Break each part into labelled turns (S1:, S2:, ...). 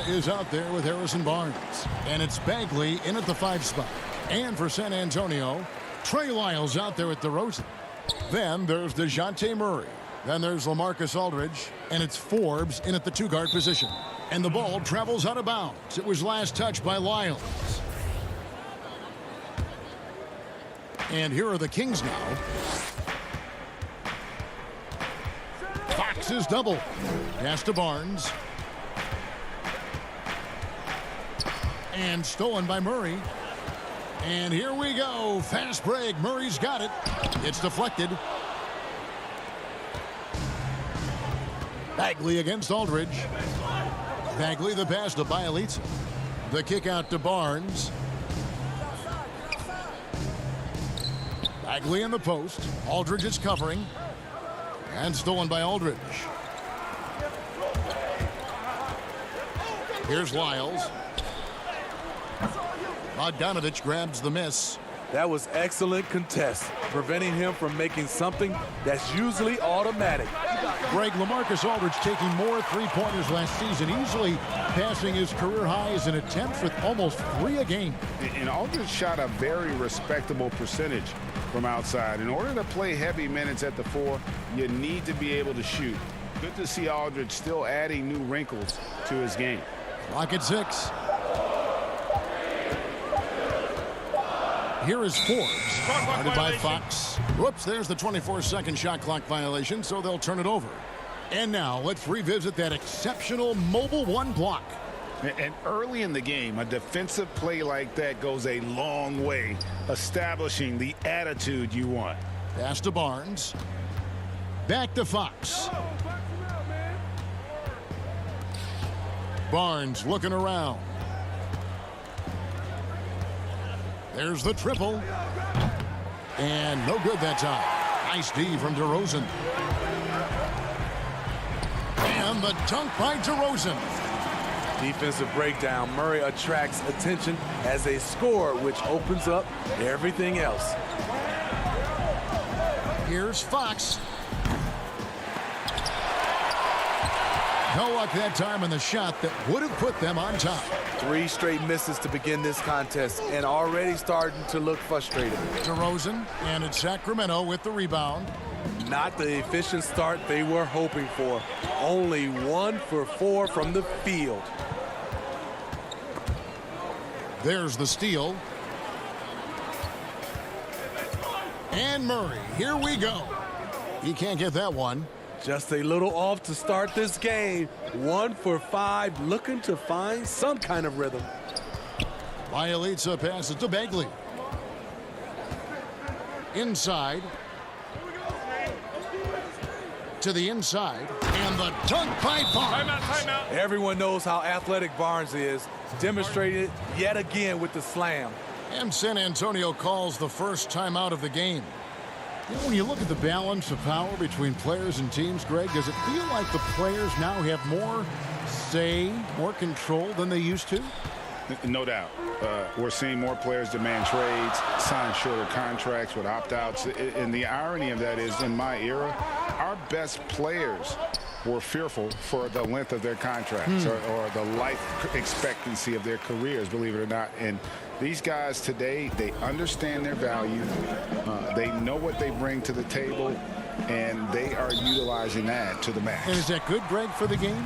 S1: is out there with Harrison Barnes. And it's Bagley in at the 5 spot. And for San Antonio, Trey Lyles out there at DeRozan. Then there's DeJounte Murray. Then there's LaMarcus Aldridge. And it's Forbes in at the 2-guard position. And the ball travels out of bounds. It was last touched by Lyles. And here are the Kings now. Fox is double. Pass to Barnes. And stolen by Murray. And here we go. Fast break. Murray's got it. It's deflected. Bagley against Aldridge. Bagley the pass to Bielitsa. The kick out to Barnes. Bagley in the post. Aldridge is covering. And stolen by Aldridge. Here's Lyles. Bogdanovich grabs the miss.
S2: That was excellent contest, preventing him from making something that's usually automatic.
S1: Greg, LaMarcus Aldridge taking more three-pointers last season, easily passing his career highs in attempts with almost 3 a game.
S3: And Aldridge shot a very respectable percentage from outside. In order to play heavy minutes at the 4, you need to be able to shoot. Good to see Aldridge still adding new wrinkles to his game.
S1: Clock at 6. Here is Forbes, guarded by Fox. Whoops, there's the 24-second shot clock violation, so they'll turn it over. And now let's revisit that exceptional mobile 1 block.
S3: And early in the game, a defensive play like that goes a long way, establishing the attitude you want.
S1: Pass to Barnes. Back to Fox. Barnes looking around. There's the triple. And no good that time. Nice D from DeRozan. And the dunk by DeRozan.
S2: Defensive breakdown. Murray attracts attention as a scorer, which opens up everything else.
S1: Here's Fox. No luck that time in the shot that would have put them on top.
S2: 3 straight misses to begin this contest and already starting to look frustrated.
S1: DeRozan, and it's Sacramento with the rebound.
S2: Not the efficient start they were hoping for. Only 1 for 4 from the field.
S1: There's the steal. And Murray, here we go. He can't get that one.
S2: Just a little off to start this game. 1 for 5, looking to find some kind of rhythm.
S1: Bielitsa passes to Bagley. Inside. To the inside. And the dunk by Barnes.
S4: Timeout.
S2: Everyone knows how athletic Barnes is. Demonstrated yet again with the slam.
S1: And San Antonio calls the first timeout of the game. You know, when you look at the balance of power between players and teams, Greg, does it feel like the players now have more say, more control than they used to?
S3: No doubt. We're seeing more players demand trades, sign shorter contracts with opt-outs. And the irony of that is, in my era, our best players were fearful for the length of their contracts or the life expectancy of their careers, believe it or not. And these guys today, they understand their value. They know what they bring to the table, and they are utilizing that to the max.
S1: And is that good, Greg, for the game?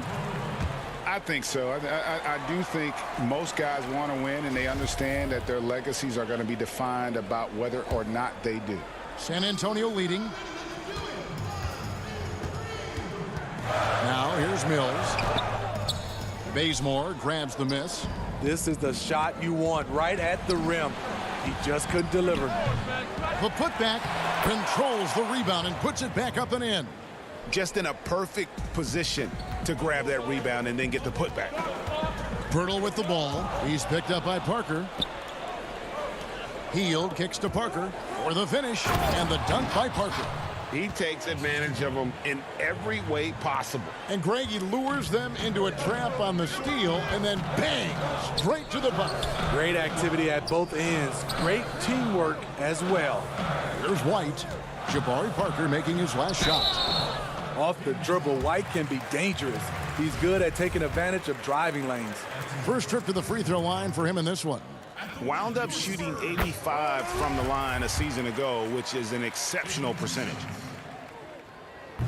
S3: I think so. I do think most guys want to win, and they understand that their legacies are going to be defined about whether or not they do.
S1: San Antonio leading. Now here's Mills. Bazemore grabs the miss.
S2: This is the shot you want right at the rim. He just couldn't deliver.
S1: The putback controls the rebound and puts it back up and in.
S3: Just in a perfect position to grab that rebound and then get the putback.
S1: Pirtle with the ball. He's picked up by Parker. Hield kicks to Parker for the finish, and the dunk by Parker.
S3: He takes advantage of them in every way possible.
S1: And Greg, he lures them into a trap on the steal, and then bang, straight to the bucket.
S2: Great activity at both ends. Great teamwork as well.
S1: Here's White. Jabari Parker making his last shot.
S2: Off the dribble, White can be dangerous. He's good at taking advantage of driving lanes.
S1: First trip to the free throw line for him in this one.
S3: Wound up shooting 85 from the line a season ago, which is an exceptional percentage.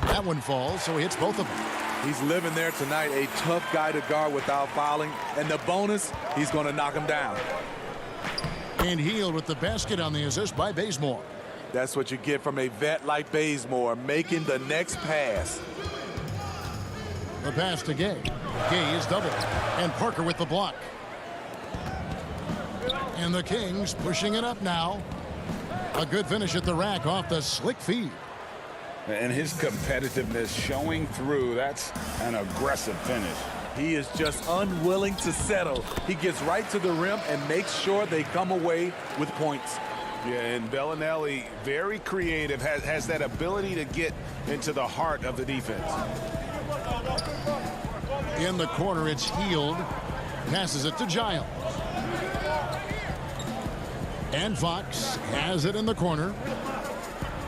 S1: That one falls, so he hits both of them.
S2: He's living there tonight, a tough guy to guard without fouling. And the bonus, he's going to knock him down.
S1: And Hield with the basket on the assist by Bazemore.
S2: That's what you get from a vet like Bazemore, making the next pass.
S1: The pass to Gay. Gay is doubled. And Parker with the block. And the Kings pushing it up now. A good finish at the rack off the slick feed.
S3: And his competitiveness showing through. That's an aggressive finish.
S2: He is just unwilling to settle. He gets right to the rim and makes sure they come away with points.
S3: Yeah, and Bellinelli, very creative, has that ability to get into the heart of the defense.
S1: In the corner, it's Hield. Passes it to Giles. And Fox has it in the corner.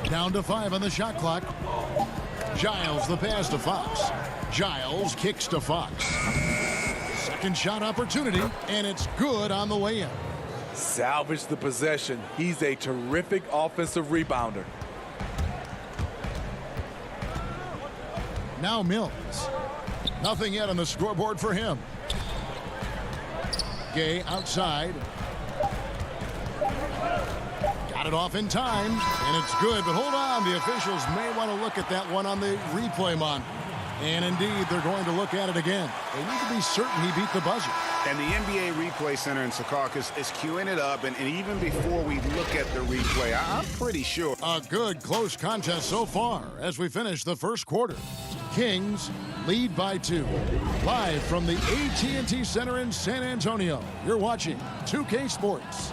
S1: Down to 5 on the shot clock. Giles the pass to Fox. Giles kicks to Fox. Second shot opportunity, and it's good on the way in.
S2: Salvage the possession. He's a terrific offensive rebounder.
S1: Now Mills. Nothing yet on the scoreboard for him. Gay outside. Got it off in time, and it's good, but hold on. The officials may want to look at that one on the replay monitor. And indeed, they're going to look at it again. They need to be certain he beat the buzzer.
S3: And the NBA Replay Center in Secaucus is queuing it up, and even before we look at the replay, I'm pretty sure.
S1: A good close contest so far as we finish the first quarter. Kings lead by 2. Live from the AT&T Center in San Antonio, you're watching 2K Sports.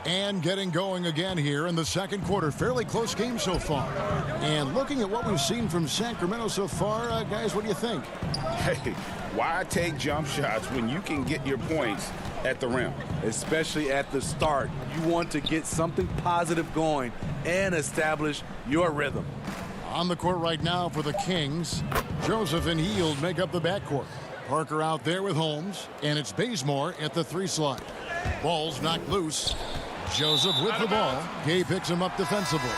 S1: And getting going again here in the second quarter. Fairly close game so far. And looking at what we've seen from Sacramento so far, guys, what do you think?
S3: Hey, why take jump shots when you can get your points at the rim?
S2: Especially at the start. You want to get something positive going and establish your rhythm.
S1: On the court right now for the Kings, Joseph and Hield make up the backcourt. Parker out there with Holmes, and it's Bazemore at the 3 slot. Ball's knocked loose. Joseph with the ball. Gay picks him up defensively.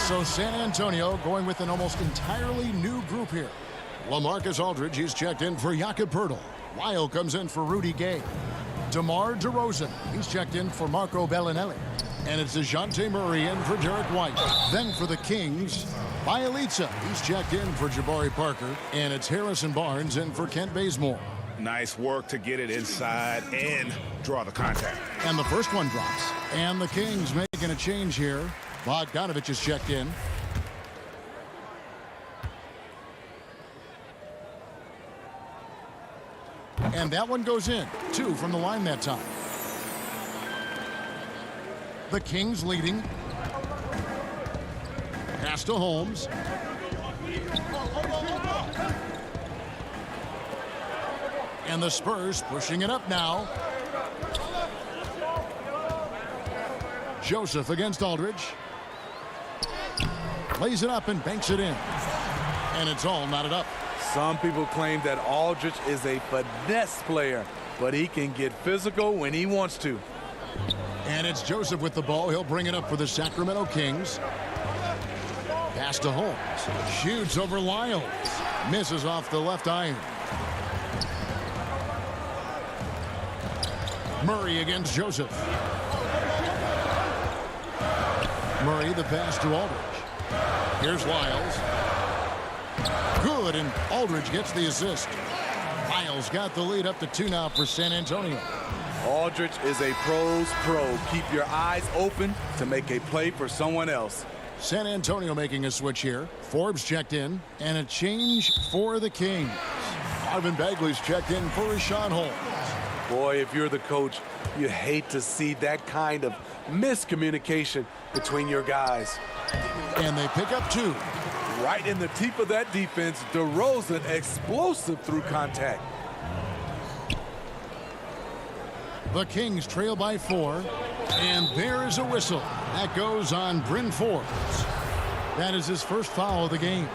S1: So San Antonio going with an almost entirely new group here. LaMarcus Aldridge, he's checked in for Jakob Poeltl. Lyle comes in for Rudy Gay. DeMar DeRozan, he's checked in for Marco Bellinelli. And it's DeJounte Murray in for Derek White. Then for the Kings, Bielitsa, he's checked in for Jabari Parker. And it's Harrison Barnes in for Kent Bazemore.
S3: Nice work to get it inside and draw the contact.
S1: And the first one drops. And the Kings making a change here. Bogdanovich is checked in. And that one goes in. 2 from the line that time. The Kings leading. Pass to Holmes. And the Spurs pushing it up now. Joseph against Aldridge. Lays it up and banks it in. And it's all knotted up.
S2: Some people claim that Aldridge is a finesse player, but he can get physical when he wants to.
S1: And it's Joseph with the ball. He'll bring it up for the Sacramento Kings. Pass to Holmes. Shoots over Lyles. Misses off the left iron. Murray against Joseph. Murray the pass to Aldridge. Here's Lyles. Good, and Aldridge gets the assist. Lyles got the lead up to 2 now for San Antonio.
S2: Aldridge is a pro's pro. Keep your eyes open to make a play for someone else.
S1: San Antonio making a switch here. Forbes checked in, and a change for the Kings. Marvin Bagley's checked in for Rashawn Holmes.
S2: Boy, if you're the coach, you hate to see that kind of miscommunication between your guys.
S1: And they pick up 2.
S2: Right in the teeth of that defense, DeRozan explosive through contact.
S1: The Kings trail by 4. And there is a whistle. That goes on Bryn Forbes. That is his first foul of the game.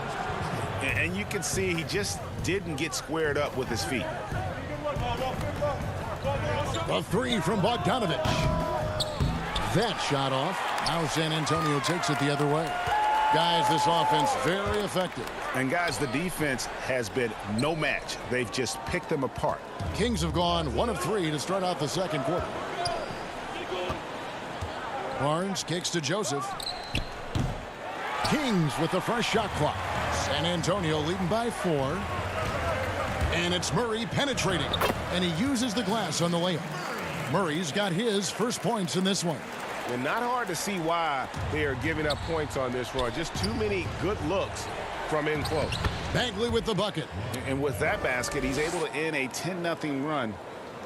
S3: And you can see he just didn't get squared up with his feet.
S1: The three from Bogdanovich. That shot off. Now San Antonio takes it the other way. Guys, this offense very effective.
S3: And guys, the defense has been no match. They've just picked them apart.
S1: Kings have gone 1 of 3 to start out the second quarter. Barnes kicks to Joseph. Kings with the fresh shot clock. San Antonio leading by 4. And it's Murray penetrating. And he uses the glass on the layup. Murray's got his first points in this one.
S4: And not hard to see why they are giving up points on this run. Just too many good looks from in close.
S1: Bagley with the bucket.
S3: And with that basket, he's able to end a 10-0 run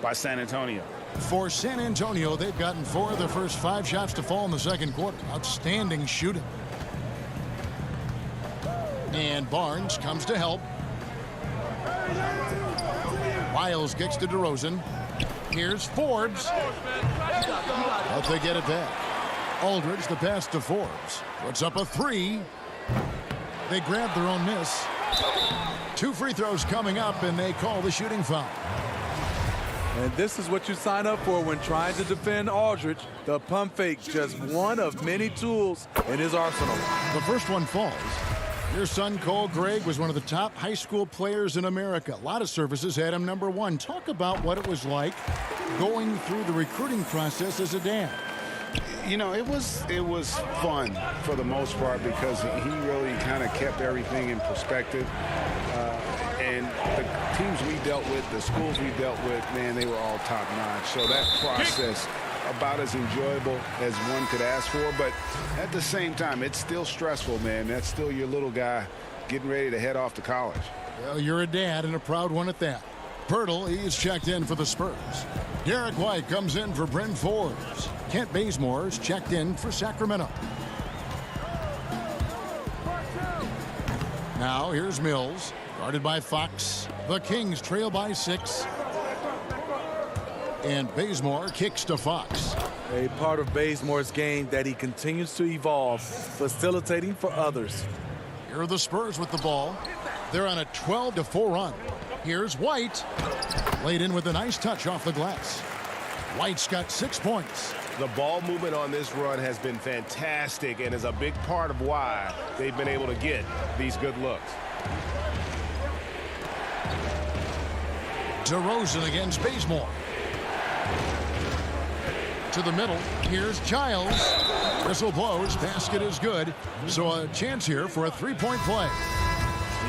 S3: by San Antonio.
S1: For San Antonio, they've gotten 4 of their first 5 shots to fall in the second quarter. Outstanding shooting. And Barnes comes to help. Wiles kicks to DeRozan. Here's Forbes. But they get it back. Aldridge, the pass to Forbes. Puts up a 3. They grab their own miss. 2 free throws coming up, and they call the shooting foul.
S2: And this is what you sign up for when trying to defend Aldridge. The pump fake, just one of many tools in his arsenal.
S1: The first one falls. Your son, Cole Gregg, was one of the top high school players in America. A lot of services had him number 1. Talk about what it was like going through the recruiting process as a dad.
S3: You know, it was fun for the most part because he really kind of kept everything in perspective. And the teams we dealt with, the schools we dealt with, man, they were all top-notch. So that process, about as enjoyable as one could ask for. But at the same time, it's still stressful, man. That's still your little guy getting ready to head off to college.
S1: Well, you're a dad and a proud one at that. Pirtle, he's checked in for the Spurs. Derek White comes in for Bryn Forbes. Kent Bazemore's checked in for Sacramento. Now here's Mills, guarded by Fox. The Kings trail by 6. And Bazemore kicks to Fox.
S2: A part of Bazemore's game that he continues to evolve, facilitating for others.
S1: Here are the Spurs with the ball. They're on a 12-4 run. Here's White. Laid in with a nice touch off the glass. White's got 6 points.
S4: The ball movement on this run has been fantastic and is a big part of why they've been able to get these good looks.
S1: DeRozan against Bazemore. To the middle. Here's Giles. Whistle blows. Basket is good. So a chance here for a 3-point play.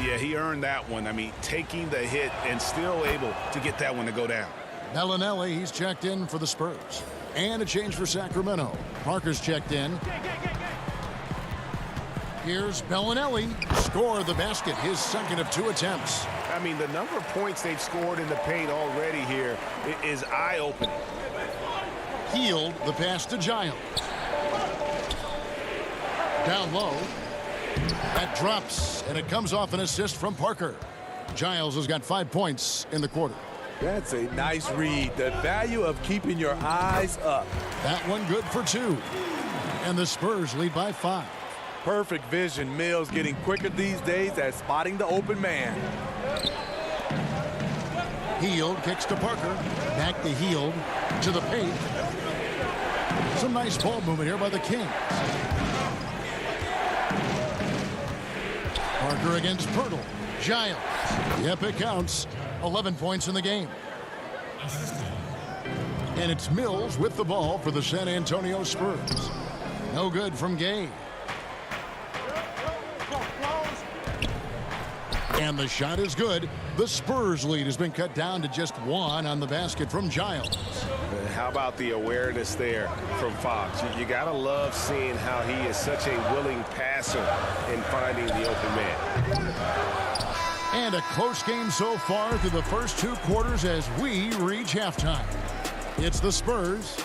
S3: Yeah, he earned that one. I mean, taking the hit and still able to get that one to go down.
S1: Bellinelli, he's checked in for the Spurs. And a change for Sacramento. Parker's checked in. Here's Bellinelli. Score the basket, his second of 2 attempts.
S4: I mean, the number of points they've scored in the paint already here is eye-opening.
S1: Healed the pass to Giles. Down low. That drops, and it comes off an assist from Parker. Giles has got 5 points in the quarter.
S2: That's a nice read. The value of keeping your eyes up.
S1: That one good for 2. And the Spurs lead by 5.
S2: Perfect vision. Mills getting quicker these days at spotting the open man.
S1: Hield kicks to Parker. Back to Hield. To the paint. Some nice ball movement here by the Kings. Parker against Pirtle. Giles. Yep, it counts. 11 points in the game. And it's Mills with the ball for the San Antonio Spurs. No good from Gay. And the shot is good. The Spurs lead has been cut down to just 1 on the basket from Giles.
S4: How about the awareness there from Fox? You got to love seeing how he is such a willing passer in finding the open man.
S1: And a close game so far through the first 2 quarters as we reach halftime. It's the Spurs.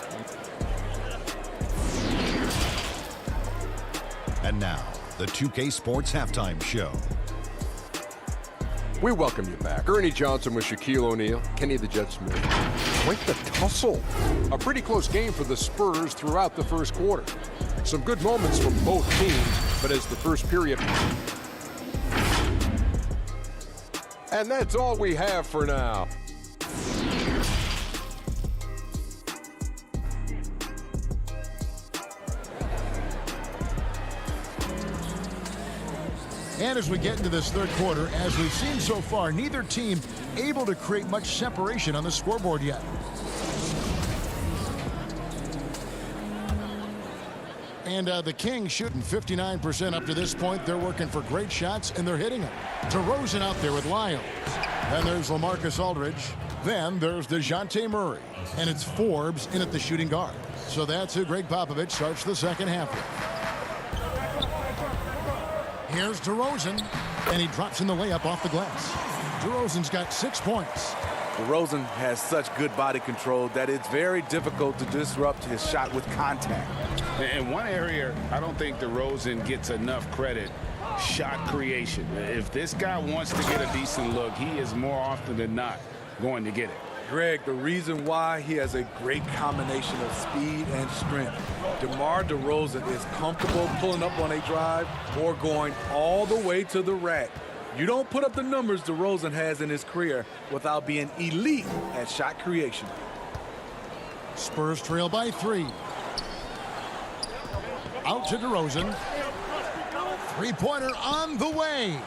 S5: And now, the 2K Sports Halftime Show.
S6: We welcome you back. Ernie Johnson with Shaquille O'Neal, Kenny the Jet Smith. Quite the tussle. A pretty close game for the Spurs throughout the first quarter. Some good moments from both teams, but as the first period And that's all we have for now.
S1: And as we get into this third quarter, as we've seen so far, neither team able to create much separation on the scoreboard yet. And the Kings shooting 59% up to this point. They're working for great shots, and they're hitting them. DeRozan out there with Lyles. Then there's LaMarcus Aldridge. Then there's DeJounte Murray. And it's Forbes in at the shooting guard. So that's who Greg Popovich starts the second half with. Here's DeRozan, and he drops in the layup off the glass. DeRozan's got 6 points.
S2: DeRozan has such good body control that it's very difficult to disrupt his shot with contact.
S3: In one area, I don't think DeRozan gets enough credit, shot creation. If this guy wants to get a decent look, he is more often than not going to get it.
S2: Greg, the reason why he has a great combination of speed and strength. DeMar DeRozan is comfortable pulling up on a drive or going all the way to the rack. You don't put up the numbers DeRozan has in his career without being elite at shot creation.
S1: Spurs trail by 3. Out to DeRozan. Three-pointer on the way.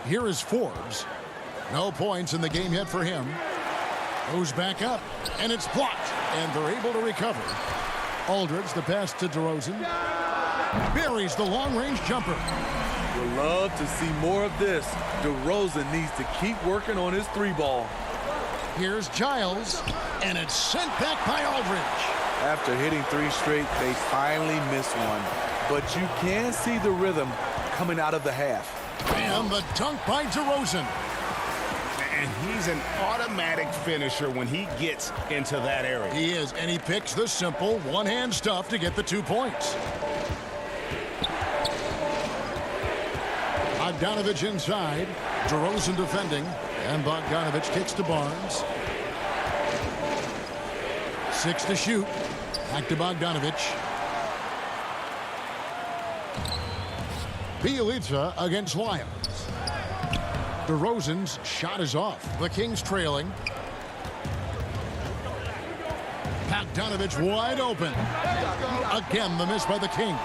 S1: Here is Forbes. No points in the game yet for him. Goes back up, and it's blocked, and they're able to recover. Aldridge, the pass to DeRozan. Buries the long-range jumper.
S2: We'll love to see more of this. DeRozan needs to keep working on his 3-ball.
S1: Here's Giles, and it's sent back by Aldridge.
S2: After hitting 3 straight, they finally miss one. But you can see the rhythm coming out of the half.
S1: And the dunk by DeRozan.
S3: And he's an automatic finisher when he gets into that area.
S1: He is, and he picks the simple one-hand stuff to get the 2 points. Bogdanovich inside. DeRozan defending. And Bogdanovich kicks to Barnes. 6 to shoot. Back to Bogdanovich. Bielitsa against Lyles. DeRozan's shot is off. The Kings trailing. Bogdanovich wide open. Again, the miss by the Kings.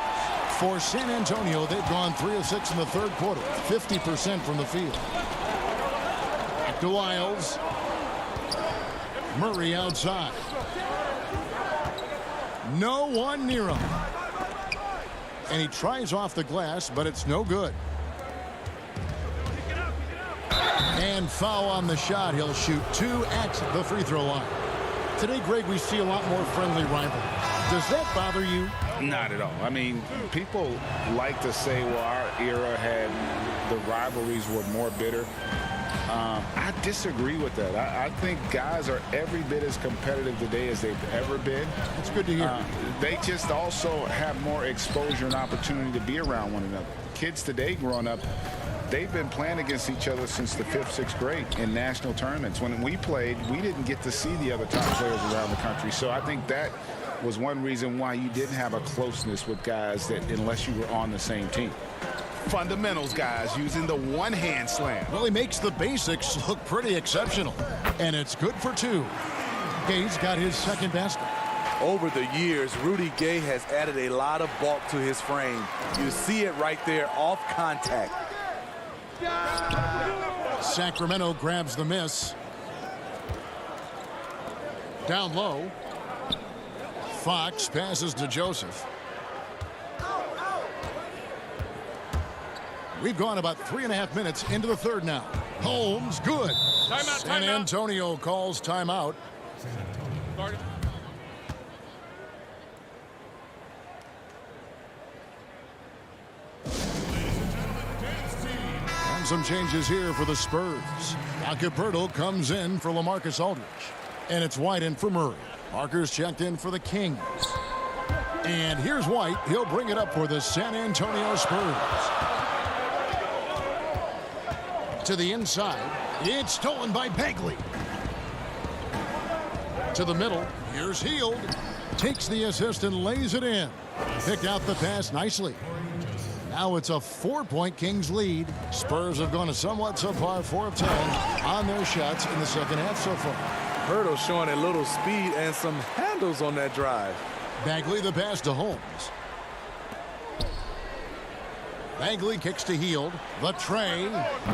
S1: For San Antonio, they've gone 3 of 6 in the third quarter. 50% from the field. Back to Lyles. Murray outside. No one near him. And he tries off the glass, but it's no good. And foul on the shot. He'll shoot 2 at the free throw line. Today, Greg, we see a lot more friendly rivalries. Does that bother you?
S3: Not at all. I mean, people like to say, well, our era had the rivalries were more bitter. I disagree with that. I think guys are every bit as competitive today as they've ever been.
S1: It's good to hear.
S3: They just also have more exposure and opportunity to be around one another. Kids today growing up, they've been playing against each other since the 5th, 6th grade in national tournaments. When we played, we didn't get to see the other top players around the country. So I think that was one reason why you didn't have a closeness with guys that unless you were on the same team. Fundamentals, guys, using the one-hand slam.
S1: Well, he makes the basics look pretty exceptional. And it's good for 2. Gay's got his second basket.
S2: Over the years, Rudy Gay has added a lot of bulk to his frame. You see it right there off contact.
S1: Sacramento grabs the miss. Down low. Fox passes to Joseph. We've gone about 3.5 minutes into the third now. Holmes, good.
S7: Timeout,
S1: San Antonio calls timeout. And some changes here for the Spurs. Acapurdo comes in for LaMarcus Aldridge. And it's White in for Murray. Parker's checked in for the Kings. And here's White. He'll bring it up for the San Antonio Spurs. To the inside. It's stolen by Bagley. To the middle. Here's Hield. Takes the assist and lays it in. Picked out the pass nicely. Now it's a 4-point Kings lead. Spurs have gone a somewhat subpar 4 of 10 on their shots in the second half so far.
S2: Hurdle showing a little speed and some handles on that drive.
S1: Bagley the pass to Holmes. Bagley kicks to Hield. The tray.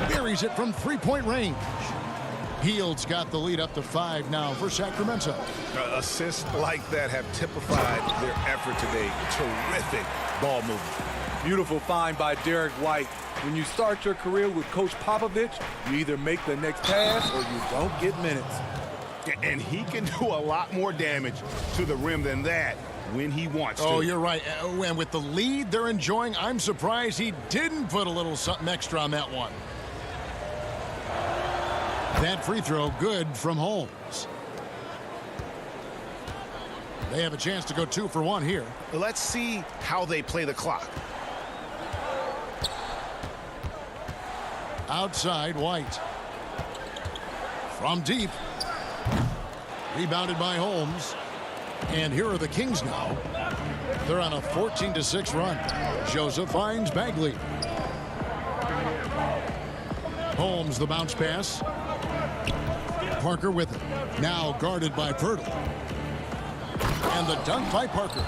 S1: Buries it from 3-point range. Hield's got the lead up to 5 now for Sacramento.
S3: Assists like that have typified their effort today. Terrific ball movement.
S2: Beautiful find by Derek White. When you start your career with Coach Popovich, you either make the next pass or you don't get minutes.
S3: And he can do a lot more damage to the rim than that when he wants to.
S1: Oh, you're right. And with the lead they're enjoying, I'm surprised he didn't put a little something extra on that one. That free throw good from Holmes. They have a chance to go 2 for 1 here.
S3: Let's see how they play the clock.
S1: Outside, White. From deep. Rebounded by Holmes. And here are the Kings now. They're on a 14-6 run. Joseph finds Bagley. Holmes the bounce pass. Parker with it. Now guarded by Pirtle. And the dunk by Parker.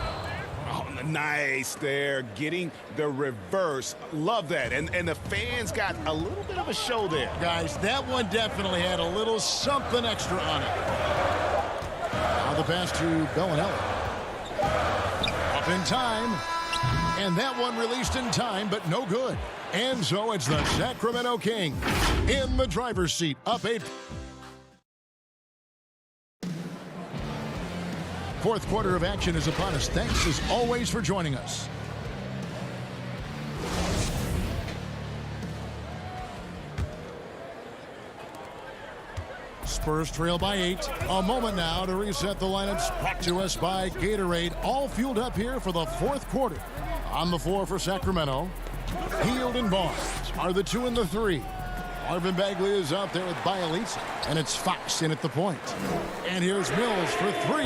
S3: Oh, nice there, getting the reverse. Love that. And the fans got a little bit of a show there.
S1: Guys, that one definitely had a little something extra on it. Now the pass to Bellinelli. Up in time. And that one released in time, but no good. And so it's the Sacramento Kings in the driver's seat, up 8. Fourth quarter of action is upon us. Thanks as always for joining us. Spurs trail by 8. A moment now to reset the lineups. Brought to us by Gatorade. All fueled up here for the fourth quarter. On the floor for Sacramento, Hield and Barnes are the 2 and the 3. Marvin Bagley is out there with Bielitsa, and it's Fox in at the point. And here's Mills for 3.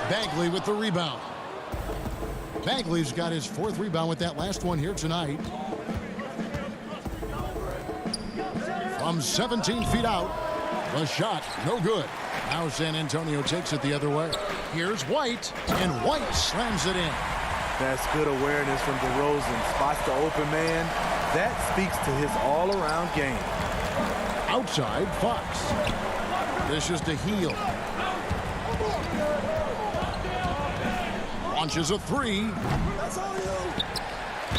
S1: Bagley with the rebound. Bagley's got his 4th rebound with that last one here tonight. From 17 feet out, the shot no good. Now San Antonio takes it the other way. Here's White, and White slams it in.
S2: That's good awareness from DeRozan. Spots the open man. That speaks to his all-around game.
S1: Outside, Fox. This is to Hield. Launches a 3.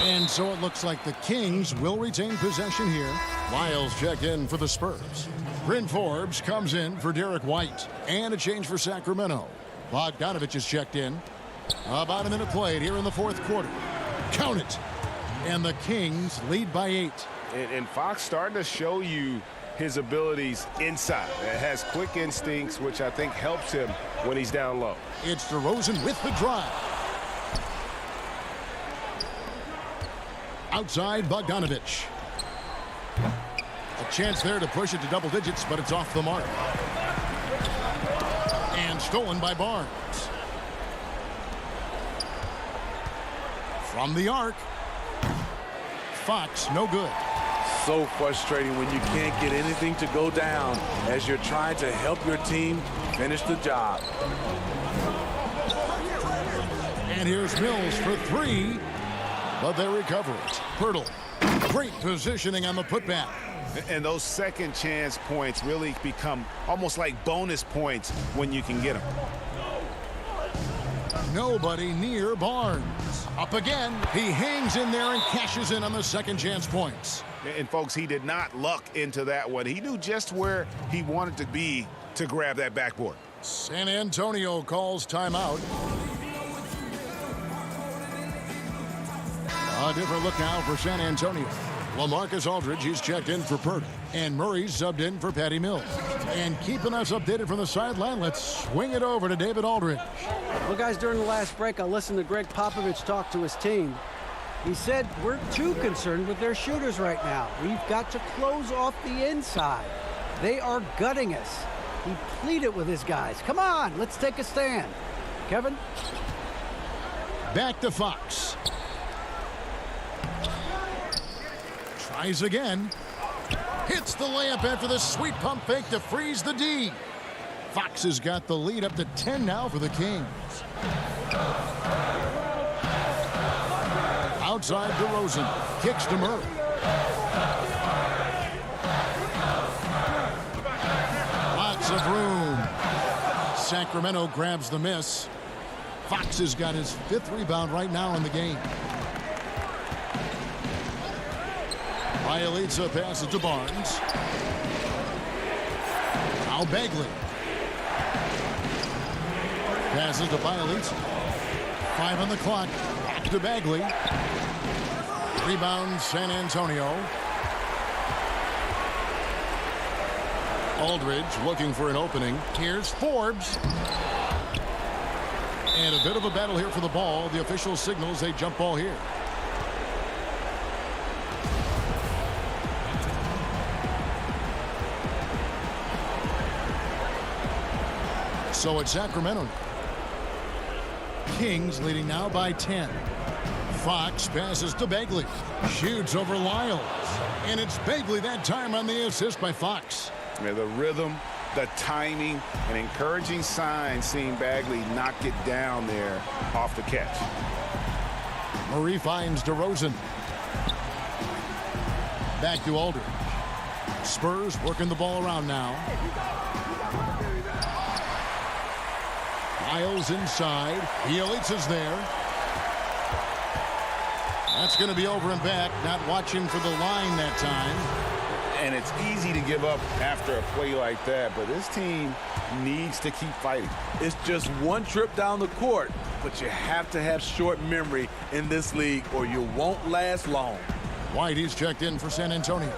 S1: And so it looks like the Kings will retain possession here. Lyles checked in for the Spurs. Bryn Forbes comes in for Derek White. And a change for Sacramento. Bogdanovich is checked in. About a minute played here in the fourth quarter. Count it. And the Kings lead by 8.
S4: And Fox starting to show you his abilities inside. Has quick instincts, which I think helps him when he's down low.
S1: It's DeRozan with the drive. Outside, Bogdanovich. A chance there to push it to double digits, but it's off the mark. And stolen by Barnes. From the arc. Fox, no good.
S2: So frustrating when you can't get anything to go down as you're trying to help your team finish the job.
S1: And here's Mills for 3, but they recover it. Pirtle, great positioning on the putback.
S3: And those second chance points really become almost like bonus points when you can get them.
S1: Nobody near Barnes. Up again. He hangs in there and cashes in on the second chance points.
S3: And folks, he did not luck into that one. He knew just where he wanted to be to grab that backboard.
S1: San Antonio calls timeout. A different look now for San Antonio. LaMarcus Aldridge, he's checked in for Purdy. And Murray's subbed in for Patty Mills. And keeping us updated from the sideline, let's swing it over to David Aldridge.
S7: Well, guys, during the last break, I listened to Greg Popovich talk to his team. He said, we're too concerned with their shooters right now. We've got to close off the inside. They are gutting us. He pleaded with his guys. Come on, let's take a stand. Kevin?
S1: Back to Fox. Tries again. Hits the layup after the sweet pump fake to freeze the D. Fox has got the lead up to 10 now for the Kings. Outside DeRozan. Kicks to Murray. Lots of room. Sacramento grabs the miss. Fox has got his 5th rebound right now in the game. Bielitsa passes to Barnes. Now Bagley. Passes to Bielitsa. 5 on the clock. Back to Bagley. Rebound San Antonio. Aldridge looking for an opening. Here's Forbes. And a bit of a battle here for the ball. The official signals a jump ball here. So it's Sacramento. Kings leading now by 10. Fox passes to Bagley. Shoots over Lyles. And it's Bagley that time on the assist by Fox.
S3: Yeah, the rhythm, the timing, an encouraging sign seeing Bagley knock it down there off the catch.
S1: Murray finds DeRozan. Back to Aldridge. Spurs working the ball around now. Lyles inside. Bielitsa's there. That's going to be over and back. Not watching for the line that time.
S3: And it's easy to give up after a play like that, but this team needs to keep fighting.
S2: It's just one trip down the court, but you have to have short memory in this league or you won't last long.
S1: White, he's checked in for San Antonio.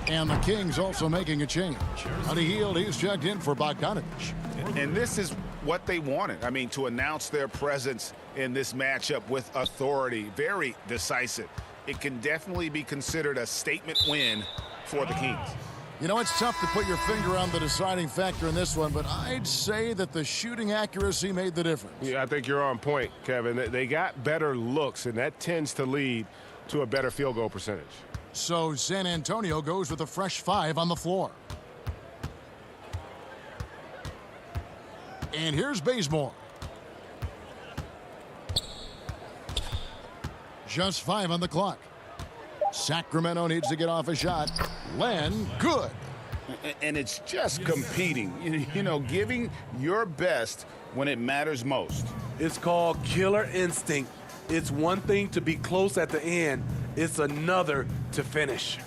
S1: And the Kings also making a change. Honey Hield, he's checked in for Bogdanovich.
S3: And this is what they wanted. I mean, to announce their presence in this matchup with authority, very decisive. It can definitely be considered a statement win for the Kings.
S1: You know, it's tough to put your finger on the deciding factor in this one, but I'd say that the shooting accuracy made the difference.
S4: Yeah, I think you're on point, Kevin. They got better looks, and that tends to lead to a better field goal percentage.
S1: So San Antonio goes with a fresh 5 on the floor. And here's Bazemore. Just 5 on the clock. Sacramento needs to get off a shot. Len, good.
S3: And it's just competing, you know, giving your best when it matters most.
S2: It's called killer instinct. It's one thing to be close at the end. It's another to finish.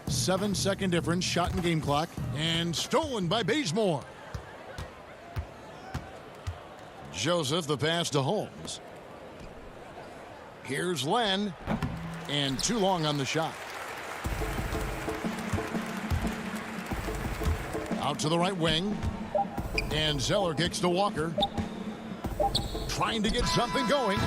S1: 7-second difference, shot and game clock, and stolen by Bazemore. Joseph, the pass to Holmes. Here's Len, and too long on the shot. Out to the right wing, and Zeller kicks to Walker. Trying to get something going.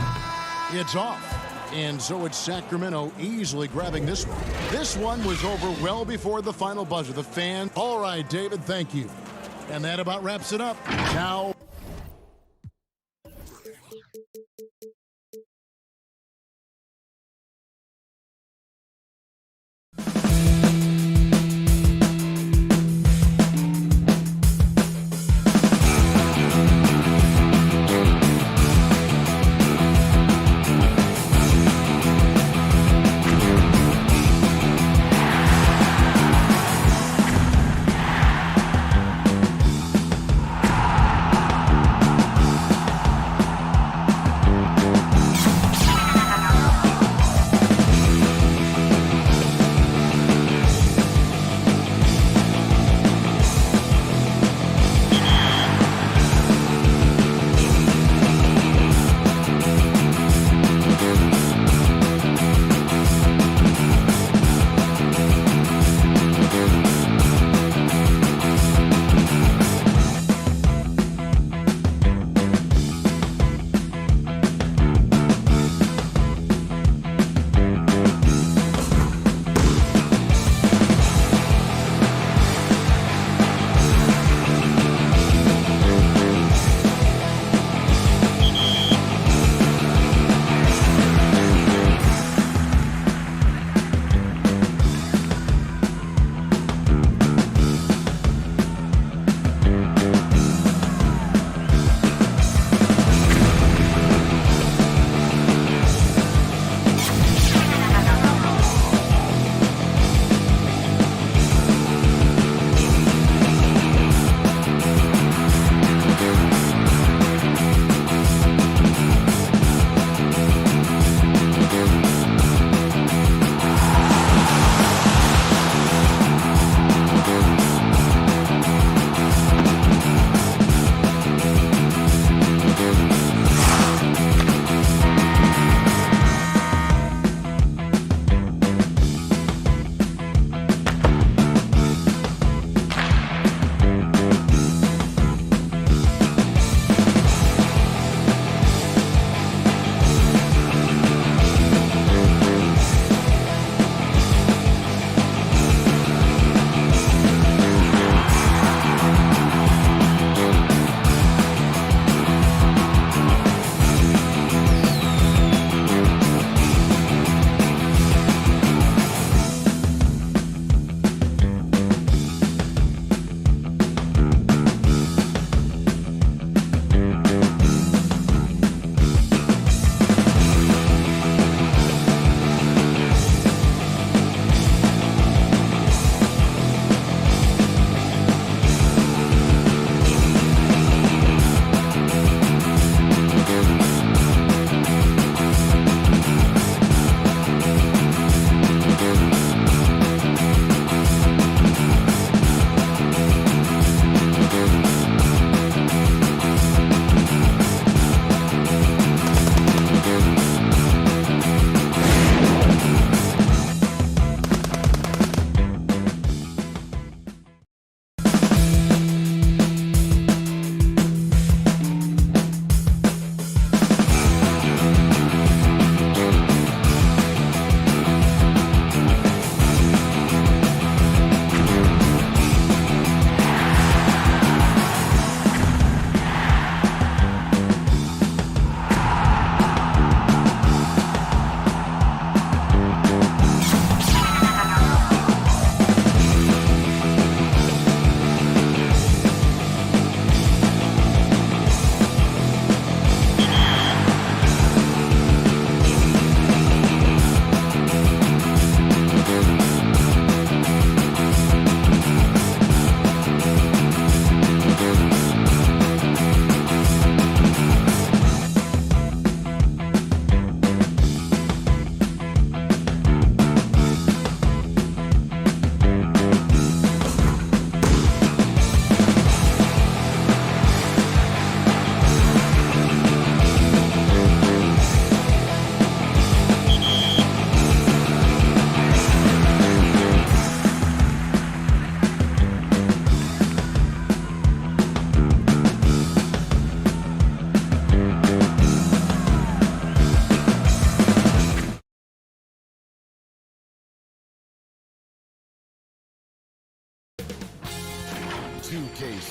S1: It's off. And so it's Sacramento easily grabbing this one. This one was over well before the final buzzer. The fan. All right, David, thank you. And that about wraps it up. Now.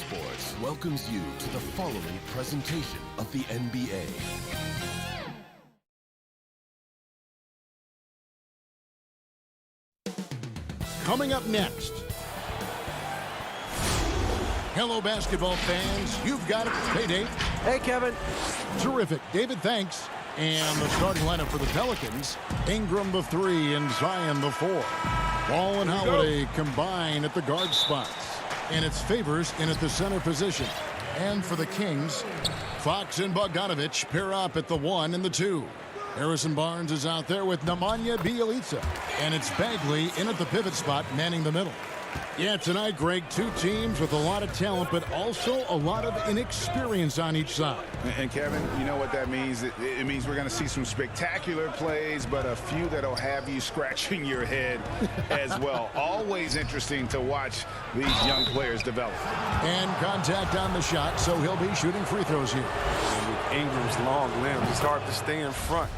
S8: Sports welcomes you to the following presentation of the NBA.
S1: Coming up next. Hello, basketball fans. You've got it. Hey, Dave.
S7: Hey, Kevin.
S1: Terrific. David, thanks. And the starting lineup for the Pelicans, Ingram the 3 and Zion the 4. Ball and Holiday combine at the guard spots. And it's Favors in at the center position. And for the Kings, Fox and Bogdanovich pair up at the 1 and the 2. Harrison Barnes is out there with Nemanja Bjelica. And it's Bagley in at the pivot spot, manning the middle. Yeah, tonight, Greg, two teams with a lot of talent, but also a lot of inexperience on each side.
S3: And Kevin, you know what that means? It means we're going to see some spectacular plays, but a few that'll have you scratching your head as well. Always interesting to watch these young players develop.
S1: And contact on the shot, so he'll be shooting free throws here.
S9: And with Ingram's long limbs, it's hard to stay in front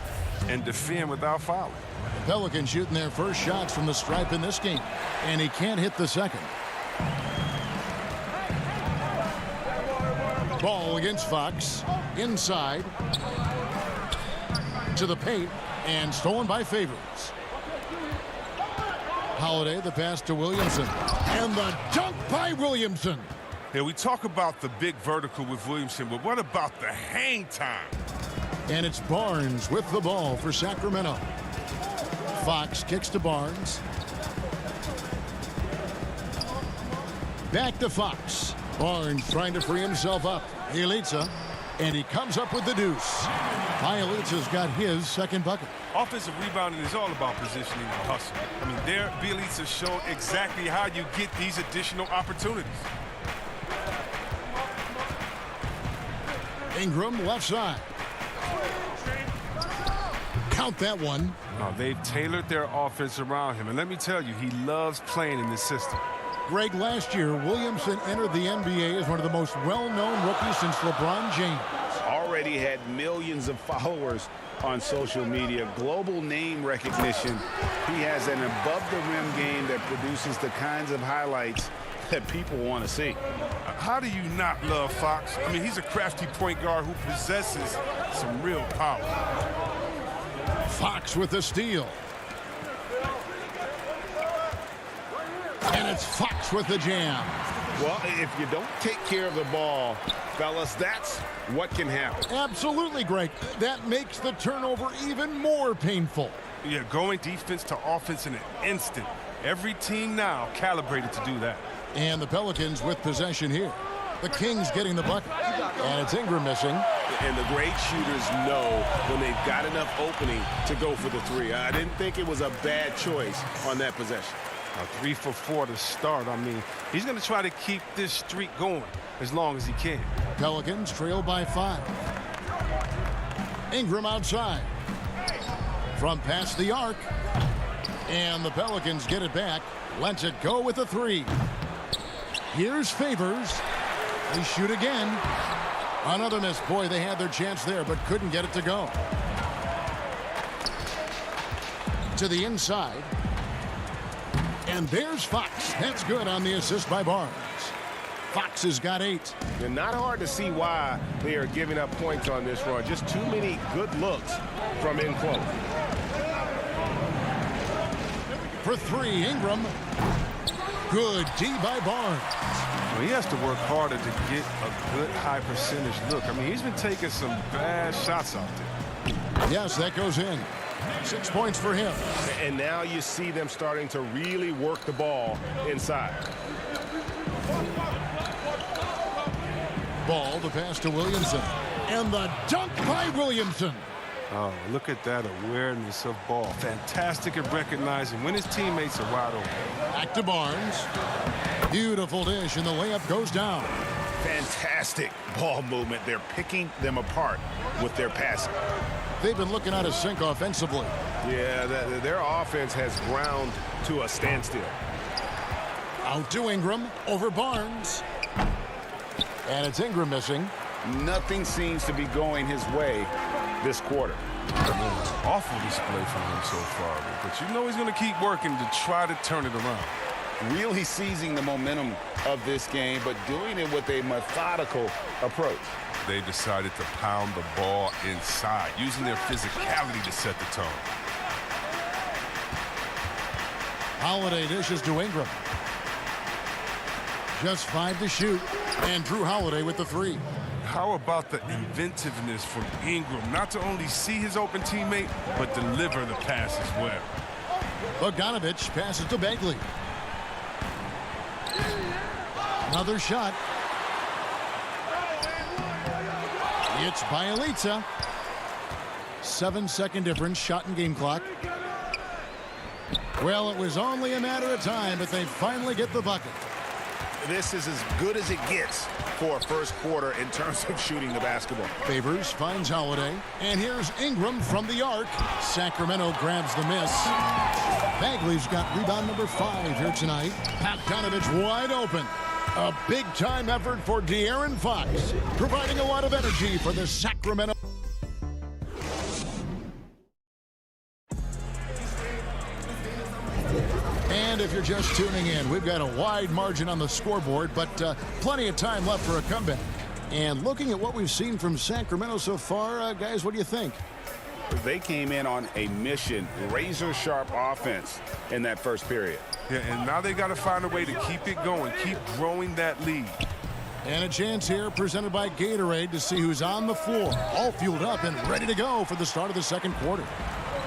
S9: and defend without fouling.
S1: The Pelicans shooting their first shots from the stripe in this game, and he can't hit the second. Ball against Fox, inside, to the paint, and stolen by Favors. Holiday, the pass to Williamson, and the dunk by Williamson.
S9: Yeah, we talk about the big vertical with Williamson, but what about the hang time?
S1: And it's Barnes with the ball for Sacramento. Fox kicks to Barnes. Back to Fox. Barnes trying to free himself up. Bjelica, and he comes up with the deuce. Bjelica's got his second bucket.
S9: Offensive rebounding is all about positioning and hustle. I mean, there, Bjelica showed exactly how you get these additional opportunities.
S1: Ingram left side. Count that one.
S9: No, they've tailored their offense around him, and let me tell you, he loves playing in this system.
S1: Greg, last year, Williamson entered the NBA as one of the most well-known rookies since LeBron James.
S3: Already had millions of followers on social media, global name recognition. He has an above-the-rim game that produces the kinds of highlights that people want to see.
S9: How do you not love Fox? I mean, he's a crafty point guard who possesses some real power.
S1: Fox with the steal. And it's Fox with the jam.
S3: Well, if you don't take care of the ball, fellas, that's what can happen.
S1: Absolutely, Greg. That makes the turnover even more painful.
S9: Yeah, going defense to offense in an instant. Every team now calibrated to do that.
S1: And the Pelicans with possession here. The Kings getting the bucket. And it's Ingram missing.
S4: And the great shooters know when they've got enough opening to go for the three. I didn't think it was a bad choice on that possession.
S9: 3 for 4 to start. I mean, he's going to try to keep this streak going as long as he can.
S1: Pelicans trail by 5. Ingram outside. From past the arc. And the Pelicans get it back. Lets it go with a 3. Here's Favors. They shoot again. Another miss. Boy, they had their chance there, but couldn't get it to go. To the inside. And there's Fox. That's good on the assist by Barnes. Fox has got 8.
S4: And not hard to see why they are giving up points on this run. Just too many good looks from in close.
S1: For 3, Ingram. Good D by Barnes.
S9: Well, he has to work harder to get a good high percentage look. I mean, he's been taking some bad shots out there.
S1: Yes, that goes in. 6 points for him.
S4: And now you see them starting to really work the ball inside.
S1: Ball, the pass to Williamson. And the dunk by Williamson.
S9: Oh, look at that awareness of ball. Fantastic at recognizing when his teammates are wide open.
S1: Back to Barnes. Beautiful dish, and the layup goes down.
S3: Fantastic ball movement. They're picking them apart with their passing.
S1: They've been looking out of sync offensively.
S4: Yeah, their offense has ground to a standstill.
S1: Out to Ingram, over Barnes. And it's Ingram missing.
S3: Nothing seems to be going his way this quarter.
S9: Awful display from him so far, but you know he's going to keep working to try to turn it around.
S3: really seizing the momentum of this game, but doing it with a methodical approach.
S9: They decided to pound the ball inside, using their physicality to set the tone.
S1: Holiday dishes to Ingram. Just 5 to shoot, and Drew Holiday with the 3.
S9: How about the inventiveness from Ingram? Not to only see his open teammate, but deliver the pass as well.
S1: Bogdanovich passes to Bagley. Another shot. It's Bielitsa. 7-second difference, shot and game clock. Well, it was only a matter of time, but they finally get the bucket.
S3: This is as good as it gets for a first quarter in terms of shooting the basketball.
S1: Favors finds Holiday, and here's Ingram from the arc. Sacramento grabs the miss. Bagley's got rebound number 5 here tonight. Bogdanovich wide open. A big-time effort for De'Aaron Fox, providing a lot of energy for the Sacramento. And if you're just tuning in, we've got a wide margin on the scoreboard, but plenty of time left for a comeback. And looking at what we've seen from Sacramento so far, guys, what do you think?
S3: They came in on a mission, razor-sharp offense in that first period.
S9: Yeah, and now they got to find a way to keep it going, keep growing that lead.
S1: And a chance here presented by Gatorade to see who's on the floor, all fueled up and ready to go for the start of the second quarter.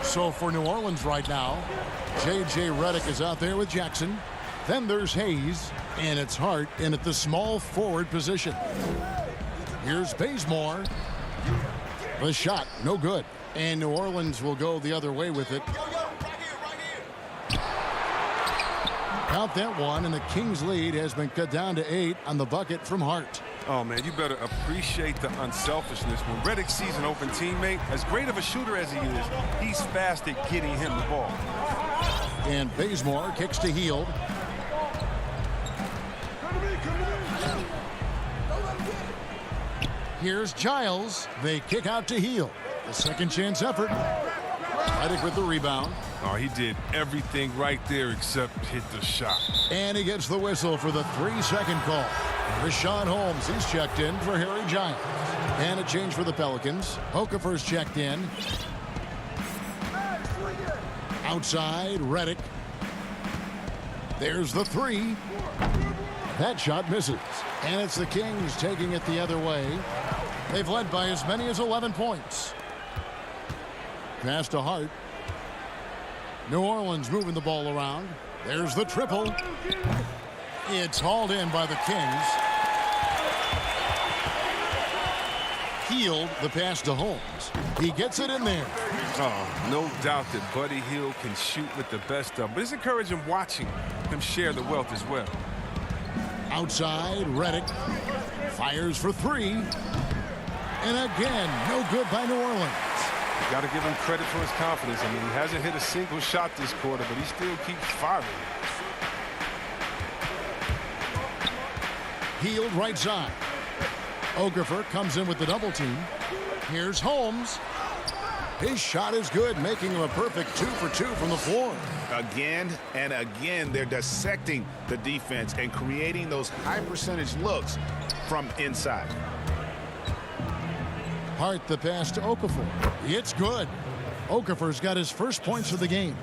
S1: So for New Orleans right now, J.J. Redick is out there with Jackson. Then there's Hayes, and it's Hart in at the small forward position. Here's Bazemore. The shot, no good. And New Orleans will go the other way with it. Count that one, and the Kings' lead has been cut down to 8 on the bucket from Hart.
S9: Oh, man, you better appreciate the unselfishness. When Redick sees an open teammate, as great of a shooter as he is, he's fast at getting him the ball.
S1: And Bazemore kicks to Hield. Here's Giles. They kick out to Hield. The second chance effort. Redick with the rebound.
S9: Oh, he did everything right there except hit the shot.
S1: And he gets the whistle for the 3-second call. Rashawn Holmes, he's checked in for Harry Giles. And a change for the Pelicans. Okafor's checked in. Outside, Redick. There's the 3. That shot misses. And it's the Kings taking it the other way. They've led by as many as 11 points. Pass to Hart. New Orleans moving the ball around. There's the triple. It's hauled in by the Kings. Hield the pass to Holmes. He gets it in there.
S9: Oh, no doubt that Buddy Hield can shoot with the best of them. But it's encouraging watching him share the wealth as well.
S1: Outside, Redick fires for 3. And again, no good by New Orleans.
S9: You got to give him credit for his confidence. I mean, he hasn't hit a single shot this quarter, but he still keeps firing.
S1: Hield right side. Okafor comes in with the double team. Here's Holmes. His shot is good, making him a perfect 2 for 2 from the floor.
S3: Again and again, they're dissecting the defense and creating those high percentage looks from inside.
S1: Hart the pass to Okafor. It's good. Okafor's got his first points of the game.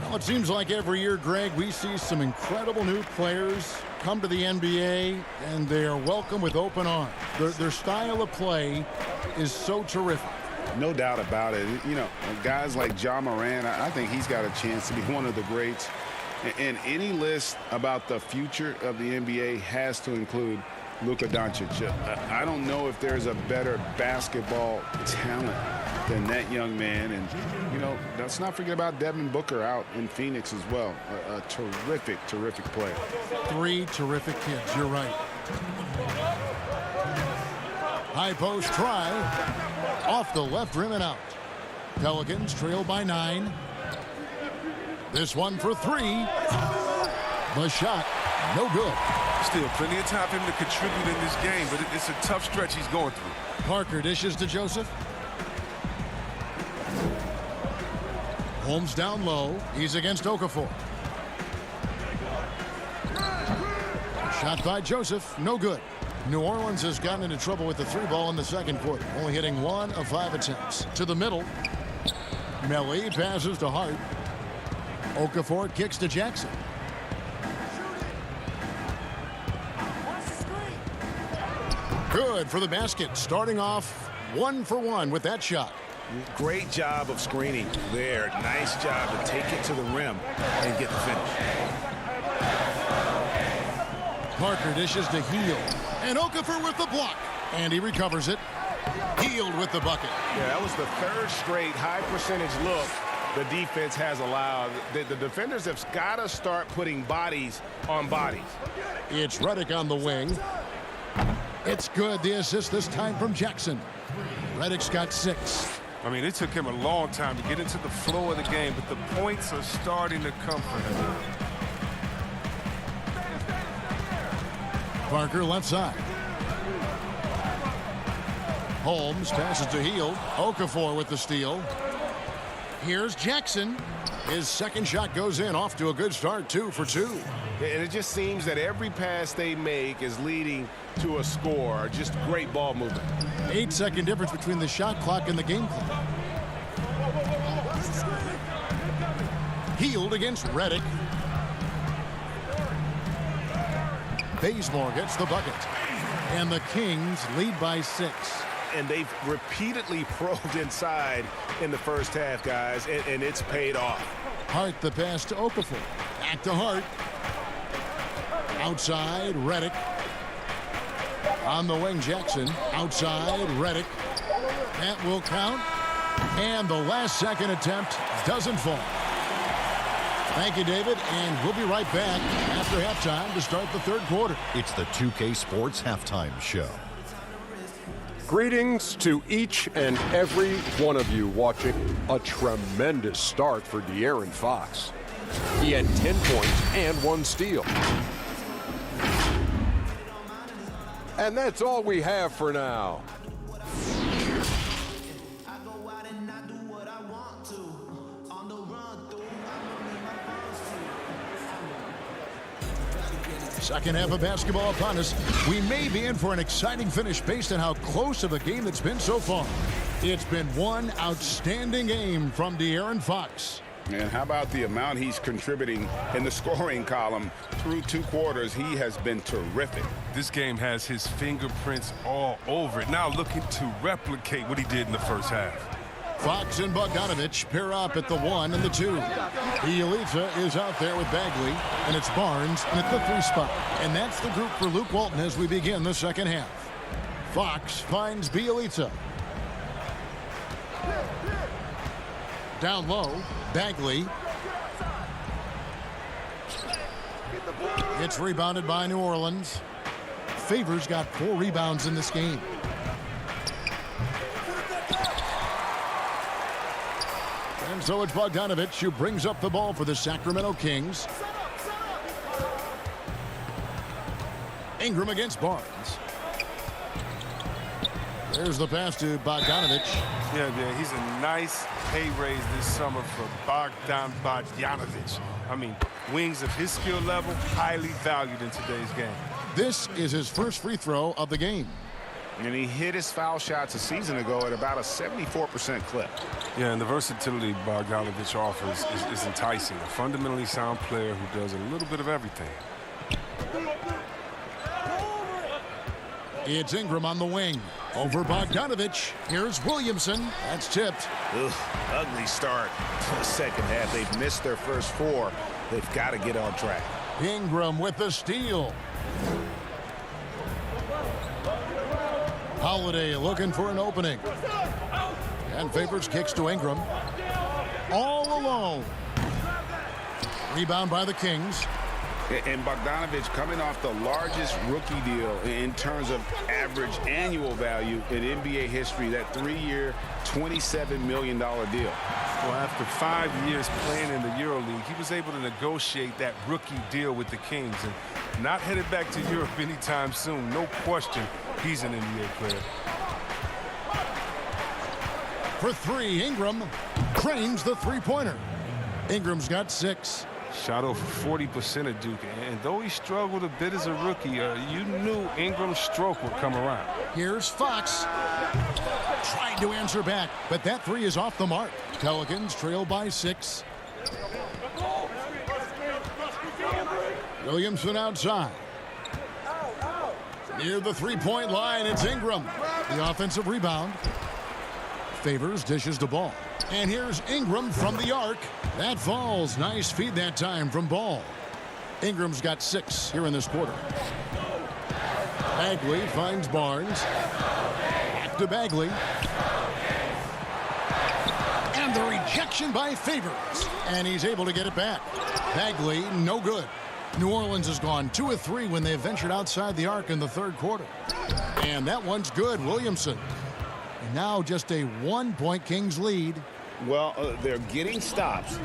S1: Well, it seems like every year, Greg, we see some incredible new players come to the NBA, and they are welcome with open arms. Their style of play is so terrific.
S3: No doubt about it. You know, guys like Ja Morant, I think he's got a chance to be one of the greats. And any list about the future of the NBA has to include Luka Doncic. I don't know if there's a better basketball talent than that young man. And, you know, let's not forget about Devin Booker out in Phoenix as well. A terrific, terrific player. 3
S1: terrific kids. You're right. High post try. Off the left rim and out. Pelicans trail by 9. This one for 3. The shot, no good.
S9: Still plenty of time for him to contribute in this game, but it's a tough stretch he's going through.
S1: Parker dishes to Joseph. Holmes down low. He's against Okafor. Shot by Joseph, no good. New Orleans has gotten into trouble with the 3-ball in the second quarter, only hitting 1 of 5 attempts. To the middle. Melly passes to Hart. Okafor kicks to Jackson. Good for the basket, starting off 1 for 1 with that shot.
S4: Great job of screening there. Nice job to take it to the rim and get the finish.
S1: Parker dishes to Hield. And Okafor with the block. And he recovers it. Hield with the bucket.
S4: Yeah, that was the 3rd straight high percentage look the defense has allowed. The defenders have got to start putting bodies on bodies.
S1: It's Redick on the wing. It's good. The assist this time from Jackson. Redick's got 6.
S9: I mean, it took him a long time to get into the flow of the game, but the points are starting to come for him.
S1: Parker left side. Holmes passes to Hield. Okafor with the steal. Here's Jackson. His second shot goes in, off to a good start, 2 for 2.
S4: And it just seems that every pass they make is leading to a score. Just great ball movement.
S1: 8-second difference between the shot clock and the game clock. Hield against Redick. Bazemore gets the bucket. And the Kings lead by 6.
S4: And they've repeatedly probed inside in the first half, guys, and it's paid off.
S1: Hart the pass to Okafor. Back to Hart. Outside, Redick. On the wing, Jackson. Outside, Redick. That will count. And the last second attempt doesn't fall. Thank you, David, and we'll be right back after halftime to start the 3rd quarter.
S5: It's the 2K Sports Halftime Show.
S6: Greetings to each and every one of you watching. A tremendous start for De'Aaron Fox. He had 10 points and 1 steal. And that's all we have for now.
S1: Second half of basketball upon us. We may be in for an exciting finish based on how close of a game it's been so far. It's been one outstanding game from De'Aaron Fox.
S3: And how about the amount he's contributing in the scoring column through 2 quarters? He has been terrific.
S9: This game has his fingerprints all over it. Now looking to replicate what he did in the first half.
S1: Fox and Bogdanovich pair up at the 1 and the 2. Bielitsa is out there with Bagley, and it's Barnes at the 3 spot. And that's the group for Luke Walton as we begin the second half. Fox finds Bielitsa. Down low, Bagley. It's rebounded by New Orleans. Favors got 4 rebounds in this game. And so it's Bogdanovich who brings up the ball for the Sacramento Kings. Ingram against Barnes. There's the pass to Bogdanovich.
S9: Yeah, he's a nice pay raise this summer for Bogdanovich. I mean, wings of his skill level, highly valued in today's game.
S1: This is his first free throw of the game.
S3: And he hit his foul shots a season ago at about a 74% clip.
S9: Yeah, and the versatility Bogdanovich offers is enticing. A fundamentally sound player who does a little bit of everything.
S1: It's Ingram on the wing. Over Bogdanovich. Here's Williamson. That's tipped.
S4: Ugh, ugly start to the second half. They've missed their first 4. They've got to get on track.
S1: Ingram with the steal. Holiday looking for an opening. And Favors kicks to Ingram. All alone. Rebound by the Kings.
S3: And Bogdanovich coming off the largest rookie deal in terms of average annual value in NBA history, that 3-year, $27 million deal.
S9: Well, after 5 years playing in the EuroLeague, he was able to negotiate that rookie deal with the Kings. And not headed back to Europe anytime soon. No question, he's an NBA player.
S1: For 3, Ingram cranes the 3-pointer. Ingram's got 6.
S9: Shot over 40% of Duke, and though he struggled a bit as a rookie, you knew Ingram's stroke would come around.
S1: Here's Fox. Trying to answer back, but that three is off the mark. Pelicans trail by 6. Williamson outside. Near the three-point line, it's Ingram. The offensive rebound. Favors dishes the ball. And here's Ingram from the arc. That falls. Nice feed that time from Ball. Ingram's got 6 here in this quarter. Bagley finds Barnes. Back to Bagley. And the rejection by Favors. And he's able to get it back. Bagley, no good. New Orleans has gone 2 of 3 when they ventured outside the arc in the third quarter. And that one's good. Williamson. And now just a 1-point Kings lead.
S3: Well, they're getting stops,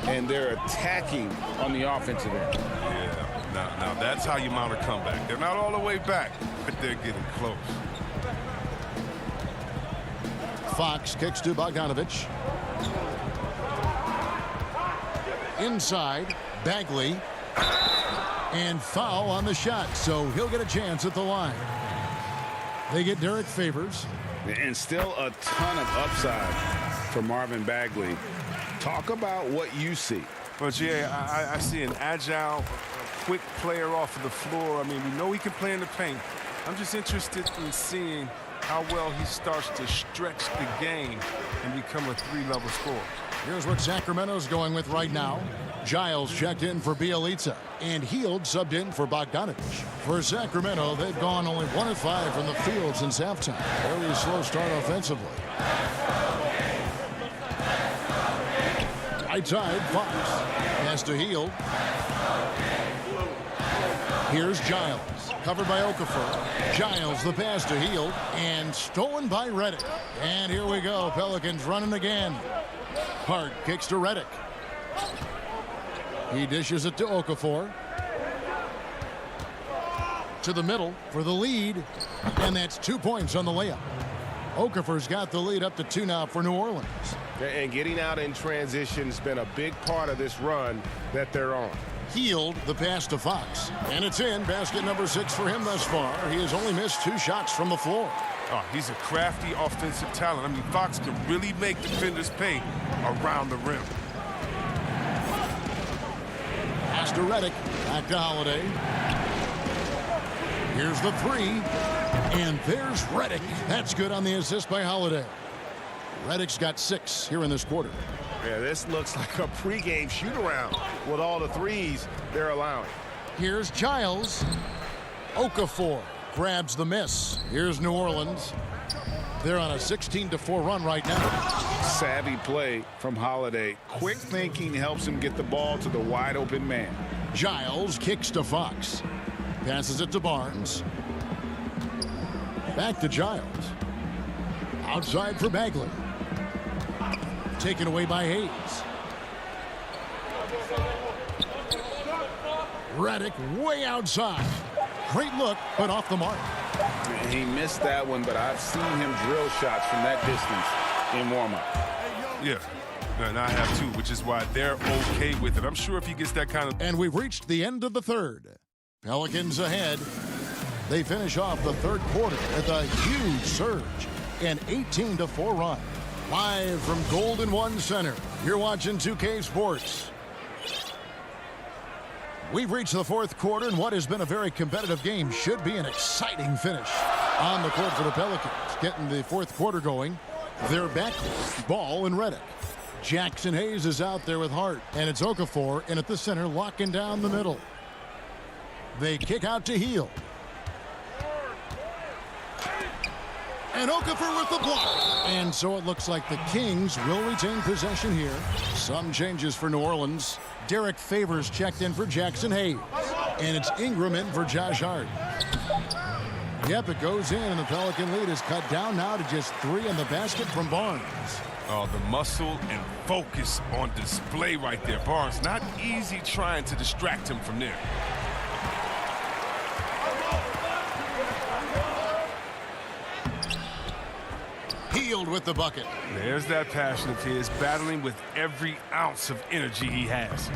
S3: and they're attacking on the offensive end.
S9: Yeah, now that's how you mount a comeback. They're not all the way back, but they're getting close.
S1: Fox kicks to Bogdanovich. Inside, Bagley. And foul on the shot, so he'll get a chance at the line. They get Derek Favors.
S3: And still a ton of upside for Marvin Bagley. Talk about what you see.
S9: Well, Jay, I see an agile, quick player off of the floor. I mean, we know he can play in the paint. I'm just interested in seeing how well he starts to stretch the game and become a 3-level scorer.
S1: Here's what Sacramento's going with right now. Giles checked in for Bielitsa, and Hield subbed in for Bogdanovich. For Sacramento, they've gone only 1 of 5 from the field since halftime. Very slow start offensively. Right side, Fox. Pass to Hield. Here's Giles. Covered by Okafor. Giles the pass to Hield. And stolen by Redick. And here we go. Pelicans running again. Hart kicks to Redick. He dishes it to Okafor. To the middle for the lead. And that's 2 points on the layup. Okafor's got the lead up to 2 now for New Orleans.
S4: And getting out in transition has been a big part of this run that they're on.
S1: Hield the pass to Fox. And it's in. Basket number 6 for him thus far. He has only missed 2 shots from the floor.
S9: Oh, he's a crafty offensive talent. I mean, Fox can really make defenders pay around the rim.
S1: Pass to Redick. Back to Holiday. Here's the 3. And there's Redick. That's good on the assist by Holiday. Redick's got 6 here in this quarter.
S4: Yeah, this looks like a pregame shoot-around with all the threes they're allowing.
S1: Here's Giles. Okafor grabs the miss. Here's New Orleans. They're on a 16-4 run right now.
S3: Savvy play from Holiday. Quick thinking helps him get the ball to the wide-open man.
S1: Giles kicks to Fox. Passes it to Barnes. Back to Giles. Outside for Bagley. Taken away by Hayes. Redick way outside. Great look, but off the mark.
S3: He missed that one, but I've seen him drill shots from that distance in warm-up.
S9: Yeah, and I have too, which is why they're okay with it. I'm sure if he gets that kind of...
S1: And we've reached the end of the third. Pelicans ahead. They finish off the third quarter with a huge surge. An 18-4 run. Live from Golden One Center, you're watching 2K Sports. We've reached the fourth quarter, and what has been a very competitive game should be an exciting finish. On the court for the Pelicans, getting the fourth quarter going. They're back. Ball and Redick. Jackson Hayes is out there with Hart, and it's Okafor in at the center, locking down the middle. They kick out to Hield. And Okafor with the block. And so it looks like the Kings will retain possession here. Some changes for New Orleans. Derek Favors checked in for Jackson Hayes. And it's Ingram in for Josh Hart. Yep, it goes in, and the Pelican lead is cut down now to just 3 in the basket from Barnes.
S9: Oh, the muscle and focus on display right there. Barnes, not easy trying to distract him from there.
S1: Hield with the bucket.
S9: There's that passion of his, battling with every ounce of energy he has.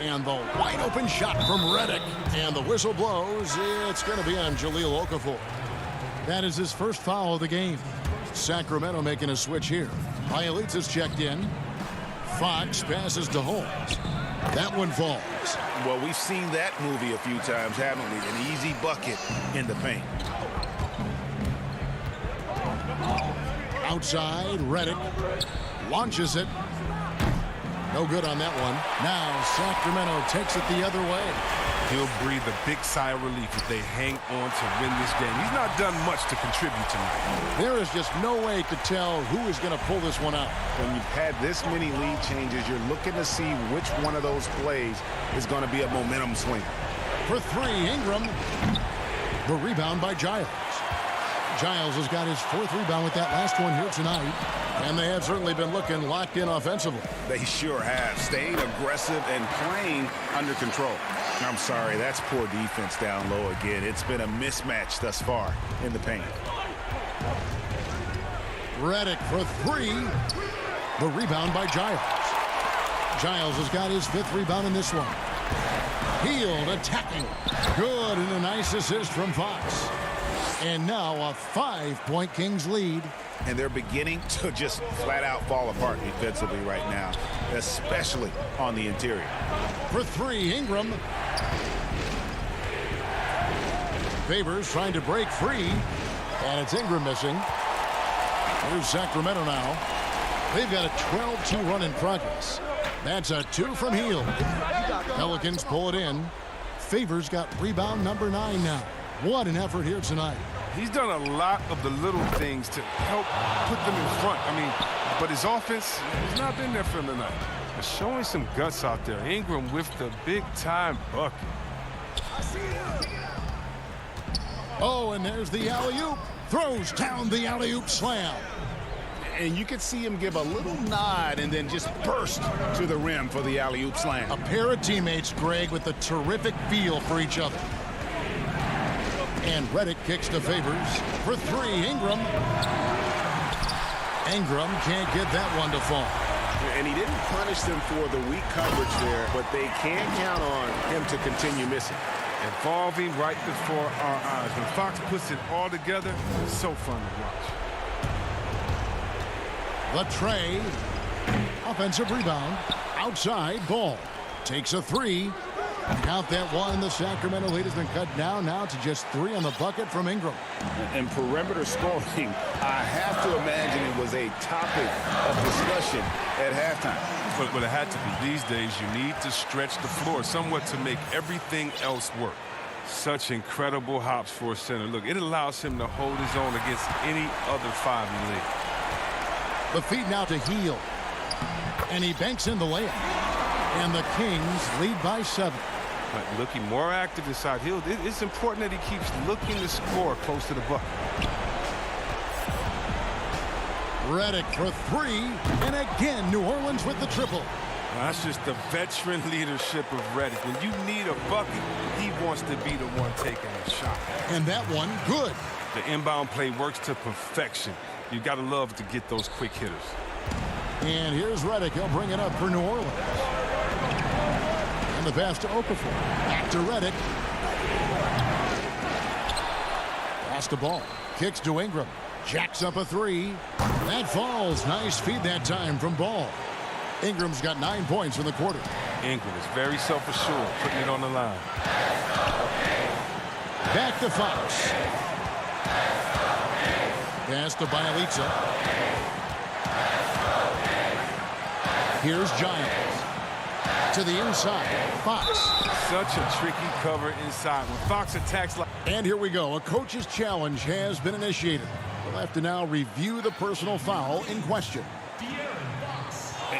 S1: And the wide open shot from Reddick. And the whistle blows. It's going to be on Jahlil Okafor. That is his first foul of the game. Sacramento making a switch here. Bielitsa's checked in. Fox passes to Holmes. That one falls.
S3: Well, we've seen that movie a few times, haven't we? An easy bucket in the paint.
S1: Outside, Reddick launches it. No good on that one. Now Sacramento takes it the other way.
S9: He'll breathe a big sigh of relief if they hang on to win this game. He's not done much to contribute tonight.
S1: There is just no way to tell who is going to pull this one out.
S3: When you've had this many lead changes, you're looking to see which one of those plays is going to be a momentum swing.
S1: For three, Ingram. The rebound by Giles. Giles has got his fourth rebound with that last one here tonight. And they have certainly been looking locked in offensively.
S3: They sure have. Staying aggressive and playing under control. I'm sorry, that's poor defense down low again. It's been a mismatch thus far in the paint.
S1: Reddick for three. The rebound by Giles. Giles has got his fifth rebound in this one. Hield attacking. Good, and a nice assist from Fox. And now a 5-point Kings lead.
S3: And they're beginning to just flat out fall apart defensively right now, especially on the interior.
S1: For three, Ingram. Favors trying to break free. And it's Ingram missing. Here's Sacramento now. They've got a 12-2 run in progress. That's a 2 from Hield. Pelicans pull it in. Favors got rebound number 9 now. What an effort here tonight.
S9: He's done a lot of the little things to help put them in front. But his offense has not been there for him tonight. But showing some guts out there. Ingram with the big-time bucket.
S1: Oh, and there's the alley-oop. Throws down the alley-oop slam.
S3: And you could see him give a little nod and then just burst to the rim for the alley-oop slam.
S1: A pair of teammates, Greg, with a terrific feel for each other. And Reddick kicks to Favors. For three, Ingram. Ingram can't get that one to fall.
S3: And he didn't punish them for the weak coverage there, but they can't count on him to continue missing.
S9: Evolving right before our eyes. When Fox puts it all together, it's so fun to watch.
S1: The tray. Offensive rebound. Outside, Ball. Takes a three. Count that one. The Sacramento lead has been cut down now to just 3 on the bucket from Ingram.
S3: And perimeter scoring, I have to imagine it was a topic of discussion at halftime.
S9: But it had to be. These days, you need to stretch the floor somewhat to make everything else work. Such incredible hops for a center. Look, it allows him to hold his own against any other 5 in the league.
S1: The feed now to Hield. And he banks in the layup. And the Kings lead by 7.
S9: But looking more active inside Hield, it's important that he keeps looking to score close to the bucket.
S1: Reddick for 3. And again, New Orleans with the triple.
S9: That's just the veteran leadership of Reddick. When you need a bucket, he wants to be the one taking the shot.
S1: And that one, good.
S9: The inbound play works to perfection. You got to love to get those quick hitters.
S1: And here's Reddick. He'll bring it up for New Orleans. And the pass to Okafor. Back to Reddick. Pass the ball. Kicks to Ingram. Jacks up a 3. That falls. Nice feed that time from Ball. Ingram's got 9 points in the quarter.
S9: Ingram is very self-assured, putting it on the line.
S1: Back to Fox. Pass to Bielitsa. Here's Giles. To the inside. Fox.
S9: Such a tricky cover inside. When Fox attacks like...
S1: And here we go. A coach's challenge has been initiated. We'll have to now review the personal foul in question.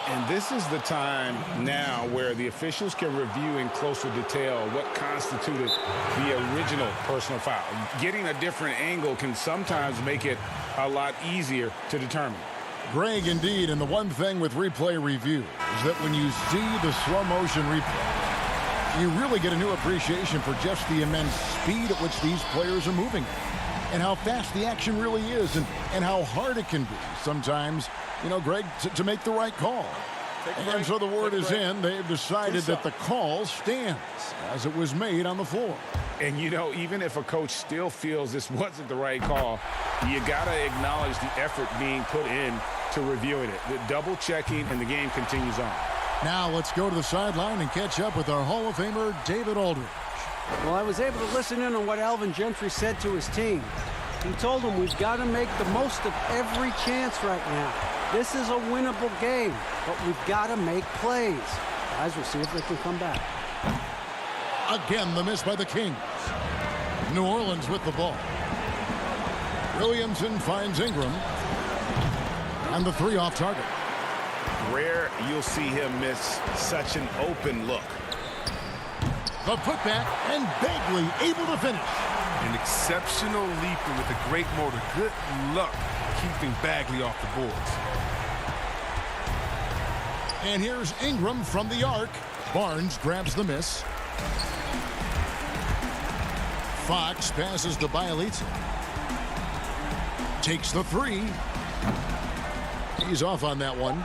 S3: And this is the time now where the officials can review in closer detail what constituted the original personal foul. Getting a different angle can sometimes make it a lot easier to determine.
S1: Greg, indeed, and the one thing with replay review is that when you see the slow motion replay, you really get a new appreciation for just the immense speed at which these players are moving and how fast the action really is and how hard it can be sometimes, you know, Greg, to make the right call. And so the word is in. They've decided that the call stands as it was made on the floor.
S3: And, you know, even if a coach still feels this wasn't the right call, you got to acknowledge the effort being put in to reviewing it. The double checking, and the game continues on.
S1: Now let's go to the sideline and catch up with our Hall of Famer, David Aldridge.
S7: Well, I was able to listen in on what Alvin Gentry said to his team. He told them we've got to make the most of every chance right now. This is a winnable game, but we've got to make plays. Guys, we'll see if they can come back.
S1: Again, the miss by the Kings. New Orleans with the ball. Williamson finds Ingram. And the three off target.
S3: Rare you'll see him miss such an open look.
S1: The putback, and Bagley able to finish.
S9: An exceptional leaper with a great motor. Good luck keeping Bagley off the boards.
S1: And here's Ingram from the arc. Barnes grabs the miss. Fox passes to Bielitsa. Takes the three. He's off on that one.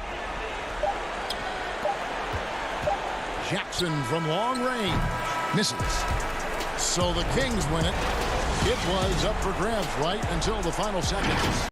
S1: Jackson from long range. Misses. So the Kings win it. It was up for grabs right until the final seconds.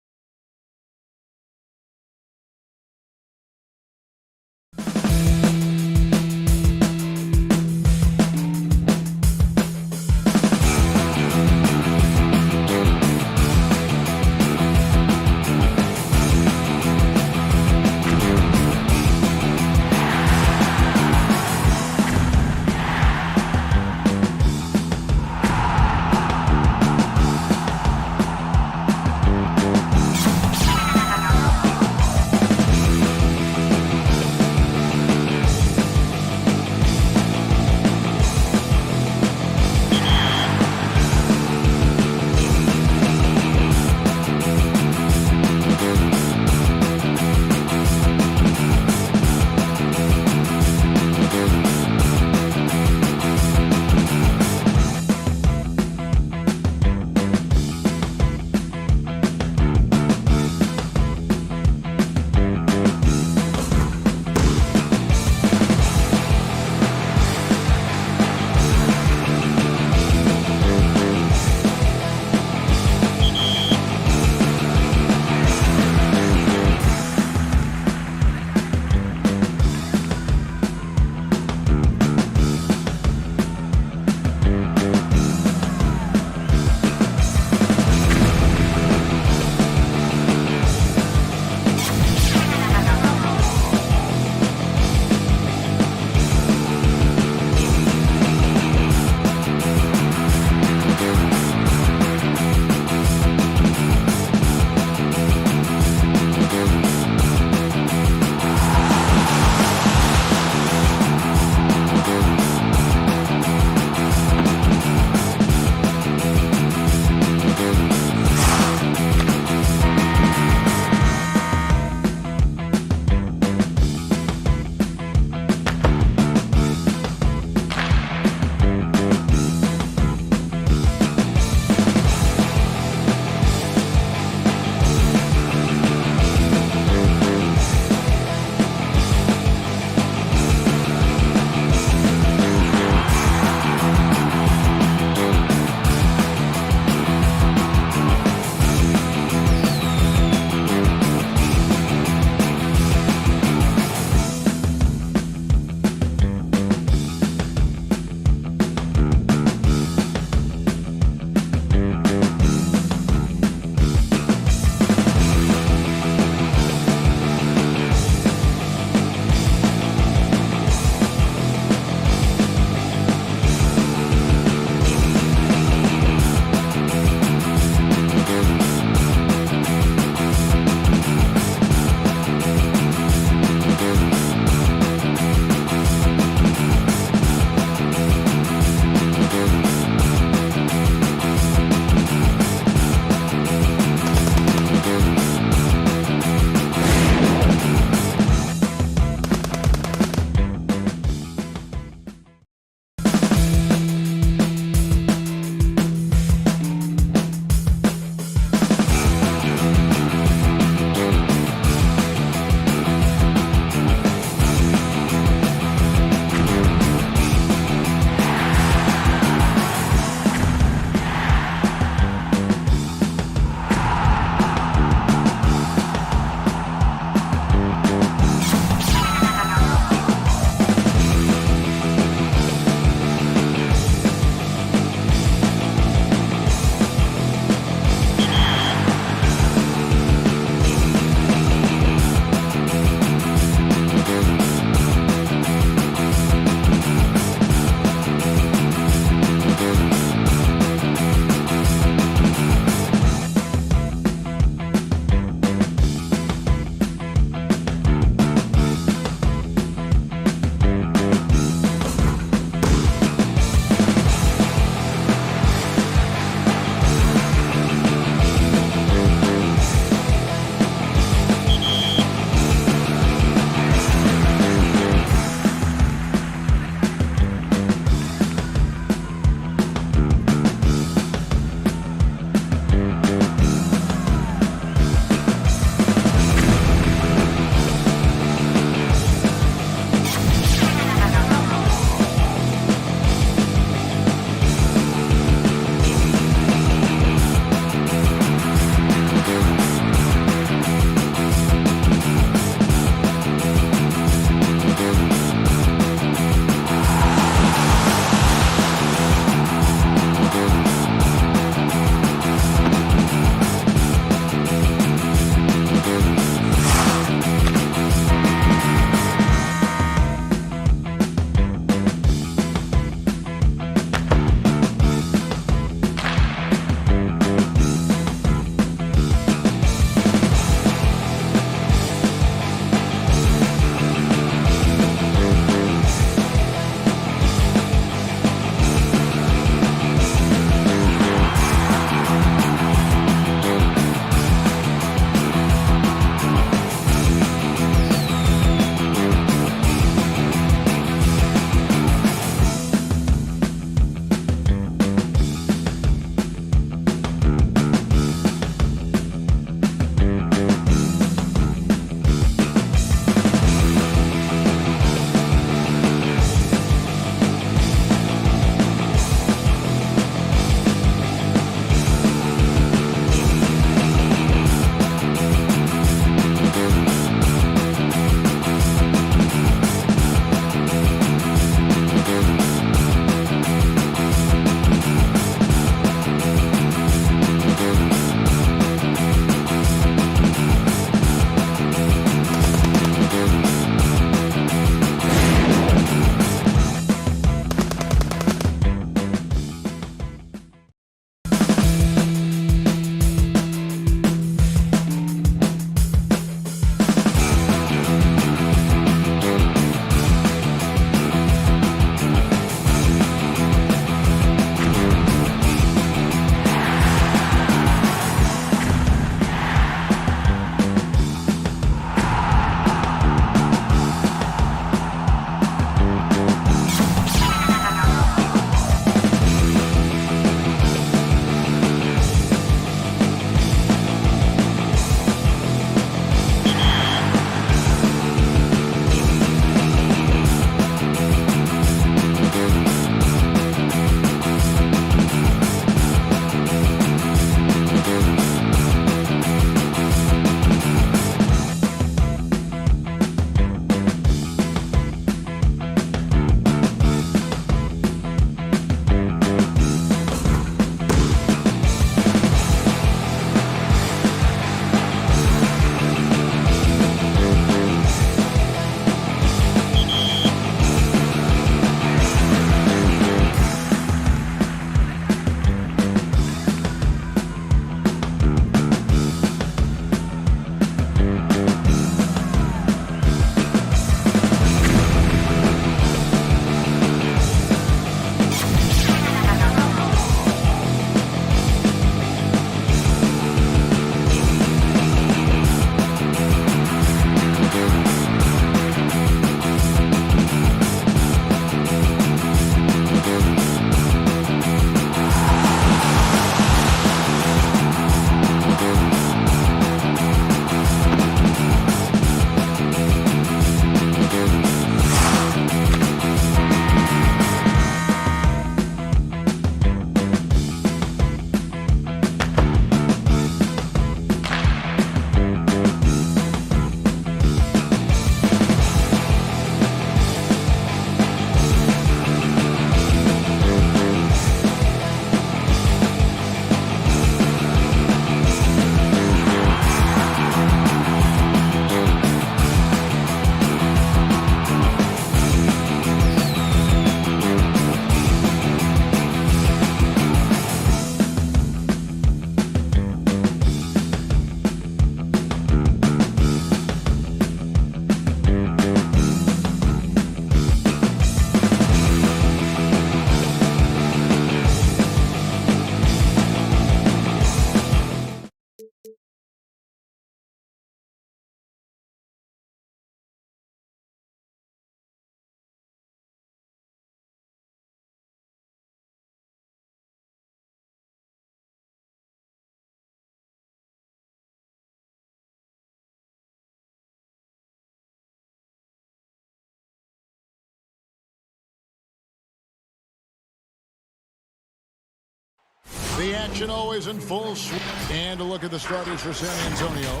S1: The action always in full swing. And a look at the starters for San Antonio.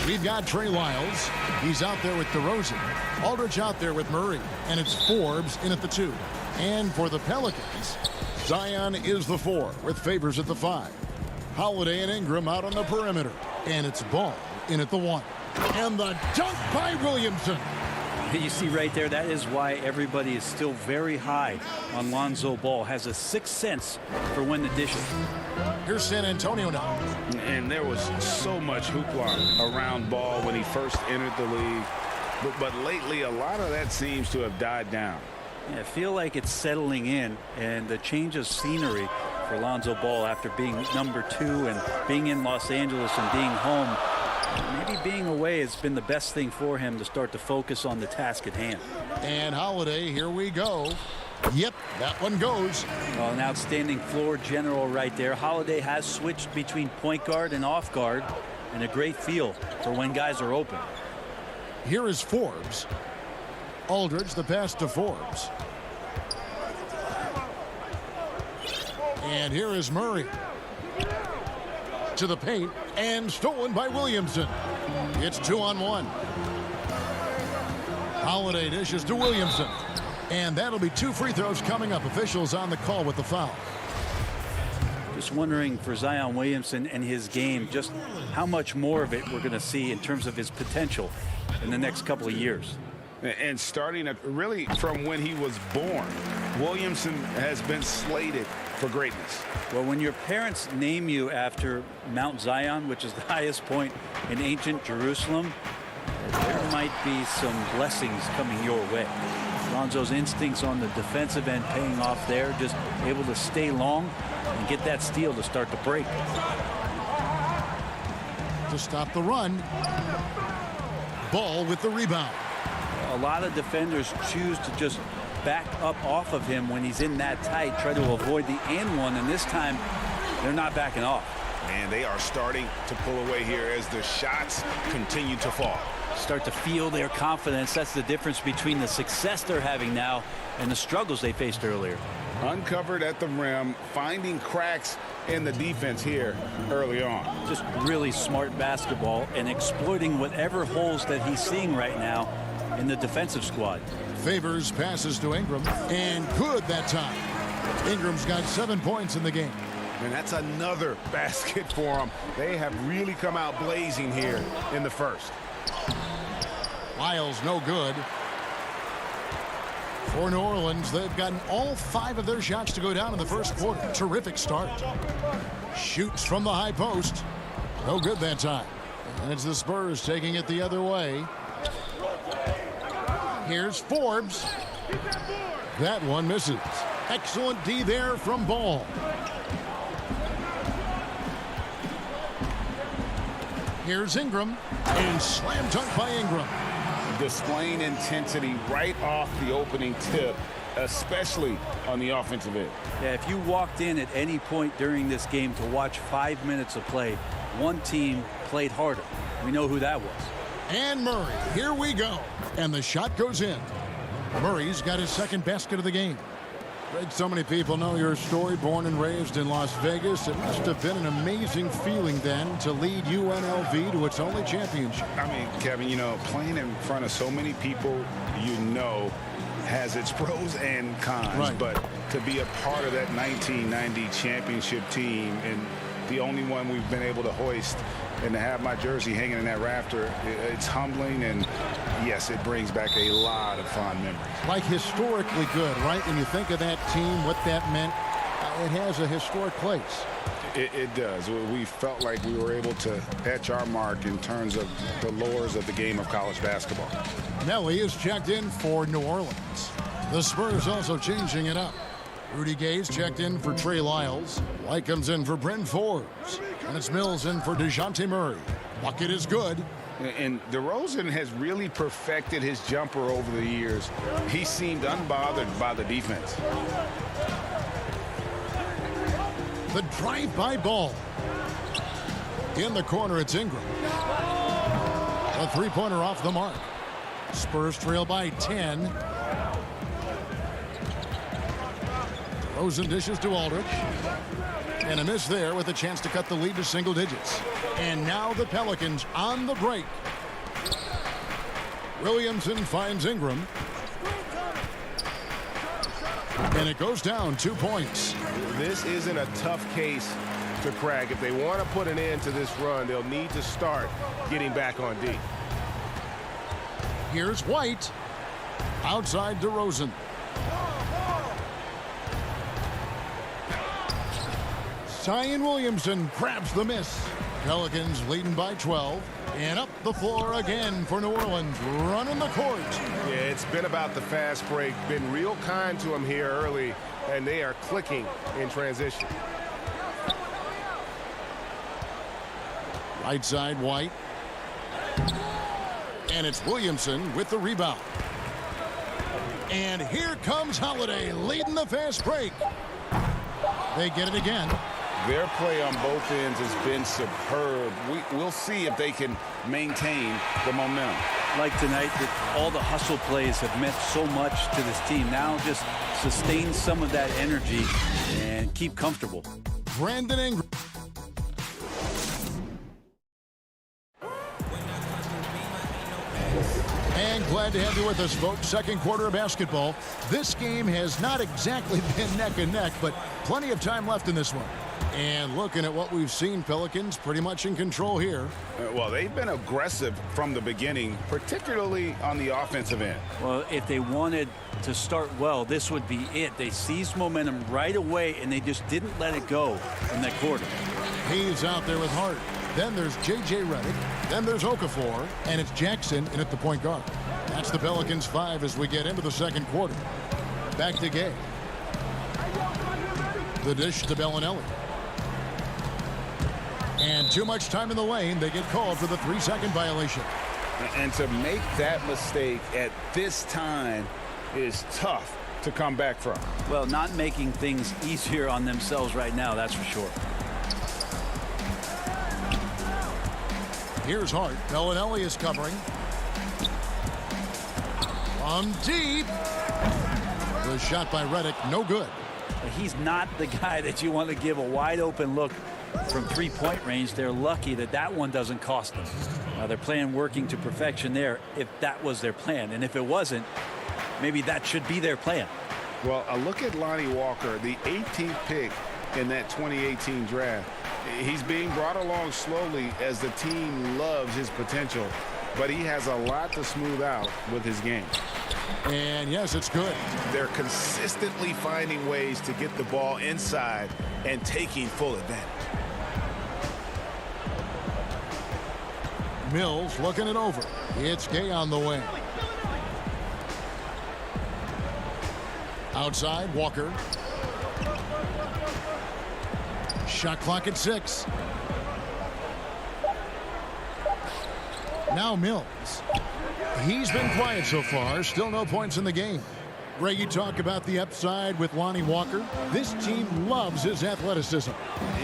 S1: We've got Trey Lyles. He's out there with DeRozan. Aldridge out there with Murray. And it's Forbes in at the 2. And for the Pelicans, Zion is the 4 with Favors at the 5. Holiday and Ingram out on the perimeter. And it's Ball in at the 1. And the dunk by Williamson.
S10: You see right there, that is why everybody is still very high on Lonzo Ball. Has a sixth sense for when to dish it.
S1: Here's San Antonio now.
S3: And there was so much hoopla around Ball when he first entered the league. But lately, a lot of that seems to have died down.
S10: Yeah, I feel like it's settling in, and the change of scenery for Lonzo Ball after being number 2 and being in Los Angeles and being home. Maybe being away has been the best thing for him to start to focus on the task at hand.
S1: And Holiday, here we go. Yep, that one goes.
S10: Well, an outstanding floor general right there. Holiday has switched between point guard and off guard, and a great feel for when guys are open.
S1: Here is Forbes. Aldridge, the pass to Forbes. And here is Murray. To the paint, and stolen by Williamson. It's 2-on-1. Holiday dishes to Williamson. And that'll be 2 free throws coming up. Officials on the call with the foul.
S10: Just wondering for Zion Williamson and his game, just how much more of it we're going to see in terms of his potential in the next couple of years.
S3: And starting really from when he was born, Williamson has been slated for greatness.
S10: Well, when your parents name you after Mount Zion, which is the highest point in ancient Jerusalem, there might be some blessings coming your way. Lonzo's instincts on the defensive end paying off there, just able to stay long and get that steal to start the break.
S1: To stop the run. Ball with the rebound.
S10: A lot of defenders choose to just back up off of him when he's in that tight, try to avoid the and one, and this time they're not backing off.
S3: And they are starting to pull away here as the shots continue to fall.
S10: Start to feel their confidence. That's the difference between the success they're having now and the struggles they faced earlier.
S3: Uncovered at the rim, finding cracks in the defense here early on.
S10: Just really smart basketball and exploiting whatever holes that he's seeing right now in the defensive squad.
S1: Favors passes to Ingram, and good that time. Ingram's got 7 points in the game.
S3: And that's another basket for them. They have really come out blazing here in the first.
S1: Lyles no good. For New Orleans, they've gotten all 5 of their shots to go down in the first quarter. Terrific start. Shoots from the high post. No good that time. And it's the Spurs taking it the other way. Here's Forbes. That one misses. Excellent D there from Ball. Here's Ingram. And slam dunk by Ingram.
S3: Displaying intensity right off the opening tip, especially on the offensive end.
S10: Yeah, if you walked in at any point during this game to watch 5 minutes of play, one team played harder. We know who that was.
S1: And Murray, here we go. And the shot goes in. Murray's got his second basket of the game. Greg, so many people know your story, born and raised in Las Vegas. It must have been an amazing feeling then to lead UNLV to its only championship.
S3: I mean, Kevin, you know, playing in front of so many people you know has its pros and cons.
S1: Right.
S3: But to be a part of that 1990 championship team and the only one we've been able to hoist and to have my jersey hanging in that rafter, it's humbling, and yes, it brings back a lot of fond memories.
S1: Like historically good, right? When you think of that team, what that meant, it has a historic place.
S3: It does. We felt like we were able to etch our mark in terms of the lures of the game of college basketball.
S1: Nelly is checked in for New Orleans. The Spurs also changing it up. Rudy Gay's checked in for Trey Lyles. White comes in for Bryn Forbes. And it's Mills in for DeJounte Murray. Bucket is good.
S3: And DeRozan has really perfected his jumper over the years. He seemed unbothered by the defense.
S1: The drive-by Ball. In the corner, it's Ingram. A three-pointer off the mark. Spurs trail by 10. Rosen dishes to Aldridge. And a miss there with a chance to cut the lead to single digits. And now the Pelicans on the break. Williamson finds Ingram. And it goes down 2 points.
S4: This isn't a tough case to crack. If they want to put an end to this run, they'll need to start getting back on D.
S1: Here's White. Outside DeRozan. Zion Williamson grabs the miss. Pelicans leading by 12. And up the floor again for New Orleans, running the court.
S4: Yeah, it's been about the fast break. Been real kind to them here early, and they are clicking in transition.
S1: Right side, White. And it's Williamson with the rebound. And here comes Holiday leading the fast break. They get it again.
S3: Their play on both ends has been superb. We'll see if they can maintain the momentum.
S10: Like tonight, that all the hustle plays have meant so much to this team. Now just sustain some of that energy and keep comfortable.
S1: Brandon Ingram. And glad to have you with us, folks. Second quarter of basketball. This game has not exactly been neck and neck, but plenty of time left in this one. And looking at what we've seen, Pelicans pretty much in control here.
S3: Well, they've been aggressive from the beginning, particularly on the offensive end.
S10: Well, if they wanted to start well, this would be it. They seized momentum right away, and they just didn't let it go in that quarter.
S1: He's out there with Hart. Then there's J.J. Redick. Then there's Okafor. And it's Jackson in at the point guard. That's the Pelicans 5 as we get into the second quarter. Back to Gay. The dish to Bellinelli. And too much time in the lane. They get called for the 3-second violation.
S3: And to make that mistake at this time is tough to come back from.
S10: Well, not making things easier on themselves right now, that's for sure.
S1: Here's Hart. Bellinelli is covering. From deep. The shot by Redick, no good.
S10: He's not the guy that you want to give a wide open look from three-point range. They're lucky that that one doesn't cost them. They're playing working to perfection there if that was their plan. And if it wasn't, maybe that should be their plan.
S3: Well, a look at Lonnie Walker, the 18th pick in that 2018 draft. He's being brought along slowly as the team loves his potential, but he has a lot to smooth out with his game.
S1: And yes, it's good.
S4: They're consistently finding ways to get the ball inside and taking full advantage.
S1: Mills looking it over. It's Gay on the wing. Outside, Walker. Shot clock at 6. Now Mills. He's been quiet so far. Still no points in the game. Greg, you talk about the upside with Lonnie Walker. This team loves his athleticism.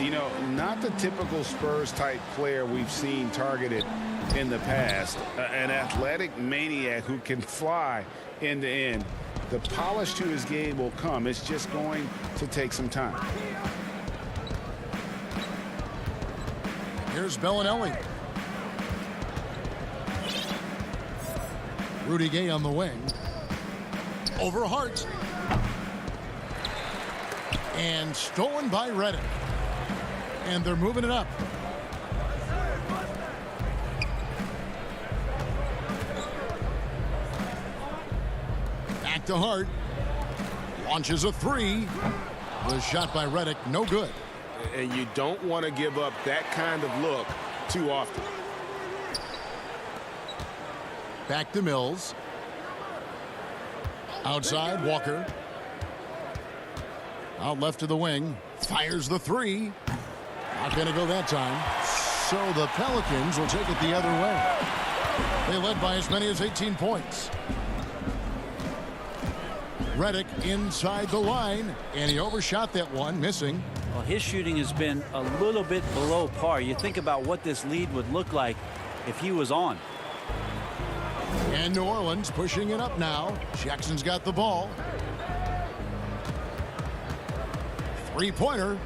S3: You know, not the typical Spurs-type player we've seen targeted in the past. An athletic maniac who can fly end to end. The polish to his game will come. It's just going to take some time.
S1: Here's Bellinelli. Rudy Gay on the wing. Over Hart. And stolen by Redick. And they're moving it up. Back to Hart. Launches a 3. The shot by Redick, no good.
S4: And you don't want to give up that kind of look too often.
S1: Back to Mills. Outside, Walker. Out left to the wing. Fires the 3. Not going to go that time. So the Pelicans will take it the other way. They led by as many as 18 points. Redick inside the line. And he overshot that one, missing.
S10: Well, his shooting has been a little bit below par. You think about what this lead would look like if he was on.
S1: And New Orleans pushing it up now. Jackson's got the ball. Three-pointer.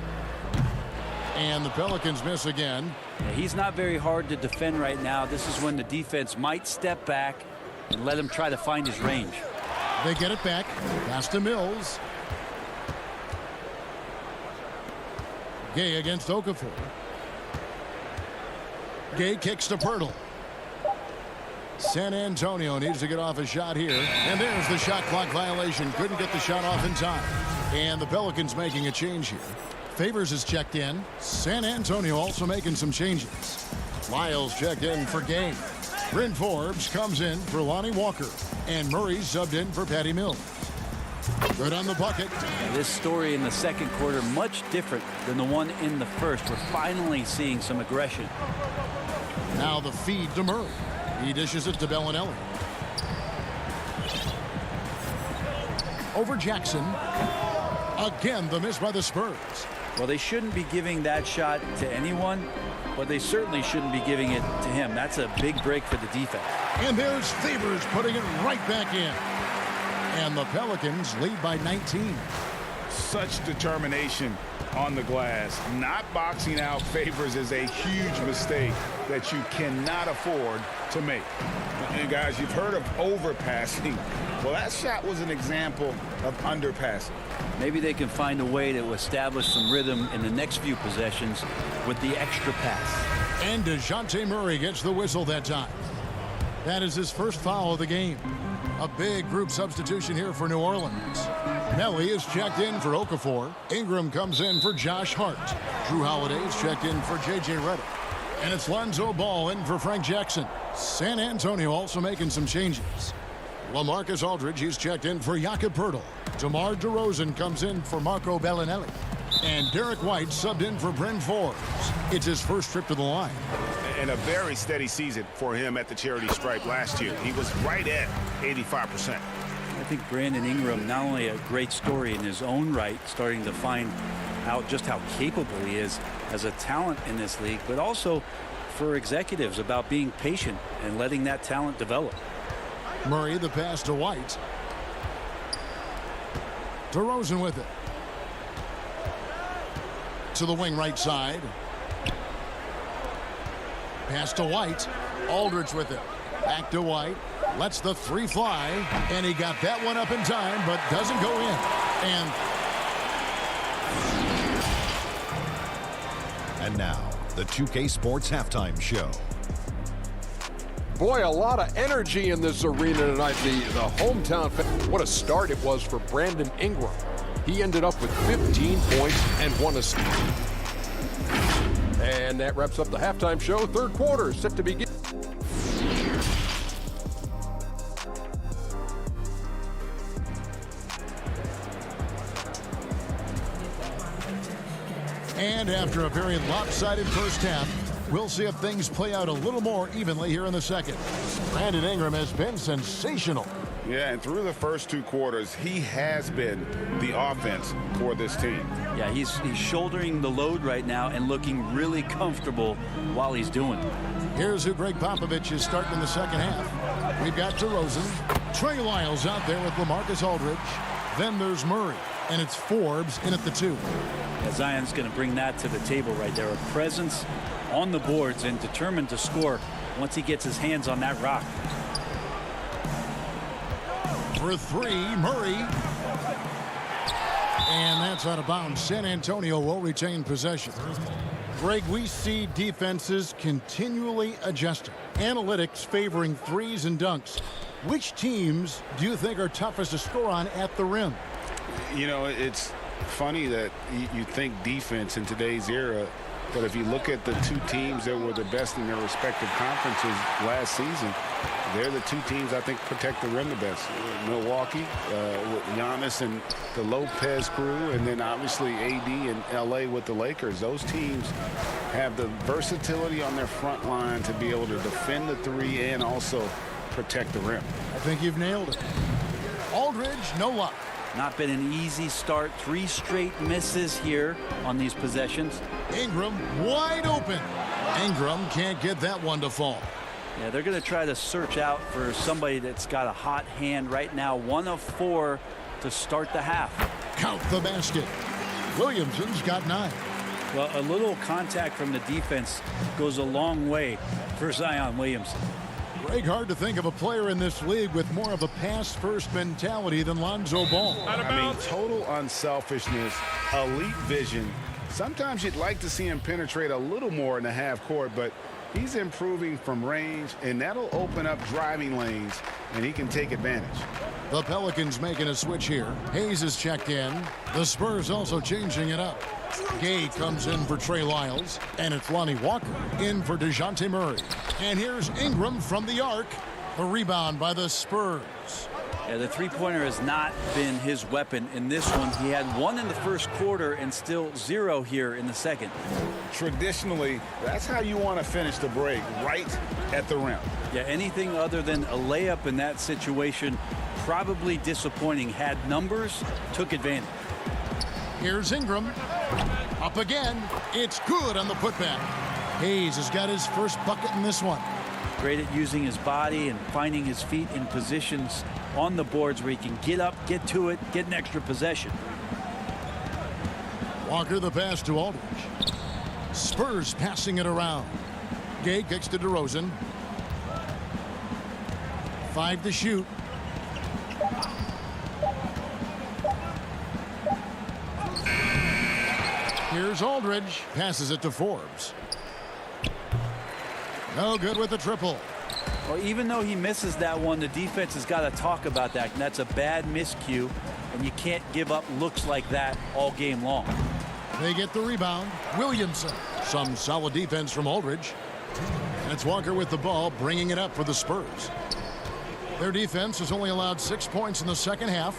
S1: And the Pelicans miss again.
S10: Yeah, he's not very hard to defend right now. This is when the defense might step back and let him try to find his range.
S1: They get it back. Pass to Mills. Gay against Okafor. Gay kicks to Pirtle. San Antonio needs to get off a shot here. And there's the shot clock violation. Couldn't get the shot off in time. And the Pelicans making a change here. Favors is checked in. San Antonio also making some changes. Lyles checked in for Gay. Bryn Forbes comes in for Lonnie Walker. And Murray subbed in for Patty Mills. Good on the bucket.
S10: This story in the second quarter much different than the one in the first. We're finally seeing some aggression.
S1: Now the feed to Murray. He dishes it to Bellinelli. Over Jackson. Again, the miss by the Spurs.
S10: Well, they shouldn't be giving that shot to anyone, but they certainly shouldn't be giving it to him. That's a big break for the defense.
S1: And there's Favors putting it right back in. And the Pelicans lead by 19.
S3: Such determination on the glass. Not boxing out Favors is a huge mistake that you cannot afford to make. And guys, you've heard of overpassing. Well, that shot was an example of underpassing.
S10: Maybe they can find a way to establish some rhythm in the next few possessions with the extra pass.
S1: And DeJounte Murray gets the whistle that time. That is his first foul of the game. A big group substitution here for New Orleans. Nelly is checked in for Okafor. Ingram comes in for Josh Hart. Drew Holiday is checked in for J.J. Redick. And it's Lonzo Ball in for Frank Jackson. San Antonio also making some changes. LaMarcus Aldridge, he's checked in for Jakob Poeltl. DeMar DeRozan comes in for Marco Bellinelli. And Derek White subbed in for Bryn Forbes. It's his first trip to the line.
S3: And a very steady season for him at the charity stripe last year. He was right at 85%.
S10: I think Brandon Ingram, not only a great story in his own right, starting to find out just how capable he is as a talent in this league, but also for executives about being patient and letting that talent develop.
S1: Murray, the pass to White. DeRozan with it. To the wing right side. Pass to White. Aldridge with it. Back to White. Lets the three fly. And he got that one up in time, but doesn't go in.
S5: And now, the 2K Sports Halftime Show.
S6: Boy, a lot of energy in this arena tonight. The hometown. What a start it was for Brandon Ingram. He ended up with 15 points and 1 assist. And that wraps up the halftime show. Third quarter set to begin.
S1: And after a very lopsided first half, we'll see if things play out a little more evenly here in the second. Brandon Ingram has been sensational.
S3: Yeah, and through the first two quarters, he has been the offense for this team.
S10: Yeah, he's shouldering the load right now and looking really comfortable while he's doing it.
S1: Here's who Greg Popovich is starting in the second half. We've got DeRozan. Trey Lyles out there with LaMarcus Aldridge. Then there's Murray. And it's Forbes in at the 2.
S10: Yeah, Zion's going to bring that to the table right there. A presence on the boards and determined to score once he gets his hands on that rock.
S1: For 3, Murray. And that's out of bounds. San Antonio will retain possession. Greg, we see defenses continually adjusting. Analytics favoring threes and dunks. Which teams do you think are toughest to score on at the rim?
S3: You know, it's funny that you think defense in today's era, but if you look at the two teams that were the best in their respective conferences last season, they're the two teams I think protect the rim the best. Milwaukee with Giannis and the Lopez crew, and then obviously AD and LA with the Lakers. Those teams have the versatility on their front line to be able to defend the three and also protect the rim.
S1: I think you've nailed it. Aldridge, no luck.
S10: Not been an easy start. 3 straight misses here on these possessions.
S1: Ingram wide open. Ingram can't get that one to fall.
S10: Yeah, they're going to try to search out for somebody that's got a hot hand right now. 1 of 4 to start the half.
S1: Count the basket. Williamson's got 9.
S10: Well, a little contact from the defense goes a long way for Zion Williamson.
S1: Greg, hard to think of a player in this league with more of a pass-first mentality than Lonzo Ball.
S3: I mean, total unselfishness, elite vision. Sometimes you'd like to see him penetrate a little more in the half court, but he's improving from range, and that'll open up driving lanes, and he can take advantage.
S1: The Pelicans making a switch here. Hayes is checked in. The Spurs also changing it up. Gay comes in for Trey Lyles, and it's Lonnie Walker in for DeJounte Murray. And here's Ingram from the arc. The rebound by the Spurs.
S10: Yeah, the three-pointer has not been his weapon in this one. He had 1 in the first quarter and still 0 here in the second.
S3: Traditionally, that's how you want to finish the break, right at the rim.
S10: Yeah, anything other than a layup in that situation, probably disappointing. Had numbers, took advantage.
S1: Here's Ingram. Up again. It's good on the putback. Hayes has got his first bucket in this one.
S10: Great at using his body and finding his feet in positions on the boards where he can get up, get to it, get an extra possession.
S1: Walker the pass to Aldridge. Spurs passing it around. Gay kicks to DeRozan. 5 to shoot. Here's Aldridge. Passes it to Forbes. No good with the triple.
S10: Well, even though he misses that one, the defense has got to talk about that. And that's a bad miscue, and you can't give up looks like that all game long.
S1: They get the rebound. Williamson. Some solid defense from Aldridge. And it's Walker with the ball, bringing it up for the Spurs. Their defense has only allowed 6 points in the second half.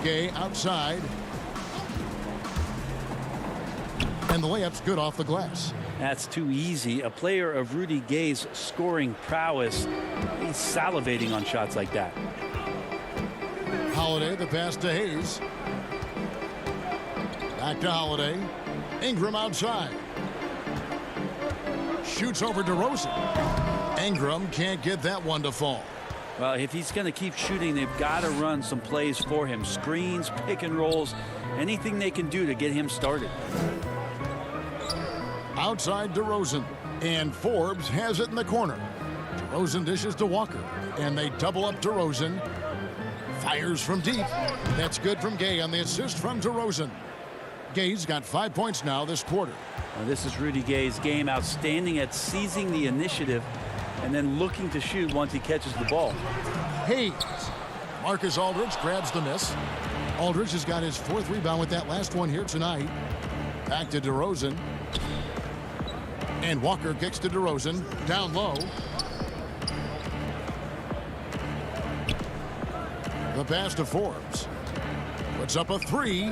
S1: Gay outside. And the layup's good off the glass.
S10: That's too easy. A player of Rudy Gay's scoring prowess, he's salivating on shots like that.
S1: Holiday, the pass to Hayes. Back to Holiday. Ingram outside. Shoots over DeRozan. Ingram can't get that one to fall.
S10: Well, if he's going to keep shooting, they've got to run some plays for him. Screens, pick and rolls, anything they can do to get him started.
S1: Outside DeRozan, and Forbes has it in the corner. DeRozan dishes to Walker, and they double up DeRozan. Fires from deep. That's good from Gay on the assist from DeRozan. Gay's got 5 points now this quarter.
S10: Well, this is Rudy Gay's game, outstanding at seizing the initiative and then looking to shoot once he catches the ball.
S1: Hayes. Marcus Aldridge grabs the miss. Aldridge has got his 4th rebound with that last one here tonight. Back to DeRozan. And Walker kicks to DeRozan. Down low. The pass to Forbes. Puts up a 3.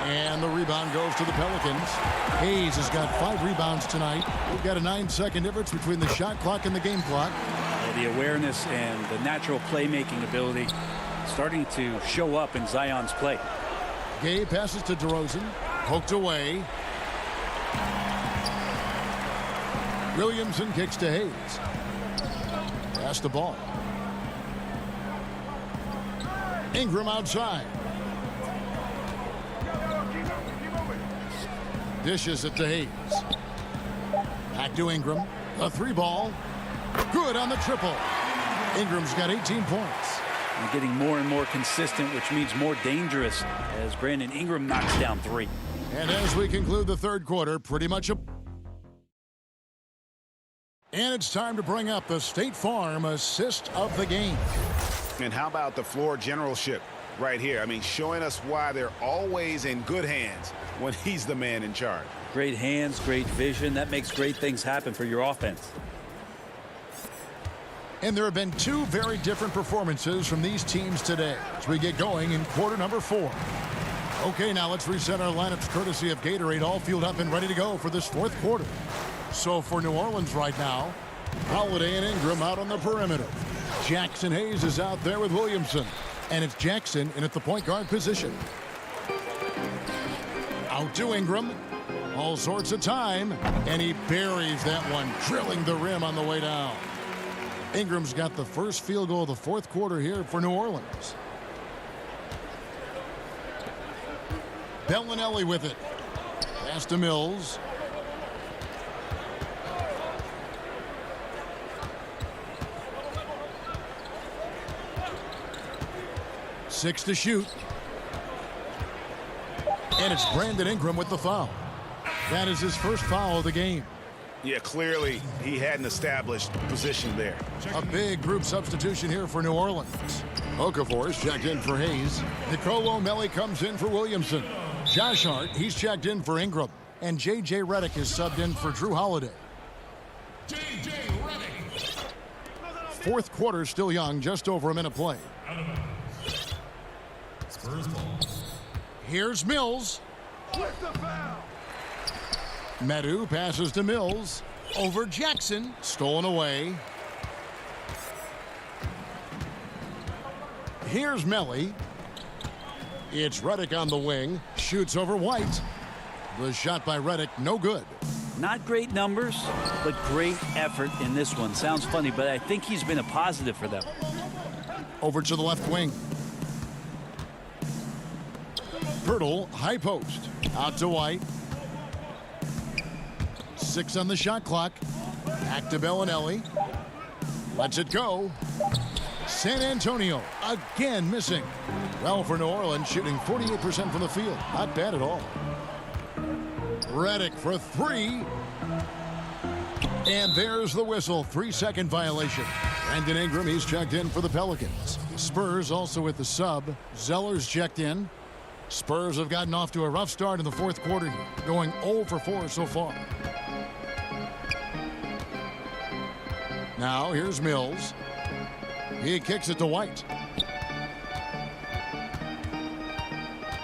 S1: And the rebound goes to the Pelicans. Hayes has got 5 rebounds tonight. We've got a 9-second difference between the shot clock and the game clock.
S10: The awareness and the natural playmaking ability starting to show up in Zion's play.
S1: Gay passes to DeRozan. Poked away. Williamson kicks to Hayes. Pass the ball. Ingram outside. Dishes it to Hayes. Back to Ingram. A 3-ball. Good on the triple. Ingram's got 18 points.
S10: And getting more and more consistent, which means more dangerous as Brandon Ingram knocks down 3.
S1: And as we conclude the third quarter, pretty much a... And it's time to bring up the State Farm assist of the game.
S3: And how about the floor generalship right here? I mean, showing us why they're always in good hands when he's the man in charge.
S10: Great hands, great vision. That makes great things happen for your offense.
S1: And there have been 2 very different performances from these teams today as we get going in quarter number 4. Okay, now let's reset our lineups courtesy of Gatorade, all fueled up and ready to go for this 4th quarter. So for New Orleans right now, Holiday and Ingram out on the perimeter. Jackson Hayes is out there with Williamson. And it's Jackson in at the point guard position. Out to Ingram. All sorts of time. And he buries that one, drilling the rim on the way down. Ingram's got the first field goal of the 4th quarter here for New Orleans. Bellinelli with it. Pass to Mills. Six to shoot. And it's Brandon Ingram with the foul. That is his first foul of the game.
S3: Yeah, clearly he hadn't established position there.
S1: A big group substitution here for New Orleans. Okafor's checked in for Hayes. Nicolo Melli comes in for Williamson. Josh Hart, he's checked in for Ingram. And J.J. Redick is subbed in for Drew Holiday. J.J. Redick. Fourth quarter still young, just over a minute play. Spurs ball. Here's Mills. Medu passes to Mills. Over Jackson. Stolen away. Here's Melli. It's Redick on the wing. Shoots over White. The shot by Redick, no good.
S10: Not great numbers, but great effort in this one. Sounds funny, but I think he's been a positive for them.
S1: Over to the left wing. Pirtle, high post. Out to White. 6 on the shot clock. Back to Bellinelli. Lets it go. San Antonio again missing. Well, for New Orleans, shooting 48% from the field. Not bad at all. Redick for 3. And there's the whistle. 3-second violation. Brandon Ingram, he's checked in for the Pelicans. Spurs also with the sub. Zeller's checked in. Spurs have gotten off to a rough start in the fourth quarter here, going 0 for 4 so far. Now here's Mills. He kicks it to White.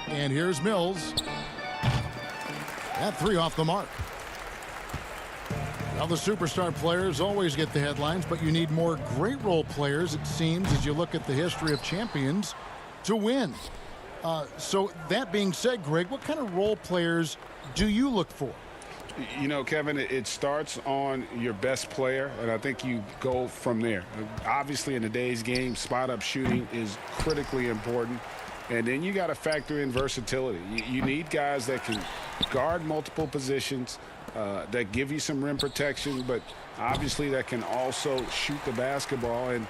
S1: And here's Mills. That 3 off the mark. Well, the superstar players always get the headlines, but you need more great role players, it seems, as you look at the history of champions, to win. So that being said, Greg, what kind of role players do you look for?
S3: You know, Kevin, it starts on your best player, and I think you go from there. Obviously, in today's game, spot-up shooting is critically important. And then you got to factor in versatility. You need guys that can guard multiple positions, that give you some rim protection, but obviously that can also shoot the basketball. And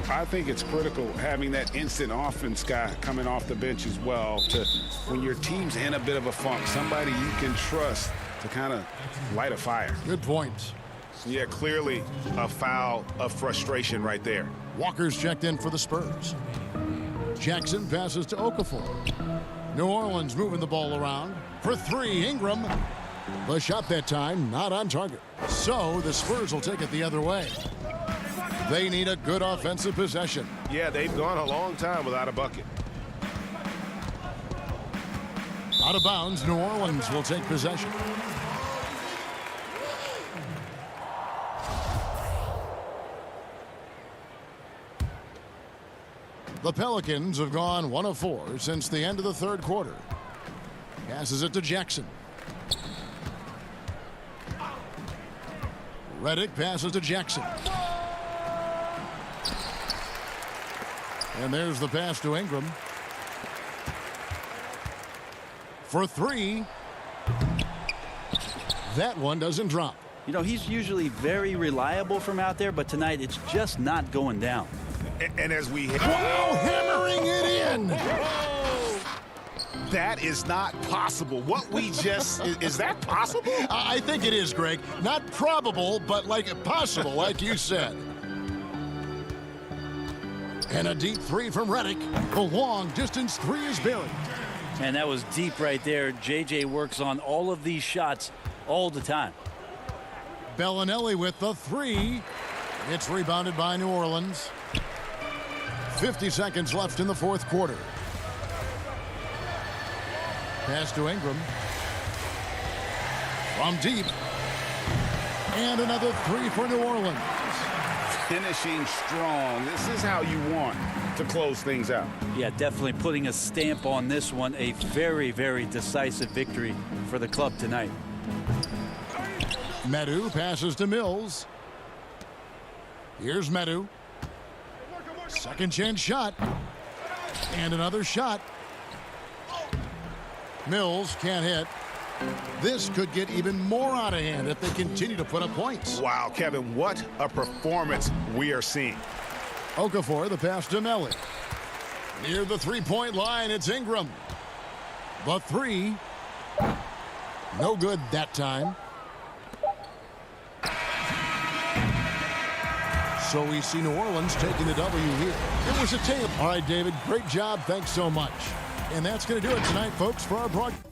S3: I think it's critical having that instant offense guy coming off the bench as well, to when your team's in a bit of a funk, somebody you can trust to kind of light a fire.
S1: Good point.
S3: Yeah, clearly a foul of frustration right there.
S1: Walker's checked in for the Spurs. Jackson passes to Okafor. New Orleans moving the ball around. For 3, Ingram. The shot that time not on target. So the Spurs will take it the other way. They need a good offensive possession.
S4: Yeah, they've gone a long time without a bucket.
S1: Out of bounds, New Orleans will take possession. The Pelicans have gone 1 of 4 since the end of the third quarter. Passes it to Jackson. Redick passes to Jackson. And there's the pass to Ingram. For 3. That one doesn't drop.
S10: You know, he's usually very reliable from out there, but tonight it's just not going down.
S3: And as we...
S1: Wow, hammering it in!
S3: That is not possible. What we just... is that possible?
S1: I think it is, Greg. Not probable, but like possible, like you said. And a deep 3 from Redick. The long distance 3 is buried.
S10: And that was deep right there. J.J. works on all of these shots all the time.
S1: Bellinelli with the 3. It's rebounded by New Orleans. 50 seconds left in the fourth quarter. Pass to Ingram. From deep. And another 3 for New Orleans.
S3: Finishing strong. This is how you want to close things out.
S10: Yeah, definitely putting a stamp on this one. A very, very decisive victory for the club tonight.
S1: Medu passes to Mills. Here's Medu. Second chance shot. And another shot. Mills can't hit. This could get even more out of hand if they continue to put up points.
S3: Wow, Kevin, what a performance we are seeing.
S1: Okafor, the pass to Melly. Near the three-point line, it's Ingram. The three. No good that time. So we see New Orleans taking the W here. It was a tail. All right, David, great job. Thanks so much. And that's going to do it tonight, folks, for our broadcast.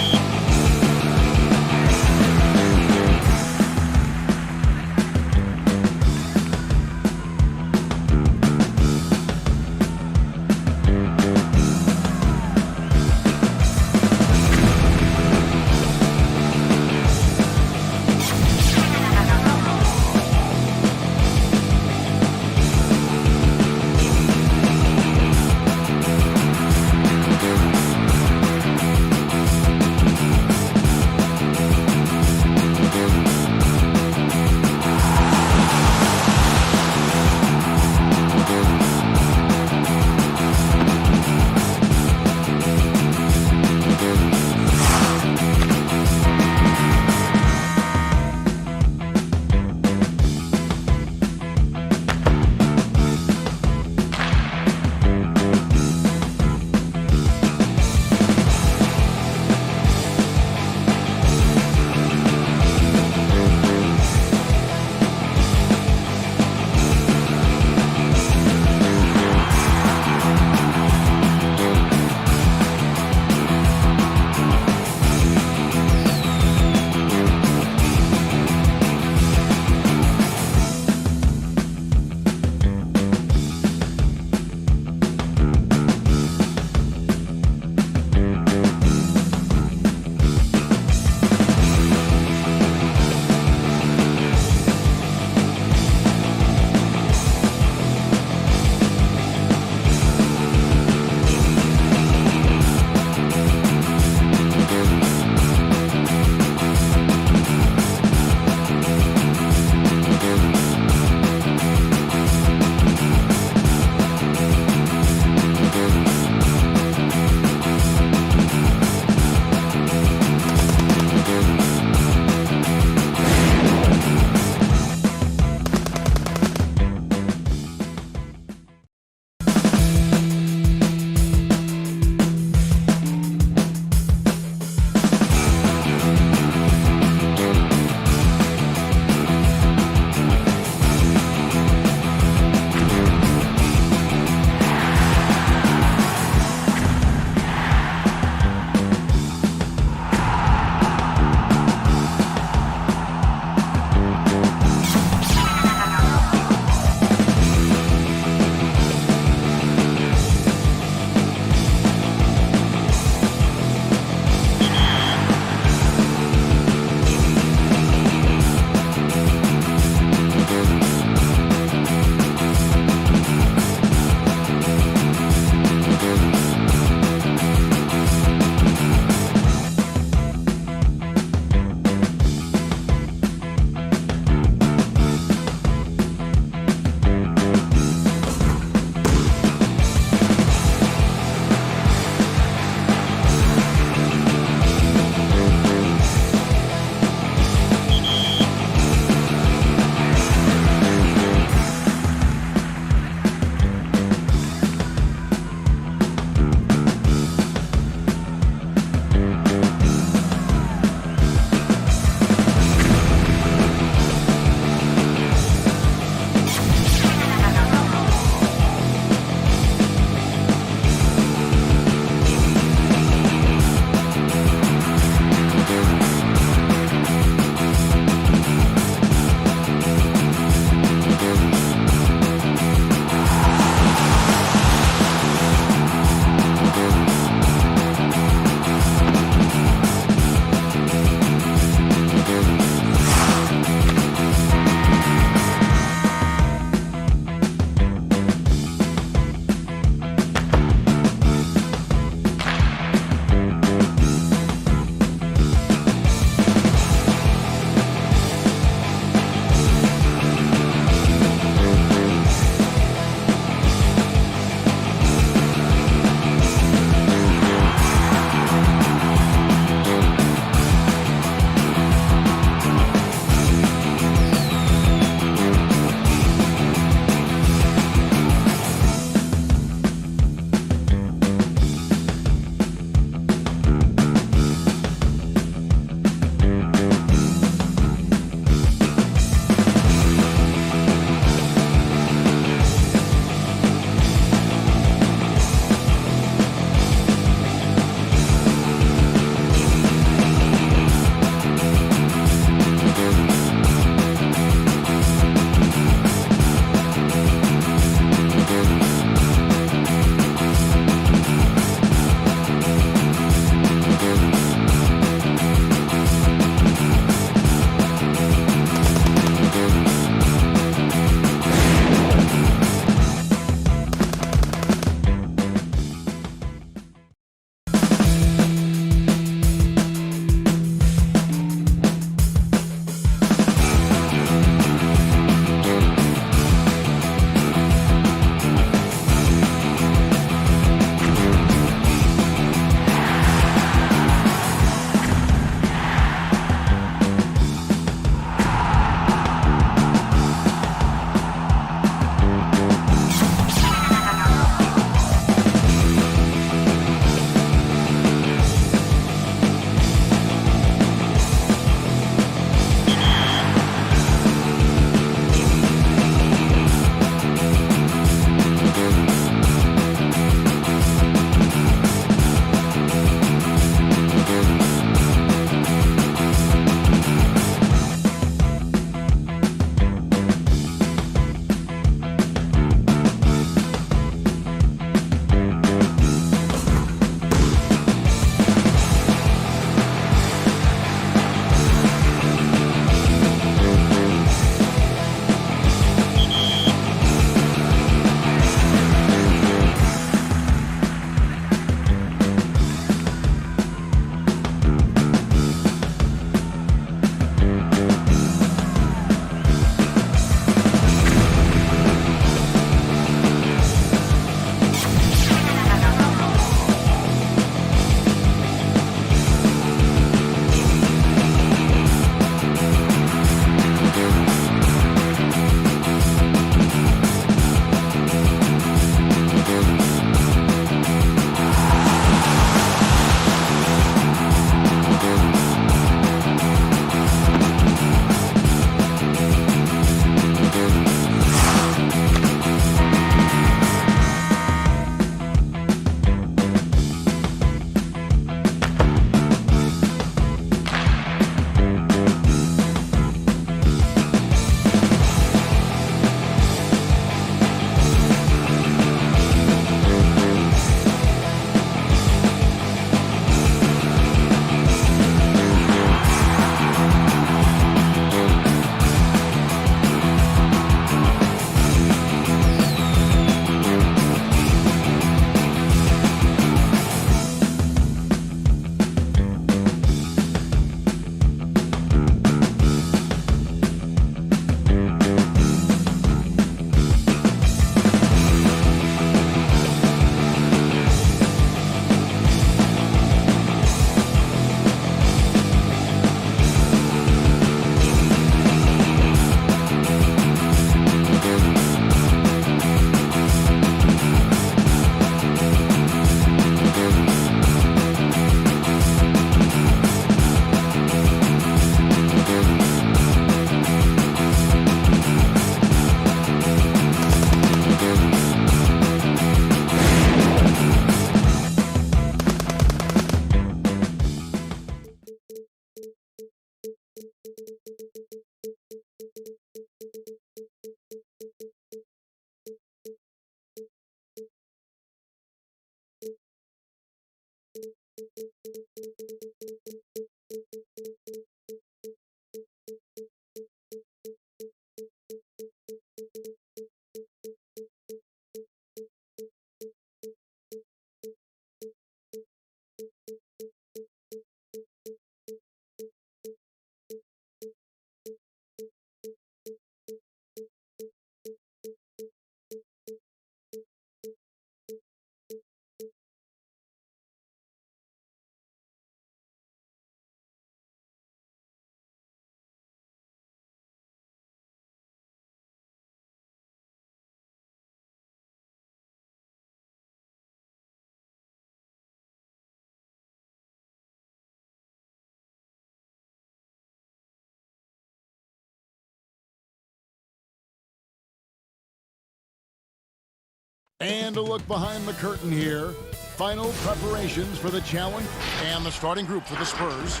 S1: And a look behind the curtain here. Final preparations for the challenge and the starting group for the Spurs.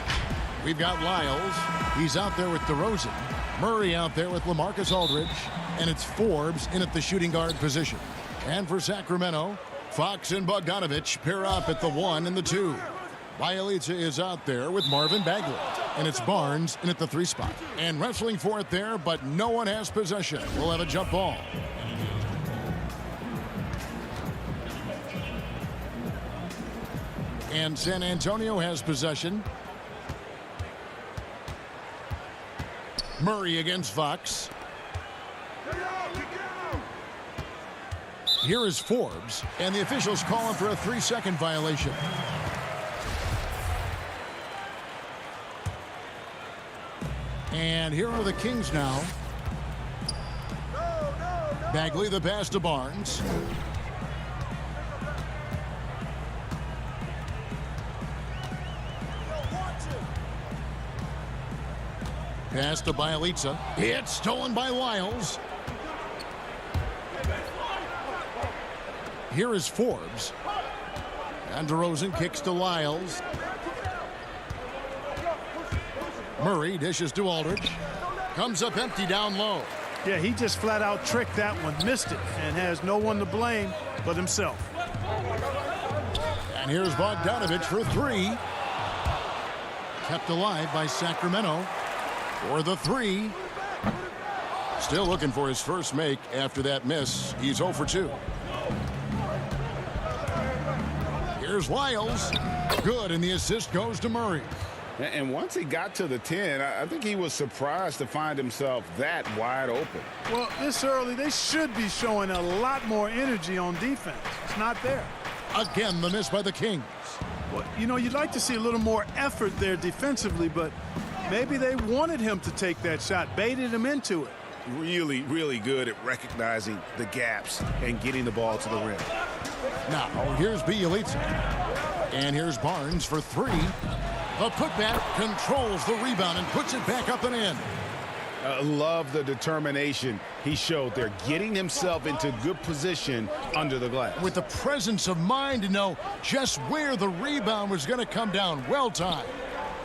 S1: We've got Lyles. He's out there with DeRozan. Murray out there with LaMarcus Aldridge. And it's Forbes in at the shooting guard position. And for Sacramento, Fox and Bogdanovich pair up at the 1 and the 2. Bielitsa is out there with Marvin Bagley. And it's Barnes in at the 3 spot. And wrestling for it there, but no one has possession. We'll have a jump ball. And San Antonio has possession. Murray against Fox. Here is Forbes, and the officials calling for a 3-second violation. And here are the Kings now. Bagley the pass to Barnes. Pass to Bielitsa. It's stolen by Lyles. Here is Forbes. And DeRozan kicks to Lyles. Murray dishes to Aldridge. Comes up empty down low.
S11: Yeah, he just flat out tricked that one, missed it, and has no one to blame but himself.
S1: And here's Bogdanovich for 3. Kept alive by Sacramento. For the 3. Still looking for his first make after that miss. He's 0 for 2. Here's Lyles. Good, and the assist goes to Murray.
S3: And once he got to the 10, I think he was surprised to find himself that wide open.
S11: Well, this early, they should be showing a lot more energy on defense. It's not there.
S1: Again, the miss by the Kings.
S11: Well, you know, you'd like to see a little more effort there defensively, but maybe they wanted him to take that shot, baited him into it.
S4: Really, really good at recognizing the gaps and getting the ball to the rim.
S1: Now, here's Bielitsa. And here's Barnes for 3. The putback controls the rebound and puts it back up and in.
S3: Love the determination he showed there, getting himself into good position under the glass.
S1: With the presence of mind to know just where the rebound was going to come down. Well timed.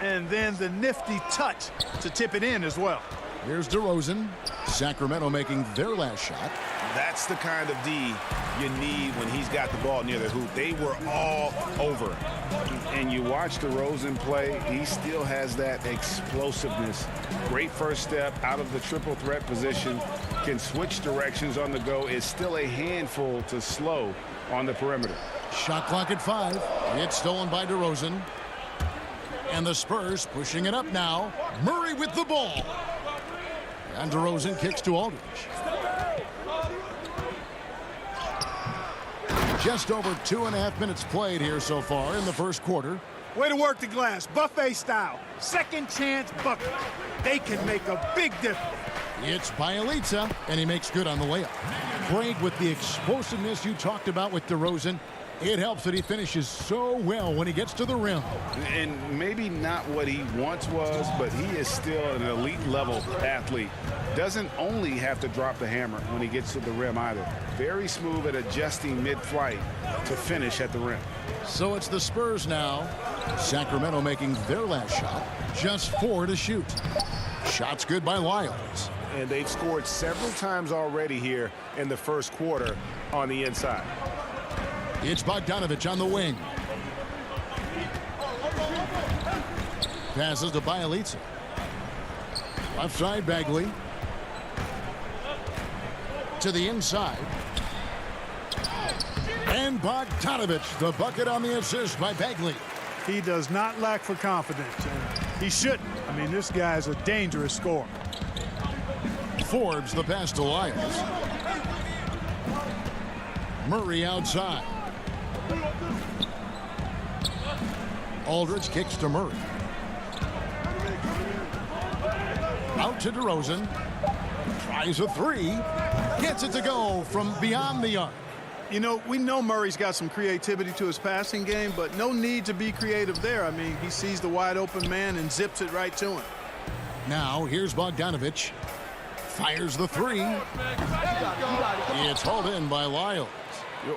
S11: And then the nifty touch to tip it in as well.
S1: Here's DeRozan. Sacramento making their last shot.
S4: That's the kind of D you need when he's got the ball near the hoop. They were all over it.
S3: And you watch DeRozan play, he still has that explosiveness. Great first step out of the triple threat position. Can switch directions on the go. Is still a handful to slow on the perimeter.
S1: Shot clock at 5. It's stolen by DeRozan. And the Spurs pushing it up now. Murray with the ball. And DeRozan kicks to Aldridge. Just over 2.5 minutes played here so far in the first quarter.
S11: Way to work the glass, buffet style. Second chance bucket. They can make a big difference.
S1: It's Bielitsa, and he makes good on the layup. Craig, with the explosiveness you talked about with DeRozan, it helps that he finishes so well when he gets to the rim.
S3: And maybe not what he once was, but he is still an elite level athlete. Doesn't only have to drop the hammer when he gets to the rim either. Very smooth at adjusting mid-flight to finish at the rim.
S1: So it's the Spurs now. Sacramento making their last shot. Just 4 to shoot. Shots good by Lyles.
S4: And they've scored several times already here in the first quarter on the inside.
S1: It's Bogdanovich on the wing. passes to Bielitsa. Left side, Bagley. To the inside. And Bogdanovich, the bucket on the assist by Bagley.
S11: He does not lack for confidence, and he shouldn't. I mean, this guy is a dangerous scorer.
S1: Forbes the pass to Lyles. Murray outside. Aldridge kicks to Murray. Out to DeRozan. Tries a three. Gets it to go from beyond the arc.
S11: You know, we know Murray's got some creativity to his passing game, but no need to be creative there. I mean, he sees the wide open man and zips it right to him.
S1: Now, here's Bogdanovich. Fires the three. It's hauled in by Lyles.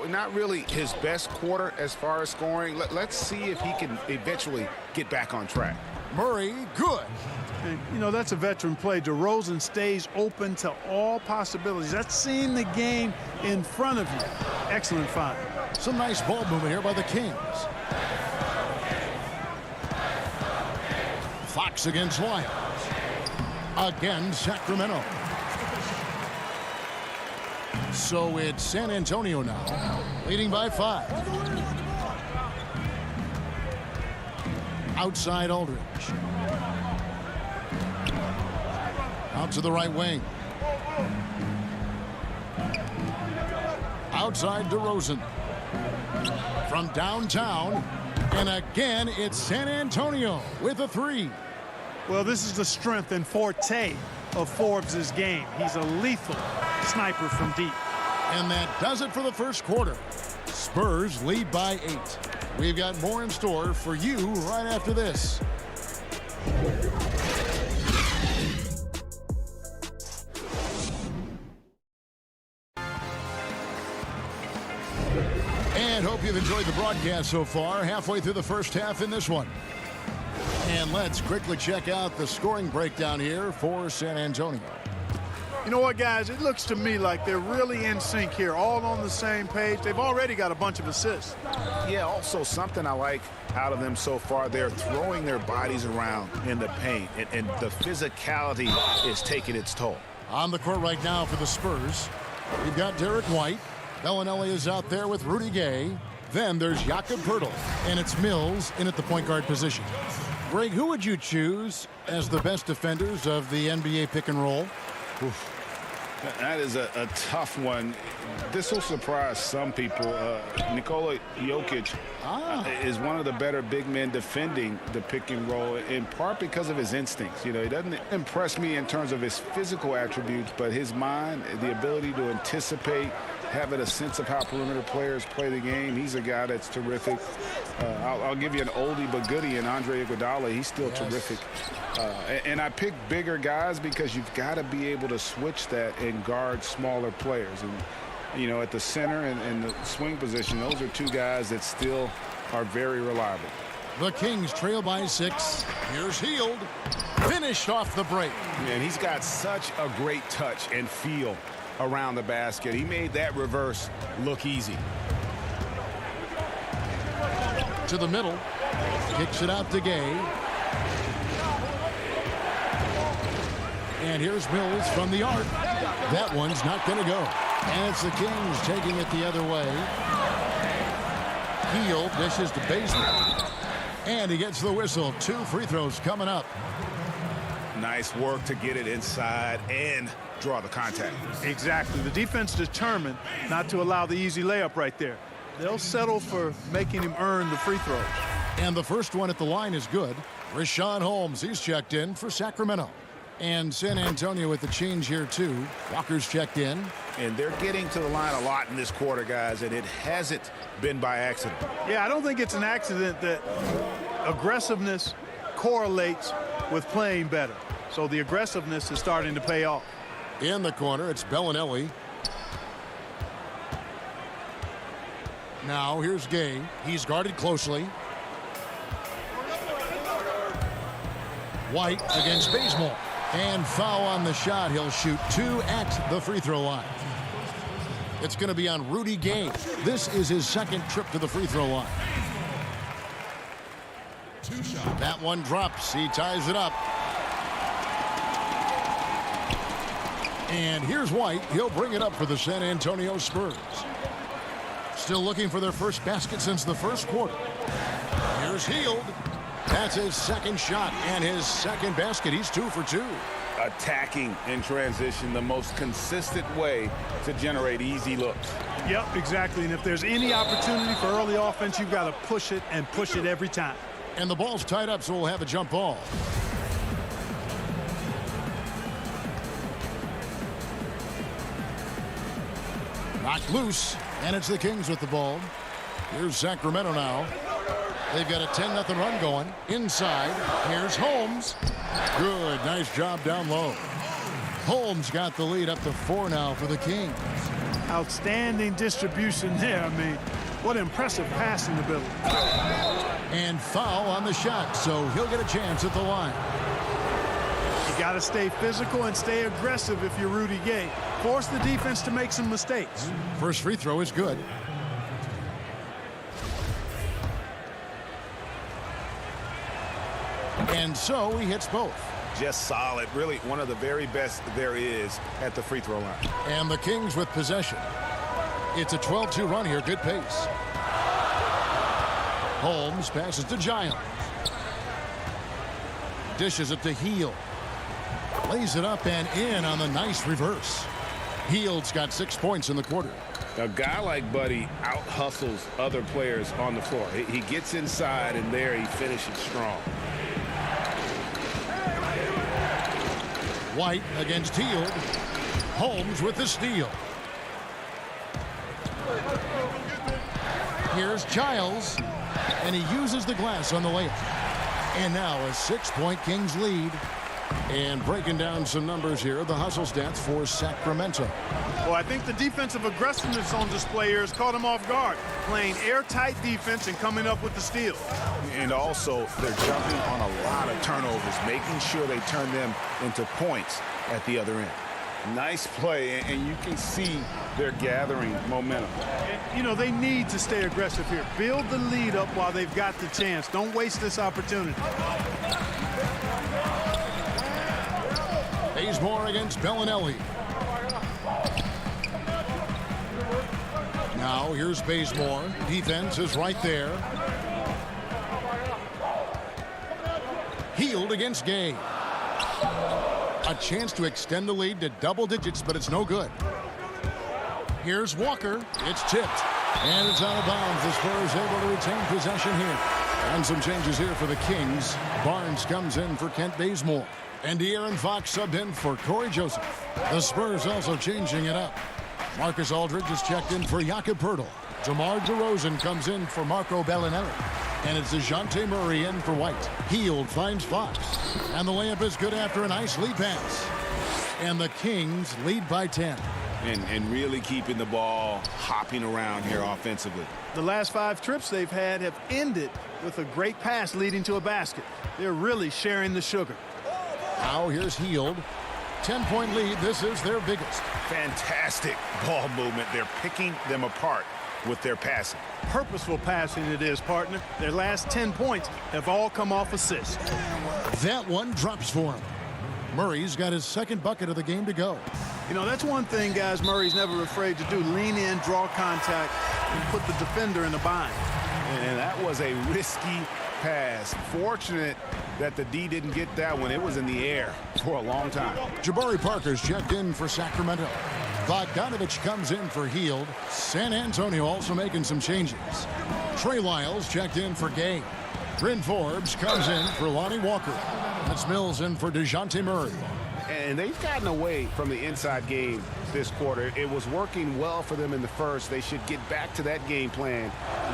S3: Not really his best quarter as far as scoring. Let's see if he can eventually get back on track.
S1: Murray, good.
S11: And, you know, that's a veteran play. DeRozan stays open to all possibilities. That's seeing the game in front of you. Excellent find.
S1: Some nice ball movement here by the Kings. Fox against Lyles. Again, Sacramento. So it's San Antonio now, leading by 5. Outside Aldridge. Out to the right wing. Outside DeRozan. From downtown. And again, it's San Antonio with a three.
S11: Well, this is the strength and forte of Forbes' game. He's a lethal sniper from deep.
S1: And that does it for the first quarter. Spurs lead by 8. We've got more in store for you right after this. And hope you've enjoyed the broadcast so far. Halfway through the first half in this one. And let's quickly check out the scoring breakdown here for San Antonio.
S11: You know what, guys? It looks to me like they're really in sync here, all on the same page. They've already got a bunch of assists.
S3: Yeah, also something I like out of them so far, they're throwing their bodies around in the paint, and the physicality is taking its toll.
S1: On the court right now for the Spurs, you've got Derek White. Bellinelli is out there with Rudy Gay. Then there's Jakob Poeltl, and it's Mills in at the point guard position. Greg, who would you choose as the best defenders of the NBA pick and roll?
S3: Oof. That is a tough one. This will surprise some people. Nikola Jokic is one of the better big men defending the pick and roll, in part because of his instincts. You know, he doesn't impress me in terms of his physical attributes, but his mind, the ability to anticipate, having a sense of how perimeter players play the game. He's a guy that's terrific. I'll give you an oldie but goodie in Andre Iguodala. He's still terrific. And I pick bigger guys because you've got to be able to switch that and guard smaller players. And, you know, at the center and the swing position, those are two guys that still are very reliable.
S1: The Kings trail by 6. Here's Hield. Finished off the break.
S3: And he's got such a great touch and feel around the basket. He made that reverse look easy.
S1: To the middle. Kicks it out to Gay. And here's Mills from the arc. That one's not going to go. And it's the Kings taking it the other way. Hield dishes to Bazemore. And he gets the whistle. 2 free throws coming up.
S3: Nice work to get it inside and draw the contact.
S11: Exactly. The defense determined not to allow the easy layup right there. They'll settle for making him earn the free throws.
S1: And the first one at the line is good. Richaun Holmes, he's checked in for Sacramento. And San Antonio with the change here, too. Walker's checked in.
S3: And they're getting to the line a lot in this quarter, guys, and it hasn't been by accident.
S11: Yeah, I don't think it's an accident that aggressiveness correlates with playing better. So the aggressiveness is starting to pay off.
S1: In the corner, it's Bellinelli. Now, here's Gay. He's guarded closely. White against Bazemore. And foul on the shot. He'll shoot 2 at the free throw line. It's going to be on Rudy Gay. This is his second trip to the free throw line. That one drops. He ties it up. And here's White. He'll bring it up for the San Antonio Spurs. Still looking for their first basket since the first quarter. Here's Hield. That's his second shot and his second basket. He's 2 for 2.
S3: Attacking in transition, the most consistent way to generate easy looks.
S11: Yep, exactly. And if there's any opportunity for early offense, you've got to push it and push it every time.
S1: And the ball's tied up, so we'll have a jump ball. Knocked loose, and it's the Kings with the ball. Here's Sacramento now. They've got a 10-0 run going. Inside, here's Holmes. Good, nice job down low. Holmes got the lead up to 4 now for the Kings.
S11: Outstanding distribution there. I mean, what impressive passing ability.
S1: And foul on the shot, so he'll get a chance at the line.
S11: You got to stay physical and stay aggressive if you're Rudy Gay. Force the defense to make some mistakes.
S1: First free throw is good. And so he hits both.
S3: Just solid. Really one of the very best there is at the free throw line.
S1: And the Kings with possession. It's a 12-2 run here. Good pace. Holmes passes to Giles. Dishes it to Hield. Lays it up and in on the nice reverse. Hield's got 6 points in the quarter.
S3: A guy like Buddy out-hustles other players on the floor. He gets inside, and there he finishes strong.
S1: White against Hield. Holmes with the steal. Here's Giles, and he uses the glass on the layup. And now a 6-point Kings lead. And breaking down some numbers here, the hustle stats for Sacramento.
S11: Well, I think the defensive aggressiveness on display here has caught him off guard. Playing airtight defense and coming up with the steal.
S3: And also, they're jumping on a lot of turnovers, making sure they turn them into points at the other end. Nice play, and you can see they're gathering momentum.
S11: You know, they need to stay aggressive here. Build the lead up while they've got the chance. Don't waste this opportunity.
S1: Bazemore against Bellinelli. Now here's Bazemore. Defense is right there. Hield against Gay. A chance to extend the lead to double digits, but it's no good. Here's Walker. It's tipped. And it's out of bounds. The Spurs able to retain possession here. And some changes here for the Kings. Barnes comes in for Kent Bazemore. And De'Aaron Fox subbed in for Corey Joseph. The Spurs also changing it up. Marcus Aldridge is checked in for Jakob Poeltl. DeMar DeRozan comes in for Marco Bellinelli. And it's DeJounte Murray in for White. Hield finds Fox. And the layup is good after a nice lead pass. And the Kings lead by 10.
S3: And really keeping the ball hopping around here offensively.
S11: The last 5 trips they've had have ended with a great pass leading to a basket. They're really sharing the sugar.
S1: Now here's Hield. 10-point lead. This is their biggest.
S3: Fantastic ball movement. They're picking them apart with their passing.
S11: Purposeful passing it is, partner. Their last 10 points have all come off assists.
S1: That one drops for him. Murray's got his second bucket of the game to go.
S11: You know, that's one thing, guys, Murray's never afraid to do. Lean in, draw contact, and put the defender in a bind.
S3: And that was a risky pass. Fortunate that the D didn't get that one. It was in the air for a long time.
S1: Jabari Parker's checked in for Sacramento. Bogdanovich comes in for Hield. San Antonio also making some changes. Trey Lyles checked in for Gay. Bryn Forbes comes in for Lonnie Walker. That's Mills in for DeJounte Murray.
S3: And they've gotten away from the inside game this quarter. It was working well for them in the first. They should get back to that game plan.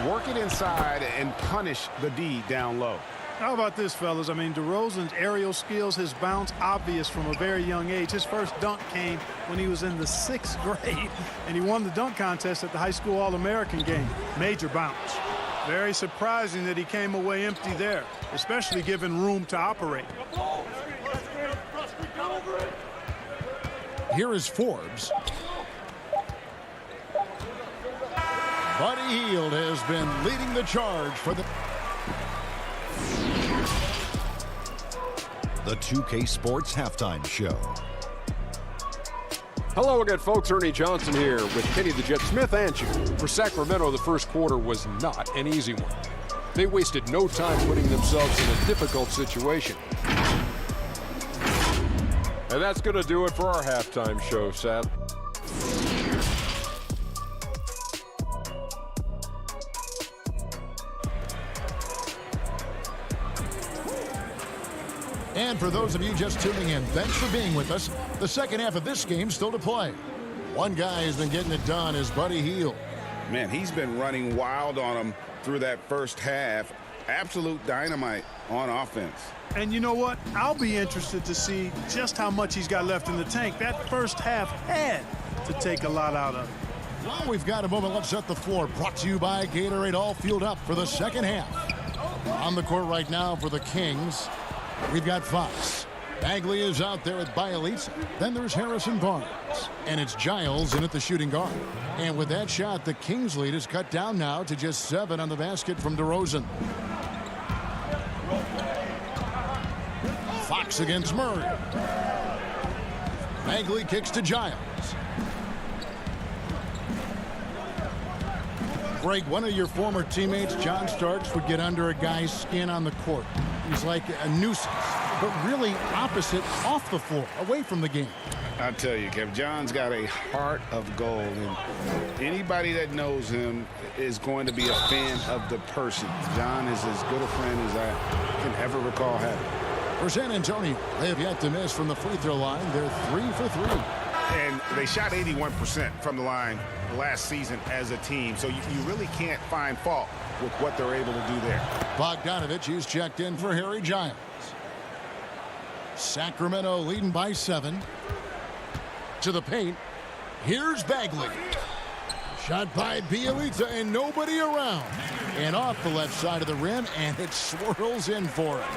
S3: Work it inside and punish the D down low.
S11: How about this, fellas? I mean, DeRozan's aerial skills, his bounce, obvious from a very young age. His first dunk came when he was in the 6th grade, and he won the dunk contest at the high school All-American game. Major bounce. Very surprising that he came away empty there, especially given room to operate.
S1: Here is Forbes. Buddy Hield has been leading the charge for the...
S5: the 2K Sports Halftime Show.
S6: Hello again, folks. Ernie Johnson here with Kenny the Jet Smith and you. For Sacramento, the first quarter was not an easy one. They wasted no time putting themselves in a difficult situation. And that's going to do it for our halftime show, Seth.
S1: And for those of you just tuning in, thanks for being with us. The second half of this game still to play. One guy has been getting it done is Buddy Hield.
S3: Man, he's been running wild on him through that first half. Absolute dynamite on offense.
S11: And you know what? I'll be interested to see just how much he's got left in the tank. That first half had to take a lot out of it.
S1: Well, we've got a moment. Let's set the floor. Brought to you by Gatorade, all fueled up for the second half. On the court right now for the Kings, we've got Fox. Bagley is out there with Bielitsa. Then there's Harrison Barnes. And it's Giles in at the shooting guard. And with that shot, the Kings lead is cut down now to just 7 on the basket from DeRozan. Fox against Murray. Bagley kicks to Giles. Greg, one of your former teammates, John Starks, would get under a guy's skin on the court. He's like a nuisance, but really opposite off the floor, away from the game.
S3: I'll tell you, Kev, John's got a heart of gold, and anybody that knows him is going to be a fan of the person. John is as good a friend as I can ever recall having.
S1: For San Antonio, they have yet to miss from the free throw line. They're 3 for 3.
S3: And they shot 81% from the line last season as a team, so you really can't find fault with what they're able to do there.
S1: Bogdanovich, he's checked in for Harry Giles. Sacramento leading by 7. To the paint. Here's Bagley. Shot by Bielitsa and nobody around. And off the left side of the rim, and it swirls in for him.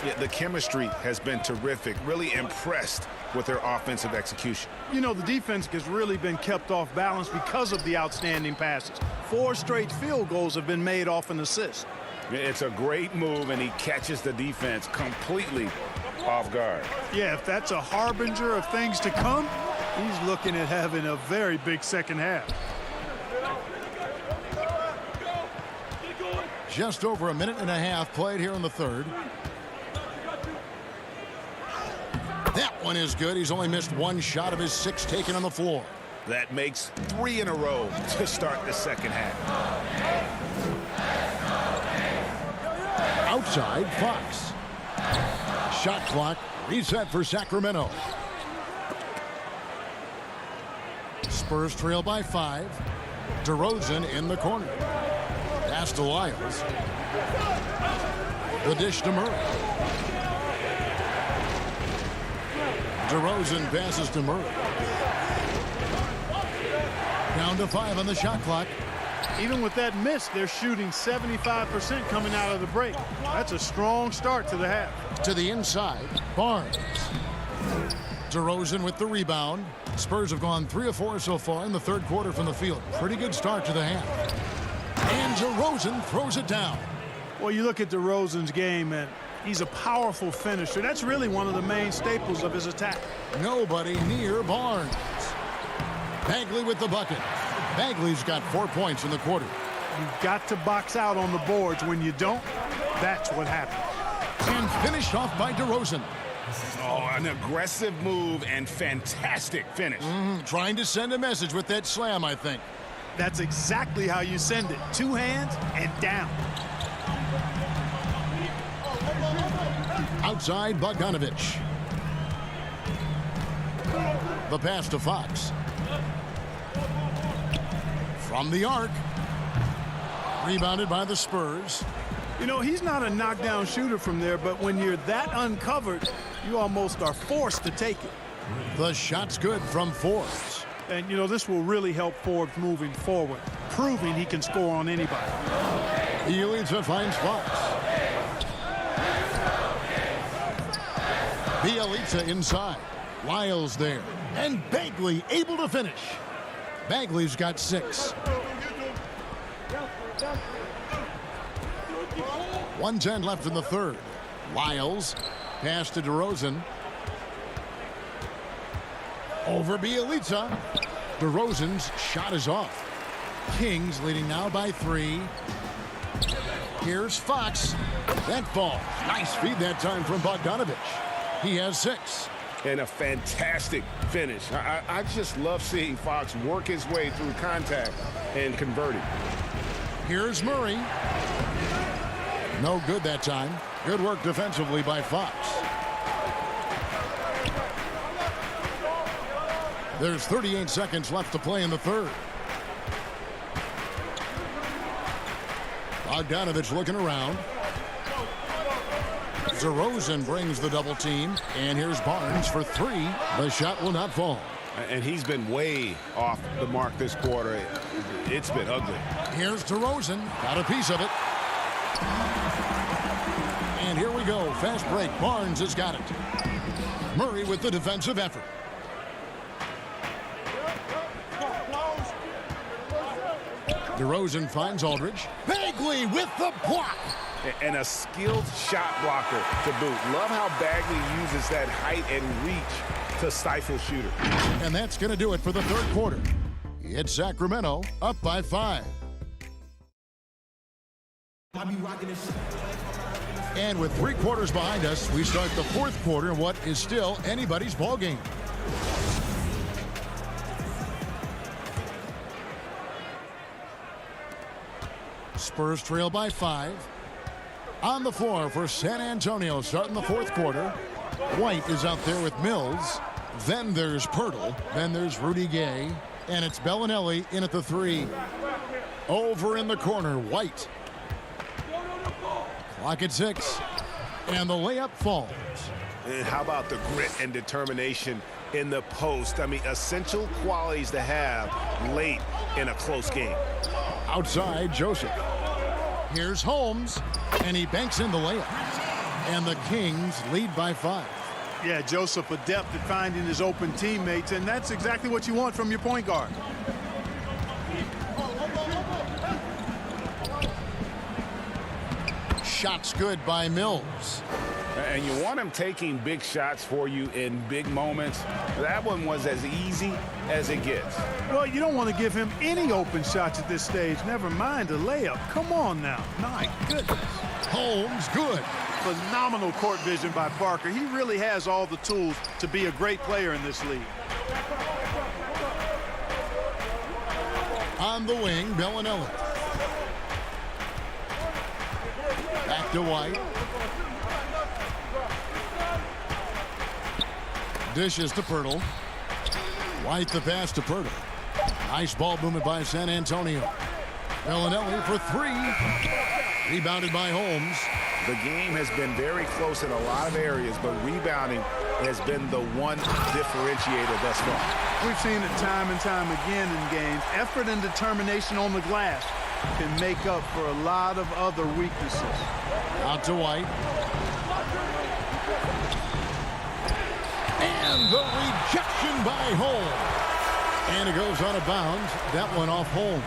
S3: Yeah, the chemistry has been terrific. Really impressed with their offensive execution.
S11: You know, the defense has really been kept off balance because of the outstanding passes. 4 straight field goals have been made off an assist.
S3: It's a great move, and he catches the defense completely off guard.
S11: Yeah, if that's a harbinger of things to come, he's looking at having a very big second half.
S1: Just over a minute and a half played here in the third. That one is good. He's only missed 1 shot of his 6 taken on the floor.
S3: That makes 3 in a row to start the second half.
S1: Outside, Fox. Shot clock reset for Sacramento. Spurs trail by 5. DeRozan in the corner. Pass to Lyles. The dish to Murray. DeRozan passes to Murray. Down to 5 on the shot clock.
S11: Even with that miss, they're shooting 75% coming out of the break. That's a strong start to the half.
S1: To the inside, Barnes. DeRozan with the rebound. Spurs have gone 3 of 4 so far in the third quarter from the field. Pretty good start to the half. And DeRozan throws it down.
S11: Well, you look at DeRozan's game, and he's a powerful finisher. That's really one of the main staples of his attack.
S1: Nobody near Barnes. Bagley with the bucket. Bagley's got 4 points in the quarter.
S11: You've got to box out on the boards. When you don't, that's what happens.
S1: And finished off by DeRozan.
S3: Oh, an aggressive move and fantastic finish.
S1: Trying to send a message with that slam, I think.
S11: That's exactly how you send it. 2 hands and down.
S1: Outside, Bogdanovich. The pass to Fox. From the arc. Rebounded by the Spurs.
S11: You know, he's not a knockdown shooter from there, but when you're that uncovered, you almost are forced to take it.
S1: The shot's good from Forbes.
S11: And, you know, this will really help Forbes moving forward, proving he can score on anybody.
S1: Bielitsa finds Fox. Bielitsa inside. Lyles there. And Bagley able to finish. Bagley's got 6. 1:10 left in the third. Lyles Pass to DeRozan. Over Bielitsa. DeRozan's shot is off. Kings leading now by 3. Here's Fox. That falls. Nice feed that time from Bogdanovich. He has 6.
S3: And a fantastic finish. I just love seeing Fox work his way through contact and converting.
S1: Here's Murray. No good that time. Good work defensively by Fox. There's 38 seconds left to play in the third. Bogdanovich looking around. DeRozan brings the double team. And here's Barnes for 3. The shot will not fall.
S3: And he's been way off the mark this quarter. It's been ugly.
S1: Here's DeRozan. Got a piece of it. And here we go. Fast break. Barnes has got it. Murray with the defensive effort. DeRozan finds Aldridge. Bagley with the block.
S3: And a skilled shot blocker to boot. Love how Bagley uses that height and reach to stifle shooters.
S1: And that's going to do it for the third quarter. It's Sacramento up by 5. And with 3 quarters behind us, we start the fourth quarter in what is still anybody's ball game. Spurs trail by 5. On the floor for San Antonio starting the fourth quarter. White is out there with Mills. Then there's Pirtle. Then there's Rudy Gay. And it's Bellinelli in at the 3. Over in the corner, White. Clock at 6. And the layup falls.
S3: And how about the grit and determination in the post? I mean, essential qualities to have late in a close game.
S1: Outside, Joseph. Here's Holmes, and he banks in the layup. And the Kings lead by 5.
S11: Yeah, Joseph adept at finding his open teammates, and that's exactly what you want from your point guard.
S1: Shots good by Mills.
S3: And you want him taking big shots for you in big moments. That one was as easy as it gets.
S11: Well, you don't want to give him any open shots at this stage. Never mind a layup. Come on now. My goodness.
S1: Holmes, good.
S11: Phenomenal court vision by Parker. He really has all the tools to be a great player in this league.
S1: On the wing, Bellinelli. Back to White. Dishes to Pirtle. White the pass to Pirtle. Nice ball movement by San Antonio. Bellinelli for 3. Rebounded by Holmes.
S3: The game has been very close in a lot of areas, but rebounding has been the one differentiator thus far.
S11: We've seen it time and time again in games. Effort and determination on the glass can make up for a lot of other weaknesses.
S1: Out to White. And the rejection by Holmes. And it goes out of bounds. That one off Holmes.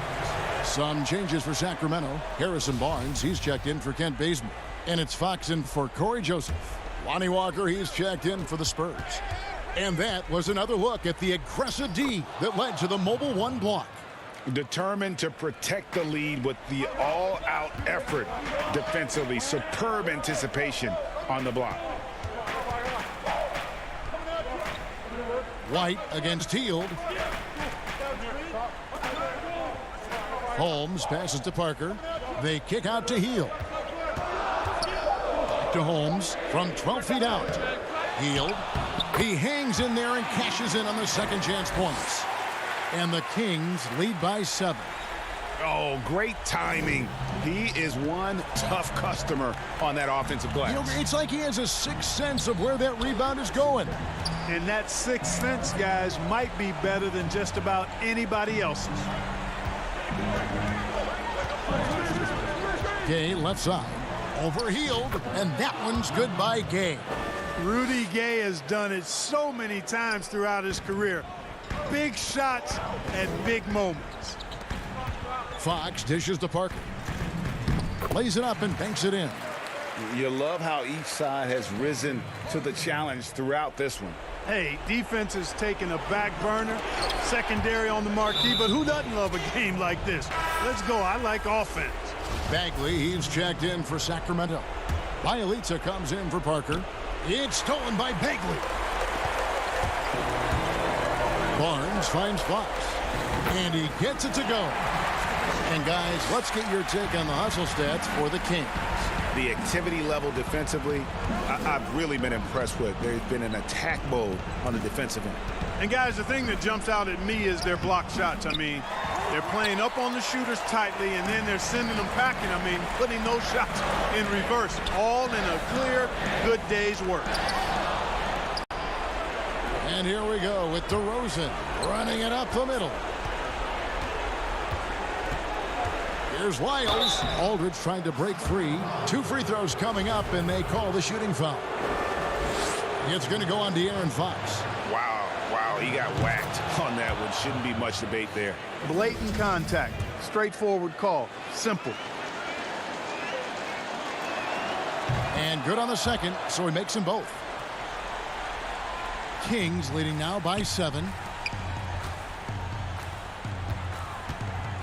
S1: Some changes for Sacramento. Harrison Barnes, he's checked in for Kent Bazemore. And it's Fox in for Corey Joseph. Lonnie Walker, he's checked in for the Spurs. And that was another look at the aggressive D that led to the Mobile One block.
S3: Determined to protect the lead with the all-out effort defensively. Superb anticipation on the block.
S1: White against Hield. Holmes passes to Parker. They kick out to Hield. Back to Holmes from 12 feet out. Hield. He hangs in there and cashes in on the second chance points. And the Kings lead by 7.
S3: Oh, great timing. He is one tough customer on that offensive glass.
S1: You know, it's like he has a sixth sense of where that rebound is going.
S11: And that sixth sense, guys, might be better than just about anybody else's.
S1: Gay left side. Over Hield, and that one's good by Gay.
S11: Rudy Gay has done it so many times throughout his career. Big shots and big moments.
S1: Fox dishes to Parker. Lays it up and banks it in.
S3: You love how each side has risen to the challenge throughout this one.
S11: Hey, defense is taking a back burner, secondary on the marquee, but who doesn't love a game like this? Let's go. I like offense.
S1: Bagley, he's checked in for Sacramento. Bielitsa comes in for Parker. It's stolen by Bagley. Barnes finds Fox, and he gets it to go. And guys, let's get your take on the hustle stats for the Kings.
S3: The activity level defensively, I've really been impressed with. There's been an attack mode on the defensive end.
S11: And guys, the thing that jumps out at me is their block shots. I mean, they're playing up on the shooters tightly, and then they're sending them packing. I mean, putting those shots in reverse, all in a clear, good day's work.
S1: And here we go with DeRozan running it up the middle. Here's Lyles. Aldridge trying to break free. 2 free throws coming up, and they call the shooting foul. It's going to go on De'Aaron Fox.
S3: Wow, he got whacked on that one. Shouldn't be much debate there.
S11: Blatant contact. Straightforward call. Simple.
S1: And good on the second, so he makes them both. Kings leading now by 7.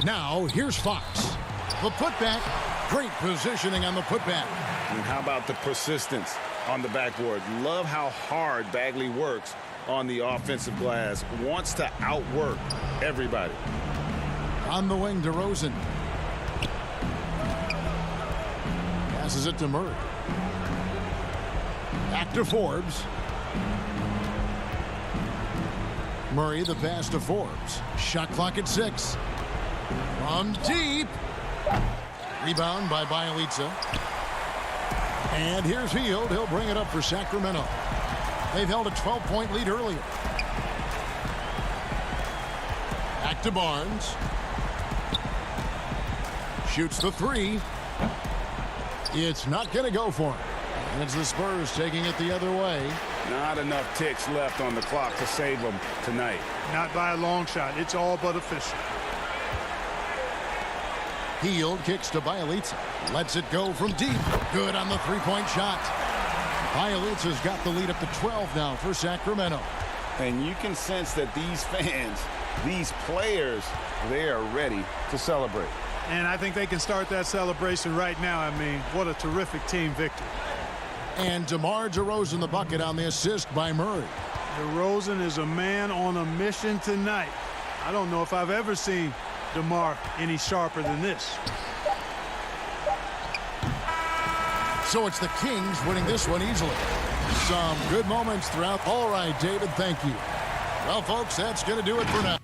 S1: Now, here's Fox. The putback. Great positioning on the putback.
S3: And how about the persistence on the backboard? Love how hard Bagley works on the offensive glass. Wants to outwork everybody.
S1: On the wing, DeRozan. Passes it to Murray. Back to Forbes. Murray, the pass to Forbes. Shot clock at 6. From deep. Rebound by Bielitsa. And here's Hield. He'll bring it up for Sacramento. They've held a 12-point lead earlier. Back to Barnes. Shoots the 3. It's not going to go for him. And it's the Spurs taking it the other way.
S3: Not enough ticks left on the clock to save them tonight.
S11: Not by a long shot. It's all but official.
S1: Hield kicks to Bielitsa. Lets it go from deep. Good on the 3-point shot. Bielitsa's got the lead up to 12 now for Sacramento.
S3: And you can sense that these fans, these players, they are ready to celebrate.
S11: And I think they can start that celebration right now. I mean, what a terrific team victory.
S1: And DeMar DeRozan the bucket on the assist by Murray.
S11: DeRozan is a man on a mission tonight. I don't know if I've ever seen DeMar any sharper than this.
S1: So it's the Kings winning this one easily. Some good moments throughout. All right, David, thank you. Well, folks, that's going to do it for now.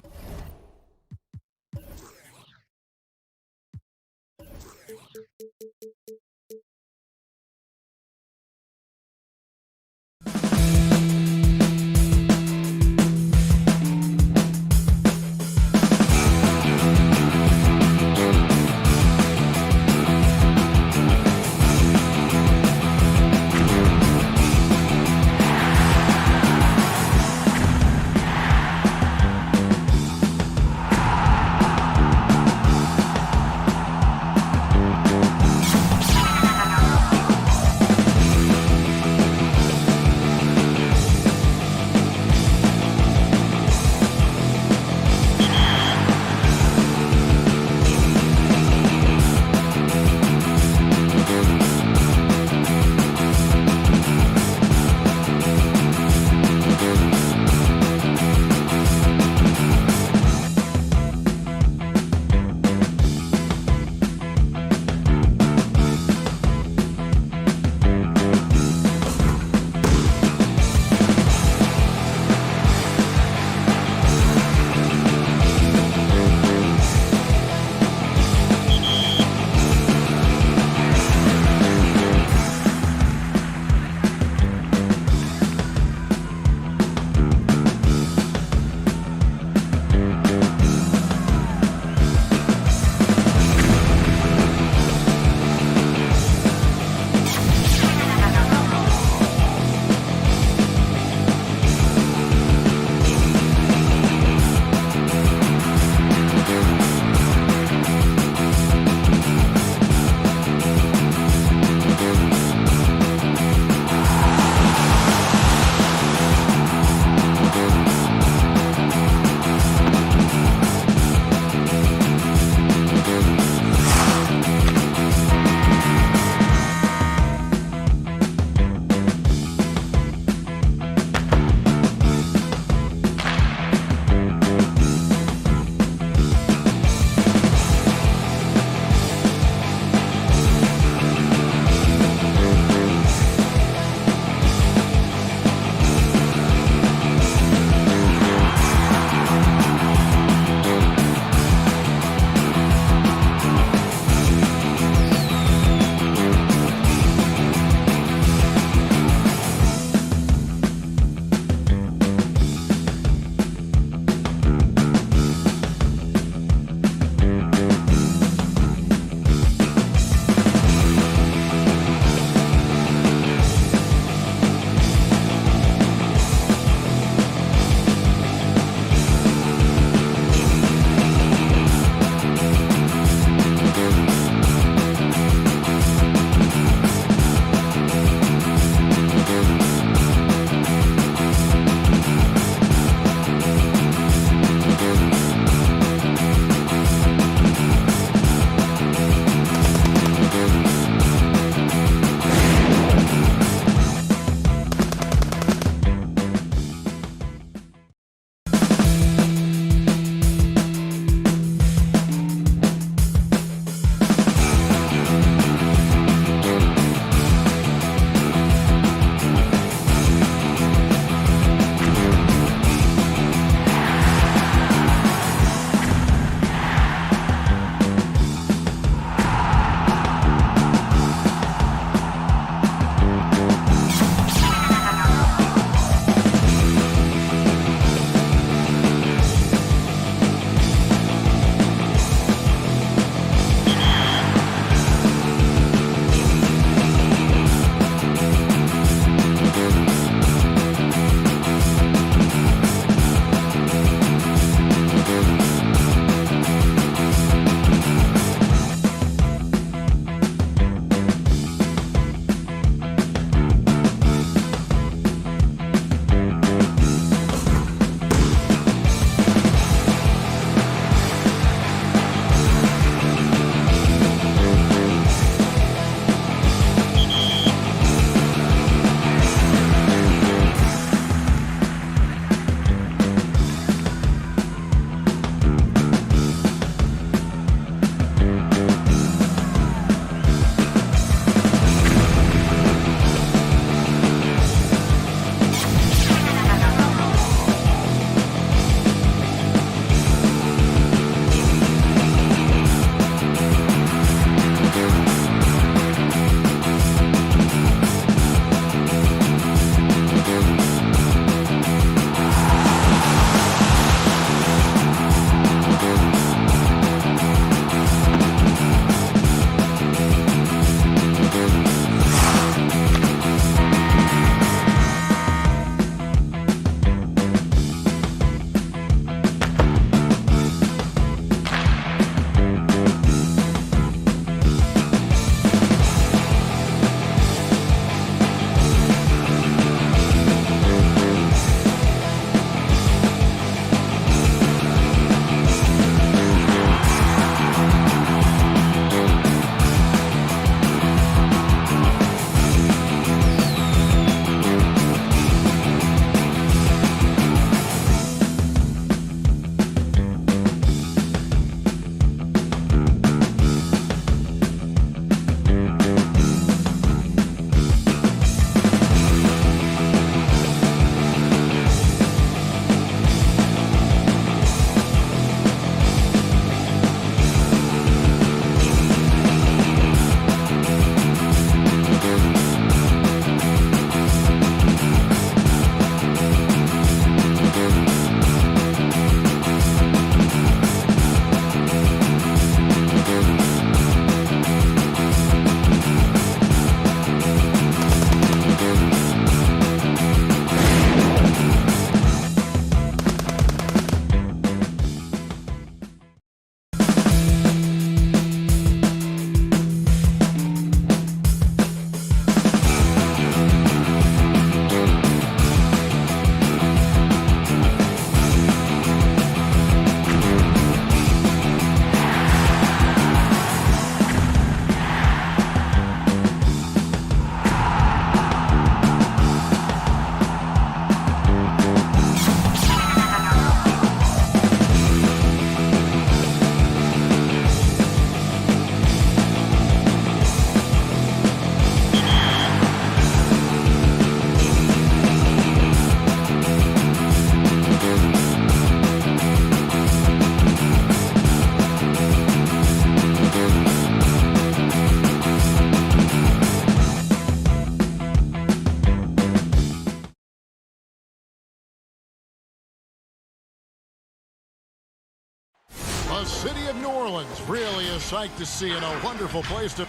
S1: Orleans really a sight to see and a wonderful place to...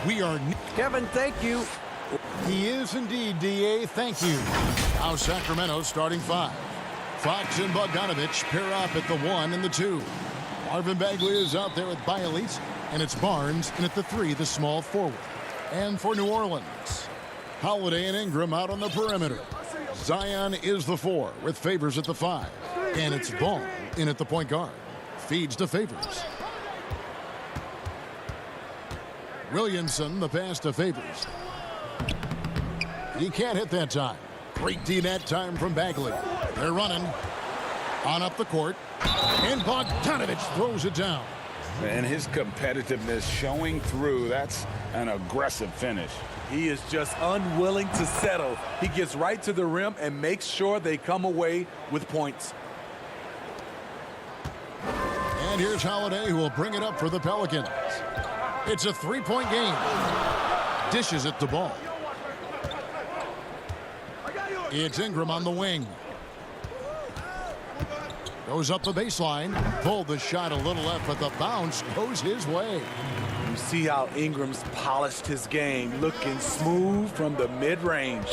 S1: We are...
S7: Kevin, thank you.
S1: He is indeed, D.A. Thank you. Now Sacramento starting 5. Fox and Bogdanovich pair up at the 1 and the 2. Marvin Bagley is out there with Bielitz, and it's Barnes in at the 3, the small forward. And for New Orleans, Holiday and Ingram out on the perimeter. Zion is the 4 with Favors at the 5. And it's Ball in at the point guard. Feeds to Favors. Williamson, the pass to Favors. He can't hit that time. Great D net time from Bagley. They're running on up the court. And Bogdanovich throws it down.
S3: And his competitiveness showing through. That's an aggressive finish.
S2: He is just unwilling to settle. He gets right to the rim and makes sure they come away with points.
S1: And here's Holiday, who will bring it up for the Pelicans. It's a 3-point game. Dishes it to Ball. It's Ingram on the wing. Goes up the baseline. Pulled the shot a little left, but the bounce goes his way.
S2: You see how Ingram's polished his game, looking smooth from the mid-range.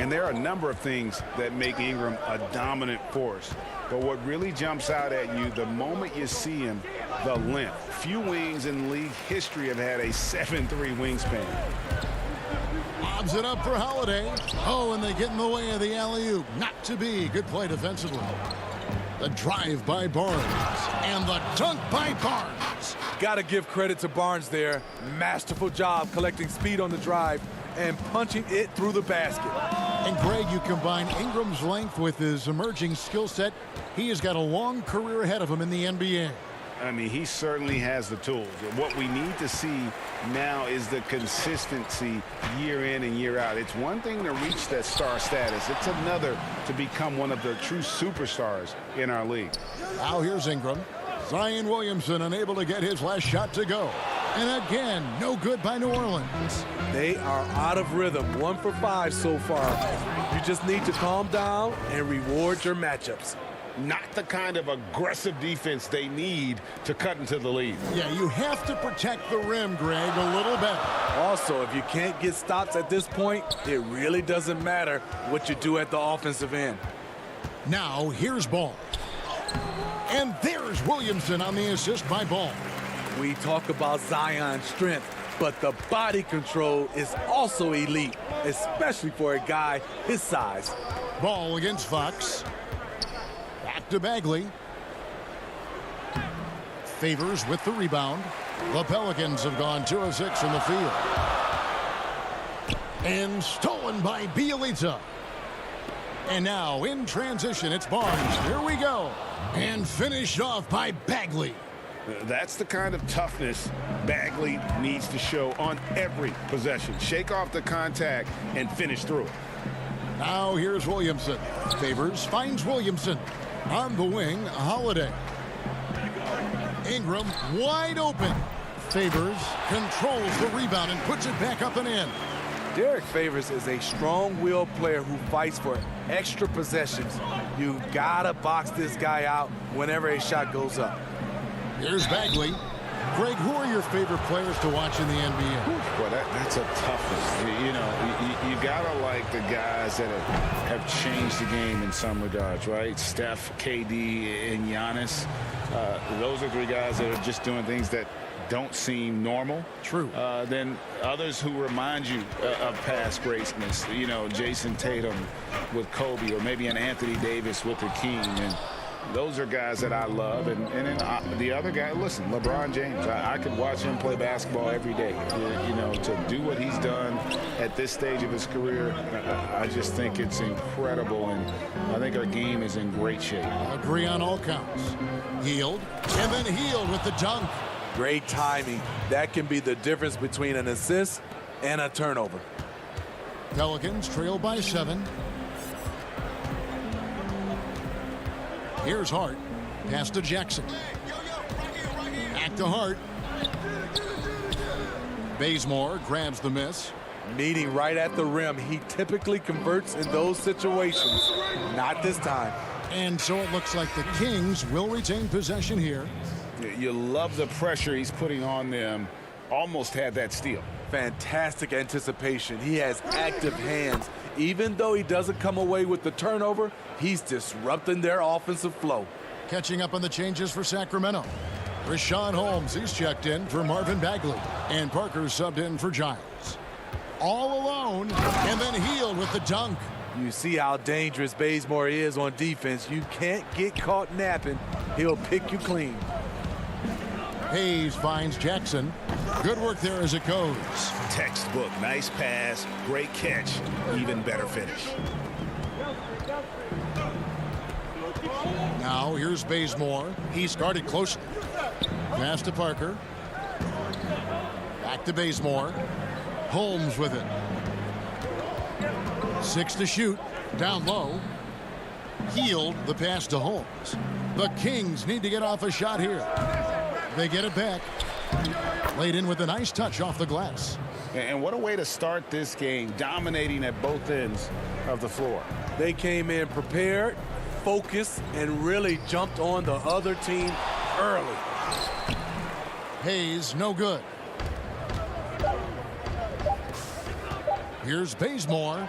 S3: And there are a number of things that make Ingram a dominant force. But what really jumps out at you the moment you see him, the length. Few wings in league history have had a 7'3" wingspan.
S1: Lobs it up for Holiday. Oh, and they get in the way of the alley-oop. Not to be. Good play defensively. The drive by Barnes. And the dunk by Barnes.
S2: Got to give credit to Barnes there. Masterful job collecting speed on the drive and punching it through the basket.
S1: And Greg, you combine Ingram's length with his emerging skill set. He has got a long career ahead of him in the NBA.
S3: I mean, he certainly has the tools. What we need to see now is the consistency year in and year out. It's one thing to reach that star status. It's another to become one of the true superstars in our league.
S1: Now here's Ingram. Zion Williamson unable to get his last shot to go. And again, no good by New Orleans.
S2: They are out of rhythm. 1 for 5 so far. You just need to calm down and reward your matchups.
S3: Not the kind of aggressive defense they need to cut into the lead.
S1: Yeah, you have to protect the rim, Greg, a little better.
S2: Also, if you can't get stops at this point, it really doesn't matter what you do at the offensive end.
S1: Now, here's Ball. And there's Williamson on the assist by Ball.
S2: We talk about Zion's strength, but the body control is also elite, especially for a guy his size.
S1: Ball against Fox. Back to Bagley. Favors with the rebound. The Pelicans have gone 2 of 6 from the field. And stolen by Bielitz. And now in transition, it's Barnes. Here we go. And finished off by Bagley.
S3: That's the kind of toughness Bagley needs to show on every possession. Shake off the contact and finish through it.
S1: Now here's Williamson. Favors finds Williamson. On the wing, Holiday. Ingram wide open. Favors controls the rebound and puts it back up and in.
S2: Derek Favors is a strong-willed player who fights for extra possessions. You gotta box this guy out whenever a shot goes up.
S1: Here's Bagley. Greg, who are your favorite players to watch in the NBA?
S3: Well, that's a tough one. You know, you gotta like the guys that have changed the game in some regards, right? Steph, KD, and Giannis. Those are 3 guys that are just doing things that don't seem normal.
S1: True.
S3: Then others who remind you of past greatness. You know, Jason Tatum with Kobe, or maybe an Anthony Davis with the King. And those are guys that I love. And then the other guy, listen, LeBron James. I could watch him play basketball every day. You know, to do what he's done at this stage of his career, I just think it's incredible. And I think our game is in great shape.
S1: Agree on all counts. Hield, and then Hield with the dunk.
S2: Great timing. That can be the difference between an assist and a turnover.
S1: Pelicans trail by 7. Here's Hart. Pass to Jackson. Back to Hart. Bazemore grabs the miss.
S2: Meeting right at the rim. He typically converts in those situations. Not this time.
S1: And so it looks like the Kings will retain possession here.
S3: You love the pressure he's putting on them. Almost had that steal.
S2: Fantastic anticipation. He has active hands. Even though he doesn't come away with the turnover, he's disrupting their offensive flow.
S1: Catching up on the changes for Sacramento. Rashawn Holmes, he's checked in for Marvin Bagley. And Parker subbed in for Giles. All alone, and then Healed with the dunk.
S2: You see how dangerous Bazemore is on defense. You can't get caught napping. He'll pick you clean.
S1: Hayes finds Jackson. Good work there as it goes.
S4: Textbook. Nice pass. Great catch. Even better finish.
S1: Now here's Bazemore. He's guarded closely. Pass to Parker. Back to Bazemore. Holmes with it. 6 to shoot. Down low. Healed the pass to Holmes. The Kings need to get off a shot here. They get it back. Laid in with a nice touch off the glass.
S3: And what a way to start this game, dominating at both ends of the floor.
S2: They came in prepared, focused, and really jumped on the other team early.
S1: Hayes, no good. Here's Bazemore.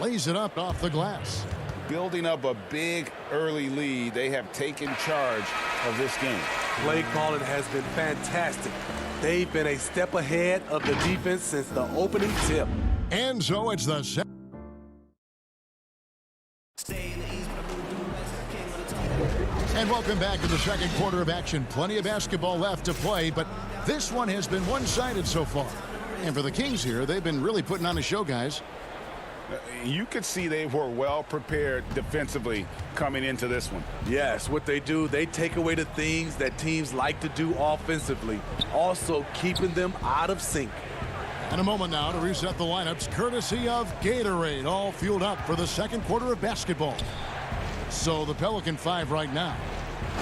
S1: Lays it up off the glass.
S3: Building up a big early lead, they have taken charge of this game.
S2: Play calling has been fantastic. They've been a step ahead of the defense since the opening tip.
S1: And so it's the And welcome back to the second quarter of action. Plenty of basketball left to play, but this one has been one-sided so far. And for the Kings here, they've been really putting on a show, guys.
S3: You could see they were well prepared defensively coming into this one.
S2: Yes, what they do, they take away the things that teams like to do offensively, also keeping them out of sync.
S1: And a moment now to reset the lineups, courtesy of Gatorade, all fueled up for the second quarter of basketball. So the Pelican 5 right now.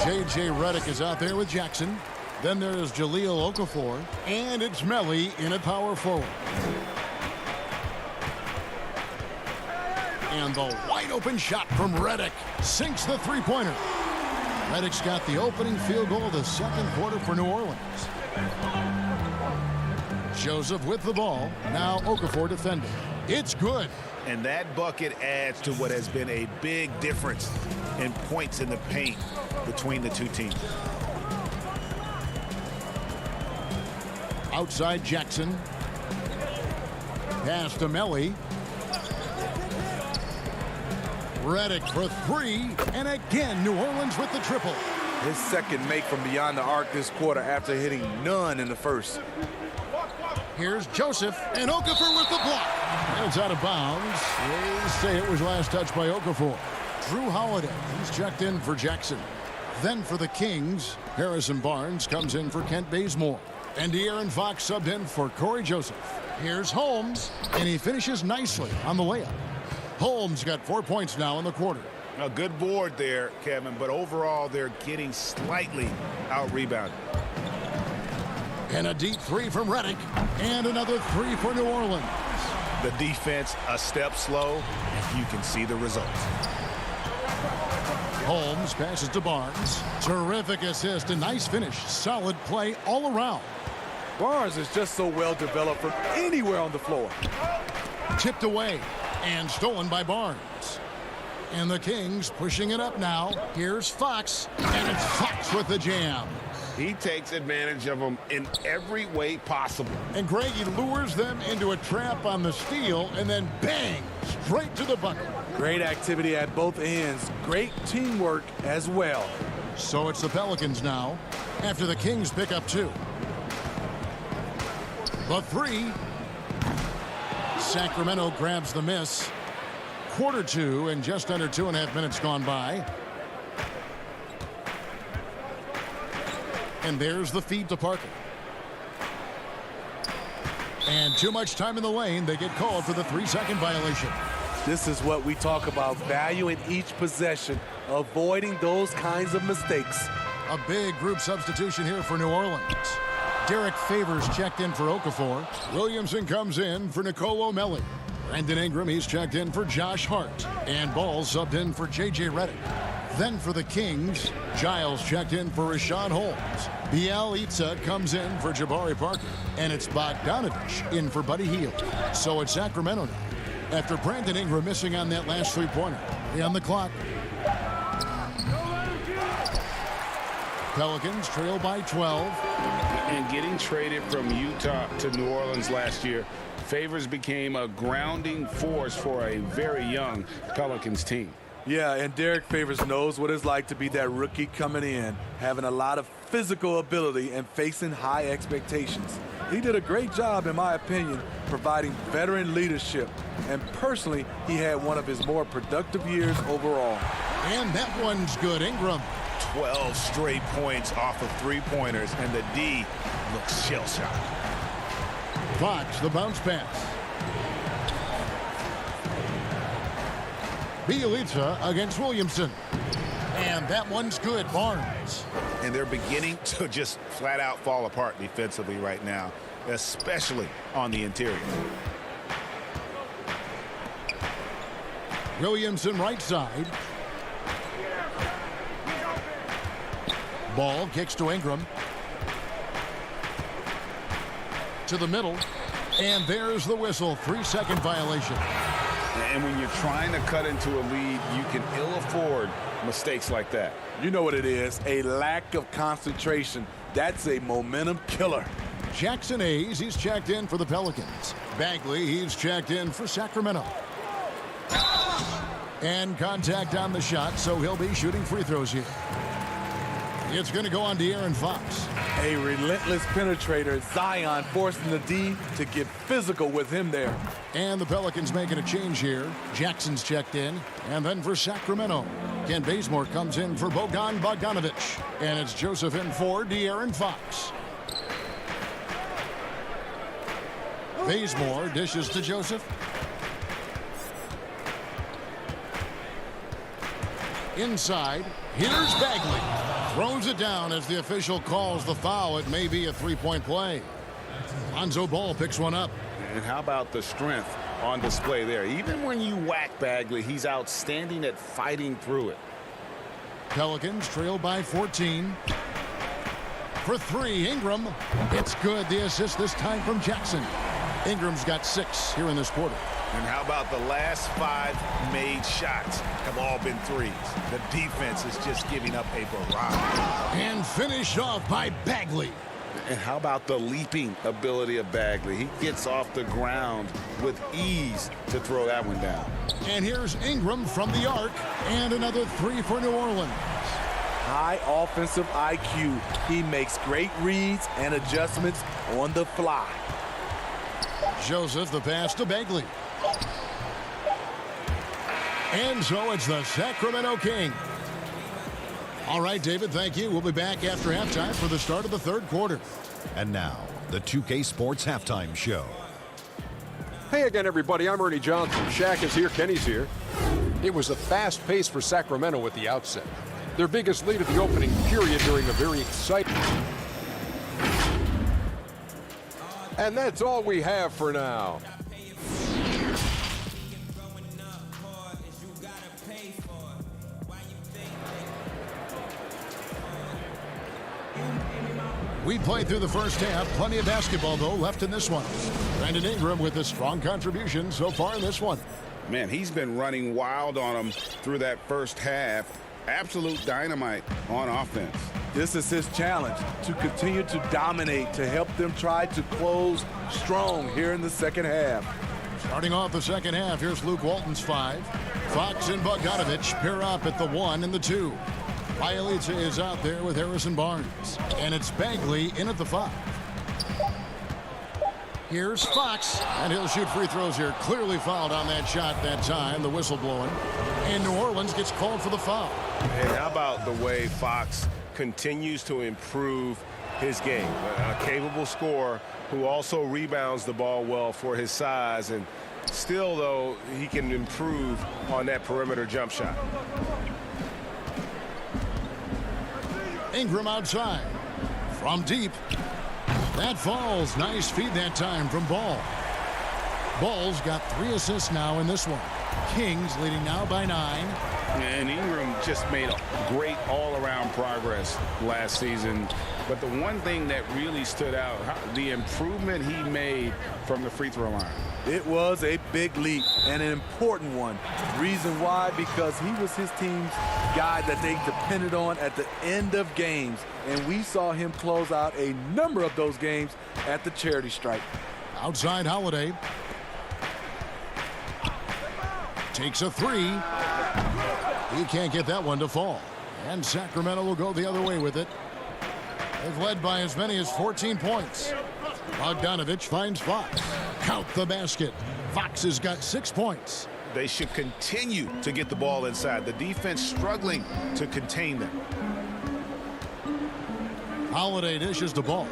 S1: J.J. Redick is out there with Jackson. Then there's Jahlil Okafor, and it's Melli in at power forward. And the wide-open shot from Redick sinks the three-pointer. Redick's got the opening field goal of the second quarter for New Orleans. Joseph with the ball. Now Okafor defending. It's good.
S3: And that bucket adds to what has been a big difference in points in the paint between the two teams.
S1: Outside Jackson. Pass to Melli. Redick for three, and again New Orleans with the triple.
S2: His second make from beyond the arc this quarter after hitting none in the first.
S1: Here's Joseph, and Okafor with the block. And it's out of bounds. They say it was last touched by Okafor. Drew Holiday, he's checked in for Jackson. Then for the Kings, Harrison Barnes comes in for Kent Bazemore. And De'Aaron Fox subbed in for Corey Joseph. Here's Holmes, and he finishes nicely on the layup. Holmes got 4 points now in the quarter.
S3: A good board there, Kevin, but overall they're getting slightly out-rebounded.
S1: And a deep three from Redick, and another three for New Orleans.
S3: The defense a step slow, and you can see the results.
S1: Holmes passes to Barnes. Terrific assist, a nice finish. Solid play all around.
S2: Barnes is just so well developed from anywhere on the floor.
S1: Tipped away and stolen by Barnes. And the Kings pushing it up now. Here's Fox, and it's Fox with the jam.
S3: He takes advantage of them in every way possible.
S1: And Greg, he lures them into a trap on the steal, and then bang, straight to the bucket.
S2: Great activity at both ends. Great teamwork as well.
S1: So it's the Pelicans now, after the Kings pick up two. The three. Sacramento grabs the miss. Quarter two, and just under 2.5 minutes gone by. And there's the feed to Parker. And too much time in the lane. They get called for the 3-second violation.
S2: This is what we talk about, valuing each possession, avoiding those kinds of mistakes.
S1: A big group substitution here for New Orleans. Derek Favors checked in for Okafor. Williamson comes in for Nicolo Melli. Brandon Ingram, he's checked in for Josh Hart. And Ball subbed in for J.J. Redick. Then for the Kings, Giles checked in for Rashawn Holmes. Bielitsa comes in for Jabari Parker. And it's Bogdanovich in for Buddy Hield. So it's Sacramento now, after Brandon Ingram missing on that last three-pointer. On the clock. Pelicans trail by 12.
S3: And getting traded from Utah to New Orleans last year, Favors became a grounding force for a very young Pelicans team.
S2: Yeah, and Derek Favors knows what it's like to be that rookie coming in, having a lot of physical ability and facing high expectations. He did a great job, in my opinion, providing veteran leadership. And personally, he had one of his more productive years overall.
S1: And that one's good. Ingram.
S4: 12 straight points off of three-pointers, and the D looks shell-shocked.
S1: Fox, the bounce pass. Bielitsa against Williamson. And that one's good. Barnes.
S3: And they're beginning to just flat-out fall apart defensively right now, especially on the interior.
S1: Williamson right side. Ball kicks to Ingram. To the middle. And there's the whistle. 3-second violation.
S3: And when you're trying to cut into a lead, you can ill afford mistakes like that.
S2: You know what it is, a lack of concentration. That's a momentum killer.
S1: Jackson Hayes, he's checked in for the Pelicans. Bagley, he's checked in for Sacramento. And contact on the shot, so he'll be shooting free throws here. It's going to go on De'Aaron Fox.
S2: A relentless penetrator, Zion forcing the D to get physical with him there.
S1: And the Pelicans making a change here. Jackson's checked in. And then for Sacramento, Ken Bazemore comes in for Bogdanovich. And it's Joseph in for De'Aaron Fox. Bazemore dishes to Joseph. Inside, here's Bagley. Throws it down as the official calls the foul. It may be a three-point play. Lonzo Ball picks one up.
S3: And how about the strength on display there? Even when you whack Bagley, he's outstanding at fighting through it.
S1: Pelicans trail by 14. For three, Ingram. It's good. The assist this time from Jackson. Ingram's got 6 here in this quarter.
S4: And how about the last 5 made shots have all been threes? The defense is just giving up a barrage.
S1: And finished off by Bagley.
S3: And how about the leaping ability of Bagley? He gets off the ground with ease to throw that one down.
S1: And here's Ingram from the arc. And another 3 for New Orleans.
S2: High offensive IQ. He makes great reads and adjustments on the fly.
S1: Joseph, the pass to Bagley. And so it's the Sacramento Kings. All right, David, thank you. We'll be back after halftime for the start of the third quarter.
S5: And now, the 2K Sports Halftime Show.
S6: Hey again, everybody. I'm Ernie Johnson. Shaq is here. Kenny's here. It was a fast pace for Sacramento at the outset. Their biggest lead of the opening period during a very exciting. And that's all we have for now.
S1: We played through the first half. Plenty of basketball, though, left in this one. Brandon Ingram with a strong contribution so far in this one.
S3: Man, he's been running wild on him through that first half. Absolute dynamite on offense.
S2: This is his challenge, to continue to dominate, to help them try to close strong here in the second half.
S1: Starting off the second half, here's Luke Walton's 5. Fox and Bogdanovich pair up at the 1 and the 2. Bielitsa is out there with Harrison Barnes. And it's Bagley in at the 5. Here's Fox, and he'll shoot free throws here. Clearly fouled on that shot that time, the whistle blowing. And New Orleans gets called for the foul.
S4: And how about the way Fox continues to improve his game? A capable scorer who also rebounds the ball well for his size. And still, though, he can improve on that perimeter jump shot.
S1: Ingram outside. From deep. That falls. Nice feed that time from Ball. Ball's got 3 assists now in this one. Kings leading now by 9.
S3: And Ingram just made a great all-around progress last season. But the one thing that really stood out, the improvement he made from the free throw line.
S2: It was a big leap and an important one. Reason why? Because he was his team's guy that they depended on at the end of games. And we saw him close out a number of those games at the charity stripe.
S1: Outside Holiday. Takes a 3. He can't get that one to fall. And Sacramento will go the other way with it. They've led by as many as 14 points. Bogdanovich finds Fox. Count the basket. Fox has got 6 points.
S3: They should continue to get the ball inside. The defense struggling to contain them.
S1: Holiday dishes the ball.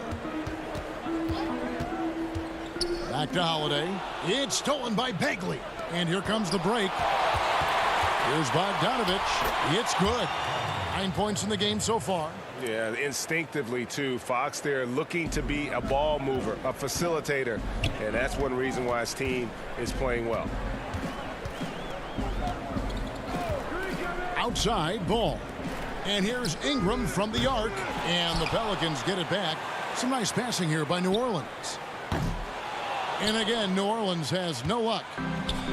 S1: Back to Holiday. It's stolen by Bagley. And here comes the break. Here's Bogdanovich. It's good. 9 points in the game so far.
S4: Yeah, instinctively, too. Fox there looking to be a ball mover, a facilitator. And that's one reason why his team is playing well.
S1: Outside Ball. And here's Ingram from the arc. And the Pelicans get it back. Some nice passing here by New Orleans. And again, New Orleans has no luck.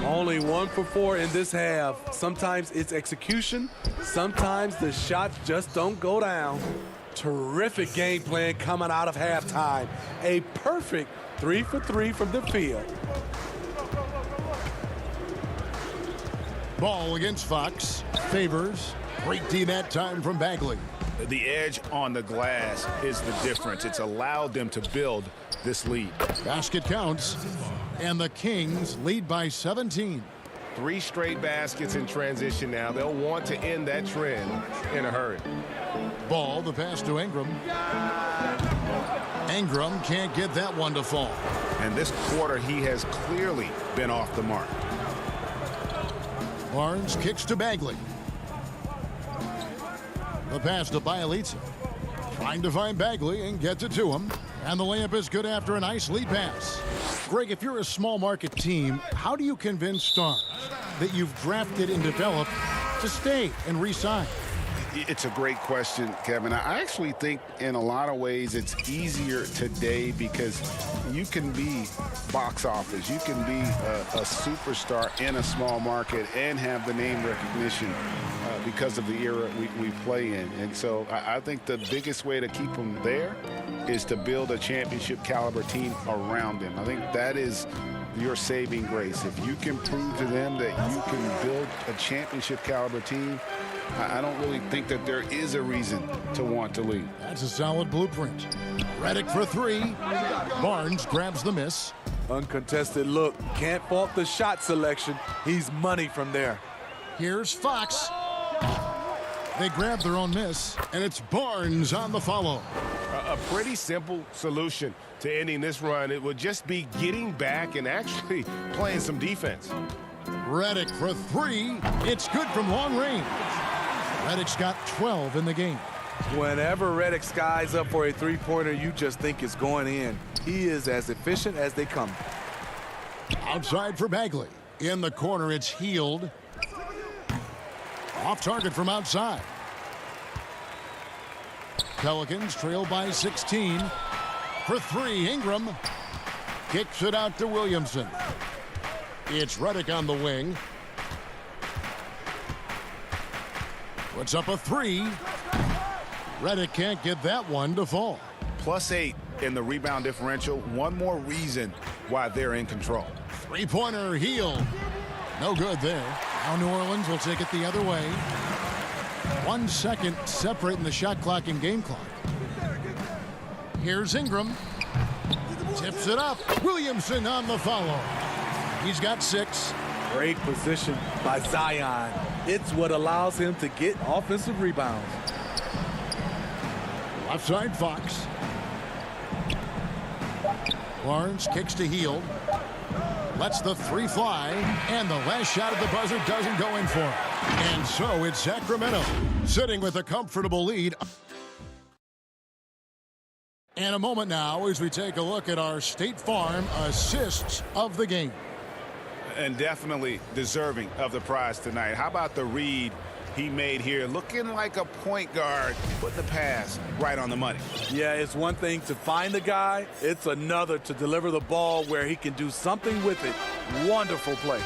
S2: Only 1 for 4 in this half. Sometimes it's execution. Sometimes the shots just don't go down. Terrific game plan coming out of halftime. A perfect 3 for 3 from the field.
S1: Ball against Fox. Favors. Great D that time from Bagley.
S3: The edge on the glass is the difference. It's allowed them to build this lead.
S1: Basket counts. And the Kings lead by 17.
S4: 3 straight baskets in transition now. They'll want to end that trend in a hurry.
S1: Ball, the pass to Ingram. Ingram can't get that one to fall.
S3: And this quarter, he has clearly been off the mark.
S1: Barnes kicks to Bagley. The pass to Bielitsa. Trying to find Bagley and gets it to him. And the layup is good after a nice lead pass. Greg, if you're a small market team, how do you convince stars that you've drafted and developed to stay and re-sign?
S3: It's a great question, Kevin. I actually think in a lot of ways it's easier today because you can be box office. You can be a superstar in a small market and have the name recognition because of the era we play in. And so I think the biggest way to keep them there is to build a championship caliber team around them. I think that is your saving grace. If you can prove to them that you can build a championship caliber team, I don't really think that there is a reason to want to leave.
S1: That's a solid blueprint. Redick for 3. Barnes grabs the miss.
S2: Uncontested look. Can't fault the shot selection. He's money from there.
S1: Here's Fox. They grab their own miss, and it's Barnes on the follow.
S4: A pretty simple solution to ending this run. It would just be getting back and actually playing some defense.
S1: Redick for 3. It's good from long range. Redick's got 12 in the game.
S2: Whenever Redick skies up for a three-pointer, you just think it's going in. He is as efficient as they come.
S1: Outside for Bagley. In the corner, it's Healed. Off target from outside. Pelicans trail by 16. For 3, Ingram kicks it out to Williamson. It's Redick on the wing. Puts up a 3. Redick can't get that one to fall.
S3: +8 in the rebound differential. One more reason why they're in control.
S1: Three-pointer Healed. No good there. Now New Orleans will take it the other way. 1 second separating the shot clock and game clock. Here's Ingram. Tips it up. Williamson on the follow. He's got 6.
S2: Great position by Zion. It's what allows him to get offensive rebounds.
S1: Left side Fox. Barnes kicks to Healed. Lets the 3 fly. And the last shot at the buzzer doesn't go in for it. And so it's Sacramento sitting with a comfortable lead. And a moment now as we take a look at our State Farm assists of the game.
S3: And definitely deserving of the prize tonight. How about the read he made here? Looking like a point guard, putting the pass right on the money.
S2: Yeah, it's one thing to find the guy. It's another to deliver the ball where he can do something with it. Wonderful play.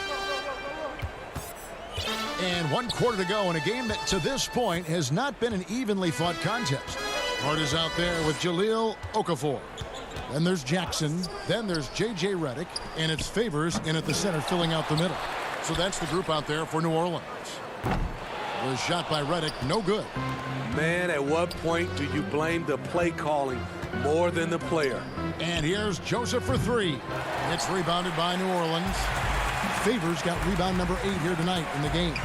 S1: And 1 quarter to go in a game that to this point has not been an evenly fought contest. Hart is out there with Jahlil Okafor. Then there's Jackson. Then there's J.J. Redick. And it's Favors in at the center filling out the middle. So that's the group out there for New Orleans. The shot by Redick, no good.
S2: Man, at what point do you blame the play calling more than the player?
S1: And here's Joseph for 3. It's rebounded by New Orleans. Favors got rebound number 8 here tonight in the game.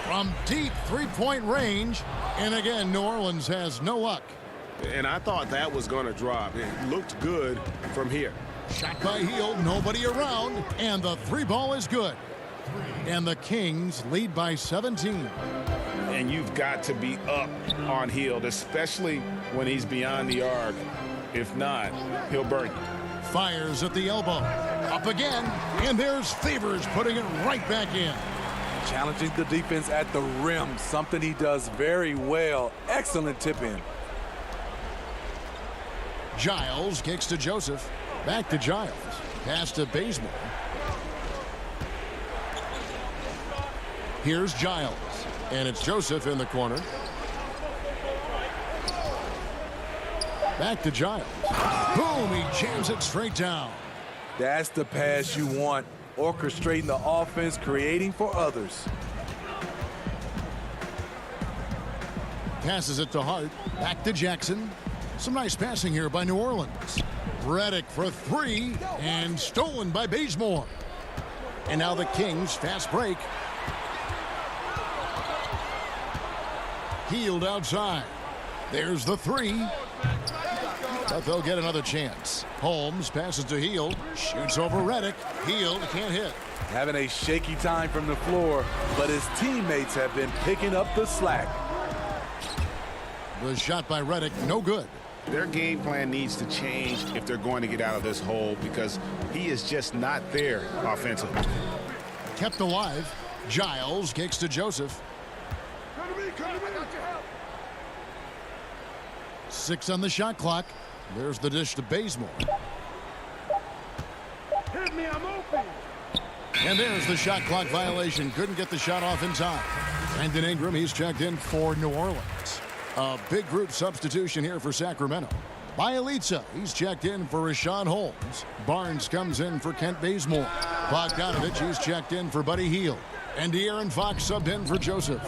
S1: From deep three-point range. And again, New Orleans has no luck.
S4: And I thought that was going to drop. It looked good from here.
S1: Shot by Hield, nobody around. And the 3 ball is good. And the Kings lead by 17.
S3: And you've got to be up on Hield, especially when he's beyond the arc. If not, he'll burn you.
S1: Fires at the elbow. Up again. And there's Favors putting it right back in.
S2: Challenging the defense at the rim, something he does very well. Excellent tip in.
S1: Giles kicks to Joseph. Back to Giles. Pass to Bazemore. Here's Giles. And it's Joseph in the corner. Back to Giles. Boom, he jams it straight down.
S2: That's the pass you want. Orchestrating the offense, creating for others.
S1: Passes it to Hart. Back to Jackson. Some nice passing here by New Orleans. Redick for 3 and stolen by Bazemore. And now the Kings fast break. Hield outside. There's the 3. But they'll get another chance. Holmes passes to Hield. Shoots over Redick. Hield can't hit.
S2: Having a shaky time from the floor, but his teammates have been picking up the slack.
S1: The shot by Redick, no good.
S3: Their game plan needs to change if they're going to get out of this hole because he is just not there offensively.
S1: Kept alive. Giles kicks to Joseph. 6 on the shot clock. There's the dish to Bazemore.
S9: Hit me, I'm open.
S1: And there's the shot clock violation. Couldn't get the shot off in time. Brandon Ingram, he's checked in for New Orleans. A big group substitution here for Sacramento. Bielitsa, he's checked in for Rashawn Holmes. Barnes comes in for Kent Bazemore. Bogdanovich, he's checked in for Buddy Hield. And De'Aaron Fox subbed in for Joseph.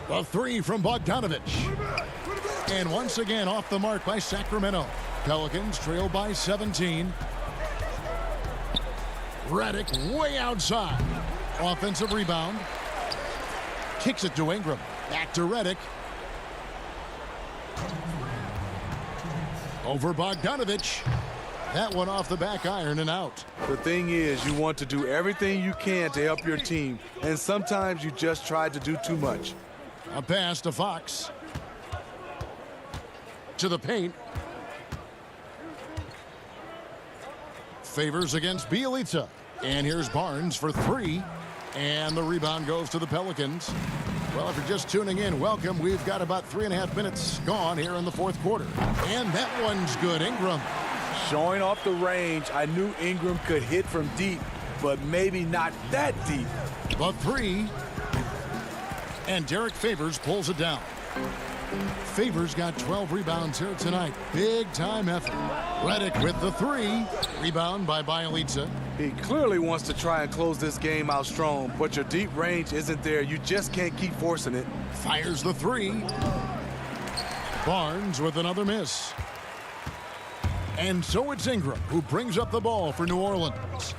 S1: The 3 from Bogdanovich. And once again off the mark by Sacramento. Pelicans trail by 17. Redick way outside. Offensive rebound. Kicks it to Ingram. Back to Redick. Over Bogdanovich. That one off the back iron and out.
S2: The thing is, you want to do everything you can to help your team, and sometimes you just try to do too much.
S1: A pass to Fox. To the paint. Favors against Bielitsa. And here's Barnes for 3. And the rebound goes to the Pelicans. Well, if you're just tuning in, welcome. We've got about 3.5 minutes gone here in the 4th quarter. And that one's good. Ingram.
S2: Showing off the range, I knew Ingram could hit from deep, but maybe not that deep.
S1: The 3. And Derek Favors pulls it down. Favors got 12 rebounds here tonight. Big time effort. Redick with the 3. Rebound by Bielitsa.
S2: He clearly wants to try and close this game out strong, but your deep range isn't there. You just can't keep forcing it.
S1: Fires the 3. Barnes with another miss. And so it's Ingram who brings up the ball for New Orleans.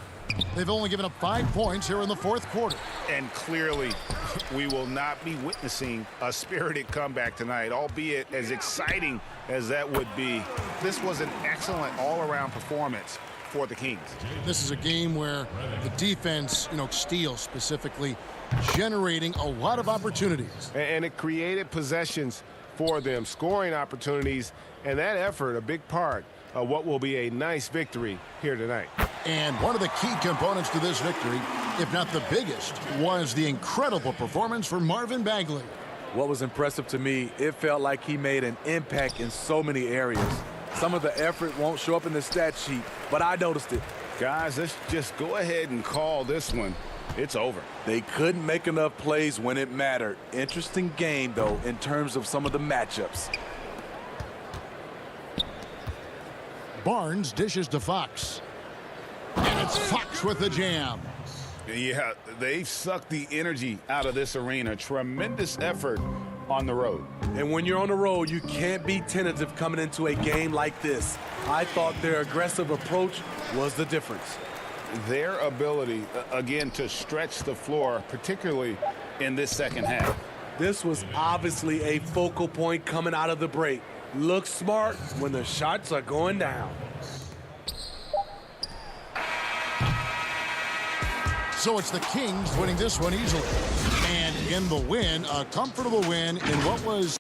S1: They've only given up 5 points here in the 4th quarter.
S3: And clearly, we will not be witnessing a spirited comeback tonight, albeit as exciting as that would be. This was an excellent all-around performance for the Kings.
S1: This is a game where the defense, steals specifically, generating a lot of opportunities.
S4: And it created possessions for them, scoring opportunities, and that effort, a big part of what will be a nice victory here tonight.
S1: And one of the key components to this victory, if not the biggest, was the incredible performance from Marvin Bagley.
S2: What was impressive to me, it felt like he made an impact in so many areas. Some of the effort won't show up in the stat sheet, but I noticed it.
S3: Guys, let's just go ahead and call this one. It's over.
S2: They couldn't make enough plays when it mattered. Interesting game, though, in terms of some of the matchups.
S1: Barnes dishes to Fox. And it's Fox with the jam.
S3: Yeah, they've sucked the energy out of this arena. Tremendous effort on the road.
S2: And when you're on the road, you can't be tentative coming into a game like this. I thought their aggressive approach was the difference.
S3: Their ability, again, to stretch the floor, particularly in this second half.
S2: This was obviously a focal point coming out of the break. Look smart when the shots are going down.
S1: So it's the Kings winning this one easily. And in the win, a comfortable win in what was...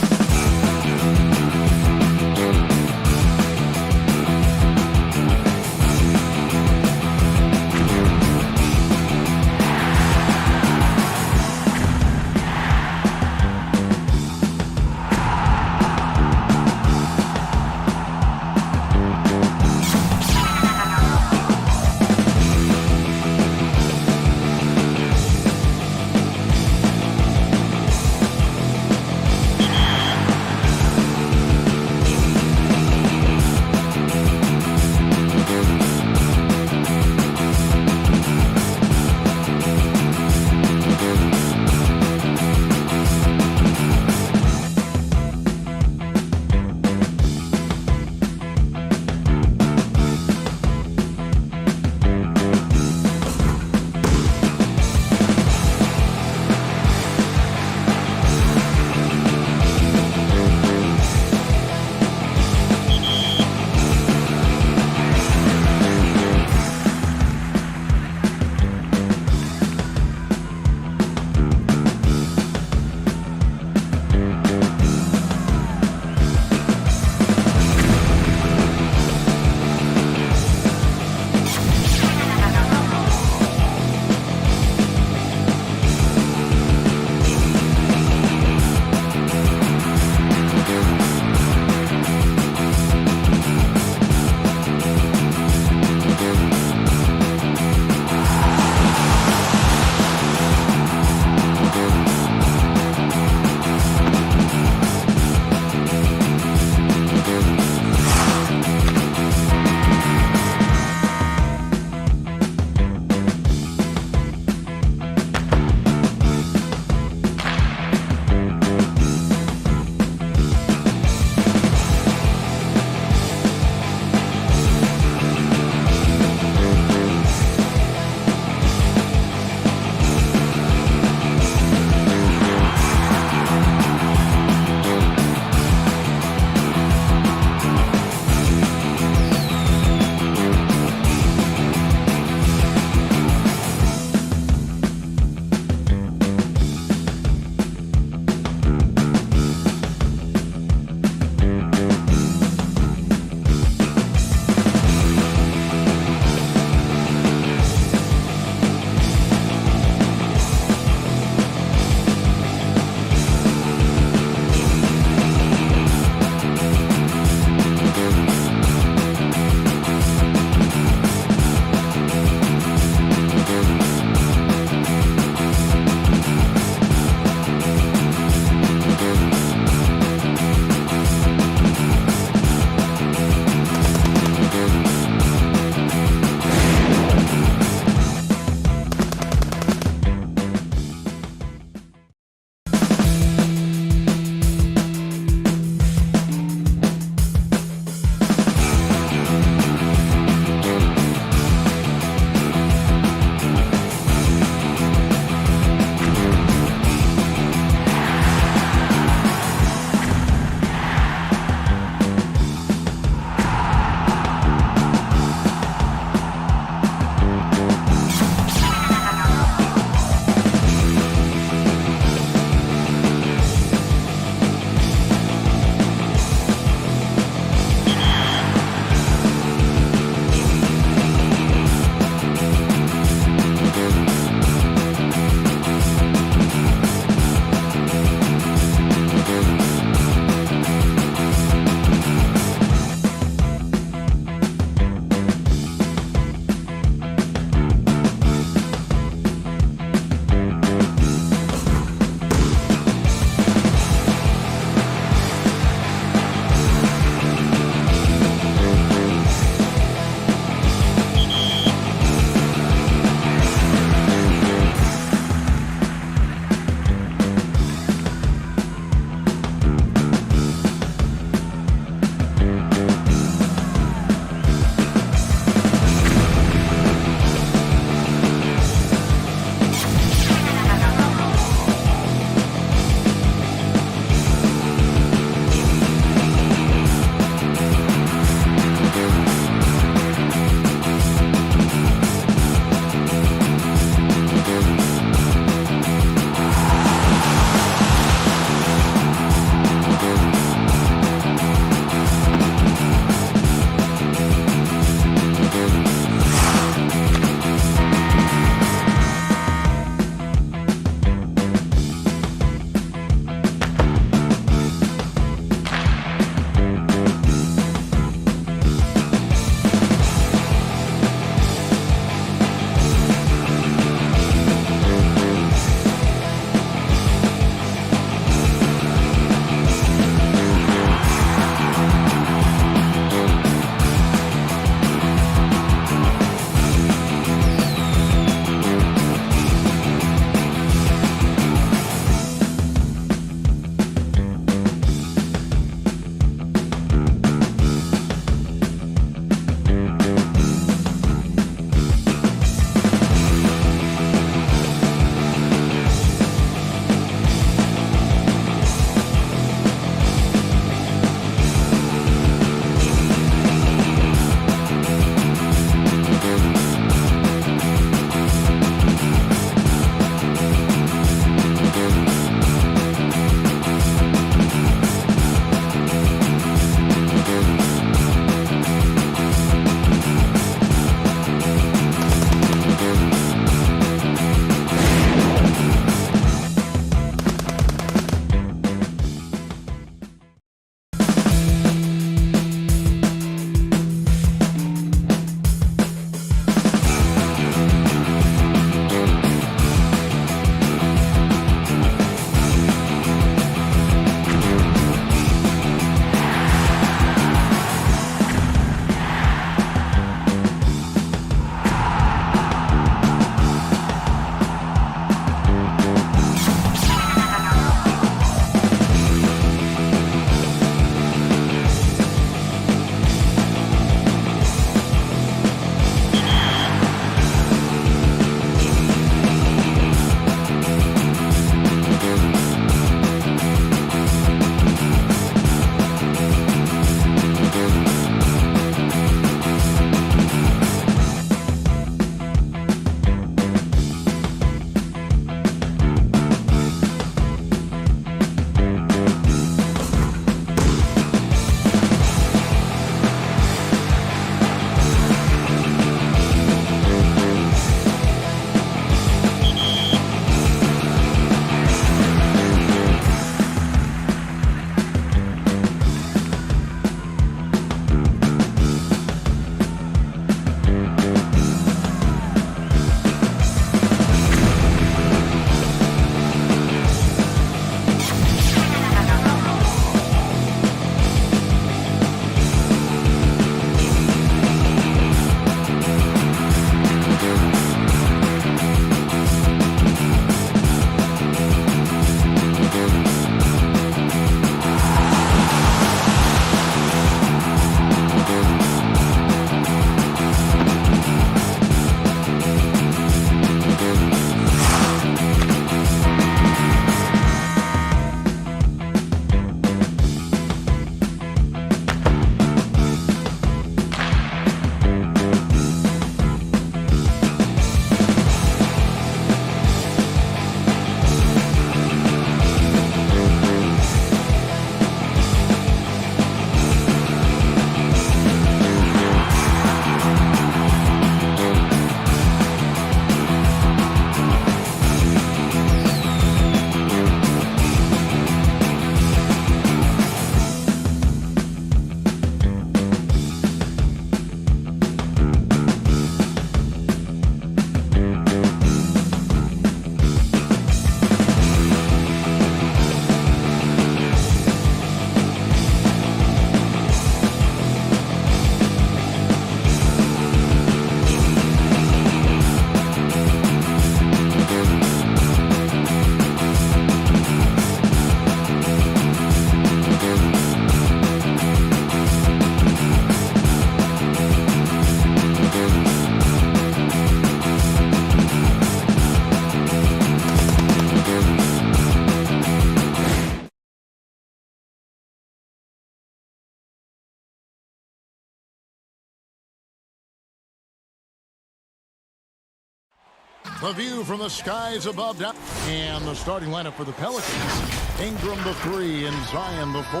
S1: The view from the skies above down. And the starting lineup for the Pelicans. Ingram the 3 and Zion the 4.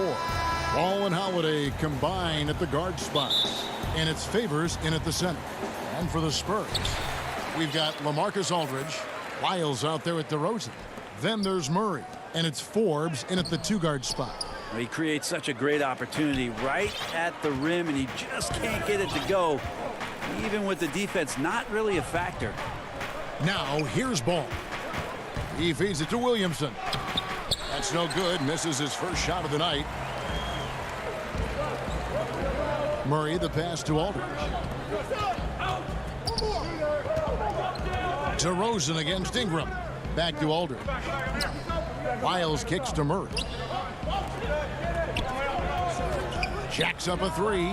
S1: Ball and Holiday combine at the guard spots. And it's Favors in at the center. And for the Spurs, we've got LaMarcus Aldridge. Lyles out there at DeRozan. Then there's Murray. And it's Forbes in at the 2-guard spot.
S10: He creates such a great opportunity right at the rim, and he just can't get it to go. Even with the defense not really a factor.
S1: Now here's Ball. He feeds it to Williamson. That's no good. Misses his first shot of the night. Murray the pass to Aldridge. DeRozan against Ingram. Back to Aldridge. Lyles kicks to Murray. Jacks up a 3.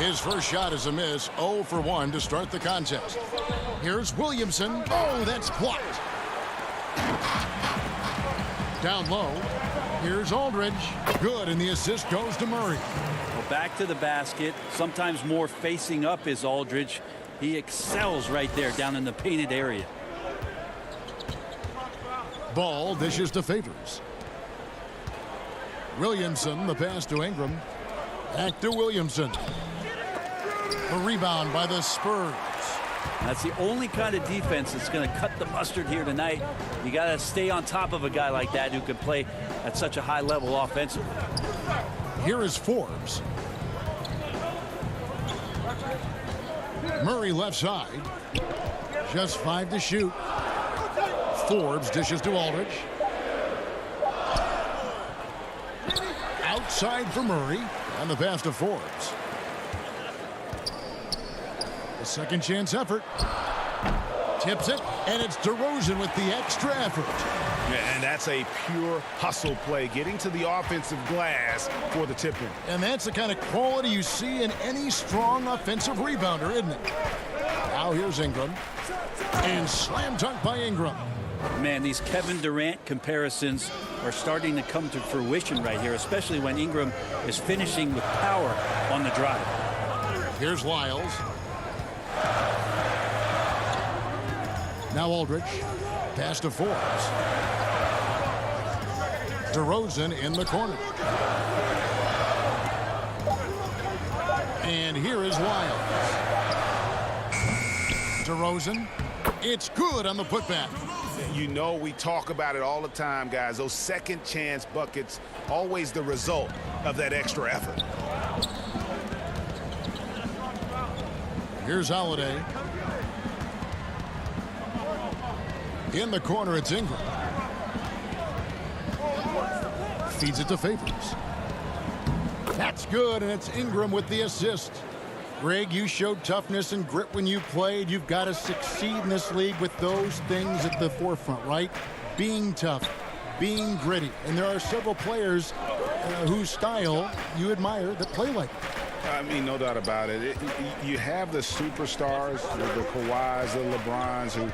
S1: His first shot is a miss. 0 for 1 to start the contest. Here's Williamson. Oh, that's blocked. Down low. Here's Aldridge. Good, and the assist goes to Murray.
S10: Well, back to the basket. Sometimes more facing up is Aldridge. He excels right there down in the painted area.
S1: Ball dishes to Favors. Williamson, the pass to Ingram. Back to Williamson. The rebound by the Spurs.
S10: That's the only kind of defense that's going to cut the mustard here tonight. You got to stay on top of a guy like that who can play at such a high level offensively.
S1: Here is Forbes. Murray left side. Just 5 to shoot. Forbes dishes to Aldridge. Outside for Murray. And the pass to Forbes. The second chance effort. Tips it. And it's DeRozan with the extra effort.
S3: Yeah, and that's a pure hustle play. Getting to the offensive glass for the tip-in.
S1: And that's the kind of quality you see in any strong offensive rebounder, isn't it? Now here's Ingram. And slam dunk by Ingram.
S10: Man, these Kevin Durant comparisons are starting to come to fruition right here, especially when Ingram is finishing with power on the drive.
S1: Here's Lyles. Now Aldridge. Pass to Forbes. DeRozan in the corner. And here is Lyles. DeRozan. It's good on the putback.
S3: You know, we talk about it all the time, guys. Those second chance buckets, always the result of that extra effort.
S1: Here's Holiday. In the corner, it's Ingram. Feeds it to Favors. That's good, and it's Ingram with the assist. Greg, you showed toughness and grit when you played. You've got to succeed in this league with those things at the forefront, right? Being tough, being gritty. And there are several players whose style you admire that play like that.
S3: I mean, no doubt about it. You have the superstars, the Kawhis, the LeBrons, who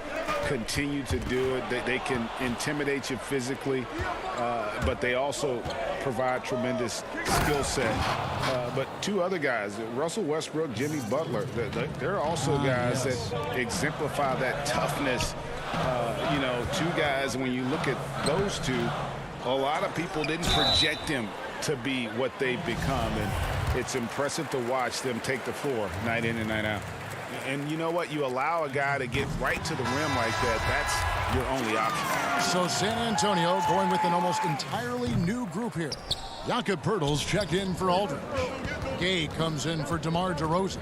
S3: continue to do it. They can intimidate you physically, but they also provide tremendous skill set. But two other guys, Russell Westbrook, Jimmy Butler, they're also guys that exemplify that toughness. You know, two guys, when you look at those two, a lot of people didn't project them to be what they've become, and it's impressive to watch them take the floor night in and night out. And you know what? You allow a guy to get right to the rim like that, that's your only option.
S1: So San Antonio going with an almost entirely new group here. Jakob Poeltl's checked in for Aldridge. Gay comes in for DeMar DeRozan.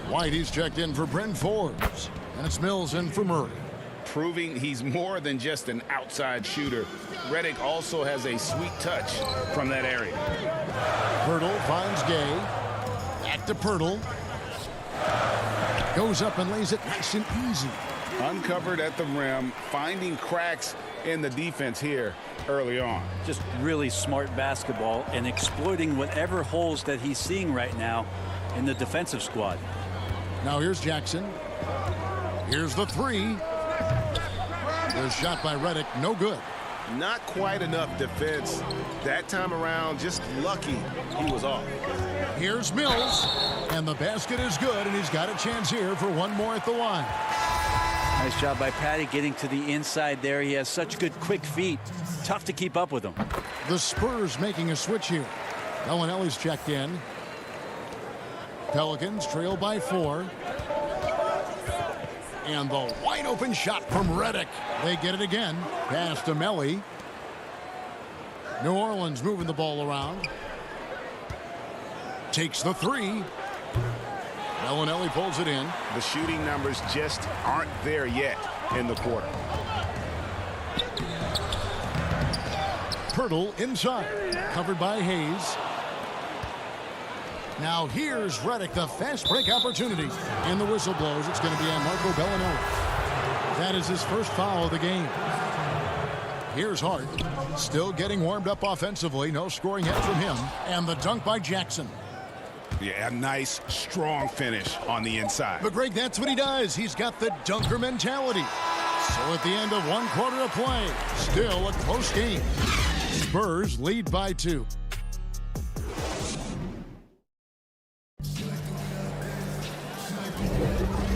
S1: Whitey's checked in for Bryn Forbes. And it's Mills in for Murray.
S3: Proving he's more than just an outside shooter. Redick also has a sweet touch from that area.
S1: Poeltl finds Gay. Back to Poeltl. Goes up and lays it nice and easy.
S3: Uncovered at the rim, finding cracks in the defense here early on.
S10: Just really smart basketball and exploiting whatever holes that he's seeing right now in the defensive squad.
S1: Now here's Jackson. Here's the 3. The shot by Redick, no good.
S4: Not quite enough defense. That time around, just lucky he was off.
S1: Here's Mills, and the basket is good, and he's got a chance here for one more at the line.
S10: Nice job by Patty getting to the inside there. He has such good quick feet. Tough to keep up with him.
S1: The Spurs making a switch here. Bellinelli's checked in. Pelicans trail by 4. And the wide open shot from Redick. They get it again. Pass to Melly. New Orleans moving the ball around. Takes the 3. Bellinelli pulls it in.
S3: The shooting numbers just aren't there yet in the quarter.
S1: Pirtle inside. Covered by Hayes. Now here's Redick, the fast break opportunity. And the whistle blows. It's going to be on Marco Bellinelli. That is his first foul of the game. Here's Hart. Still getting warmed up offensively. No scoring yet from him. And the dunk by Jackson.
S3: Yeah, a nice, strong finish on the inside.
S1: But, Greg, that's what he does. He's got the dunker mentality. So at the end of 1 quarter of play, still a close game. Spurs lead by 2.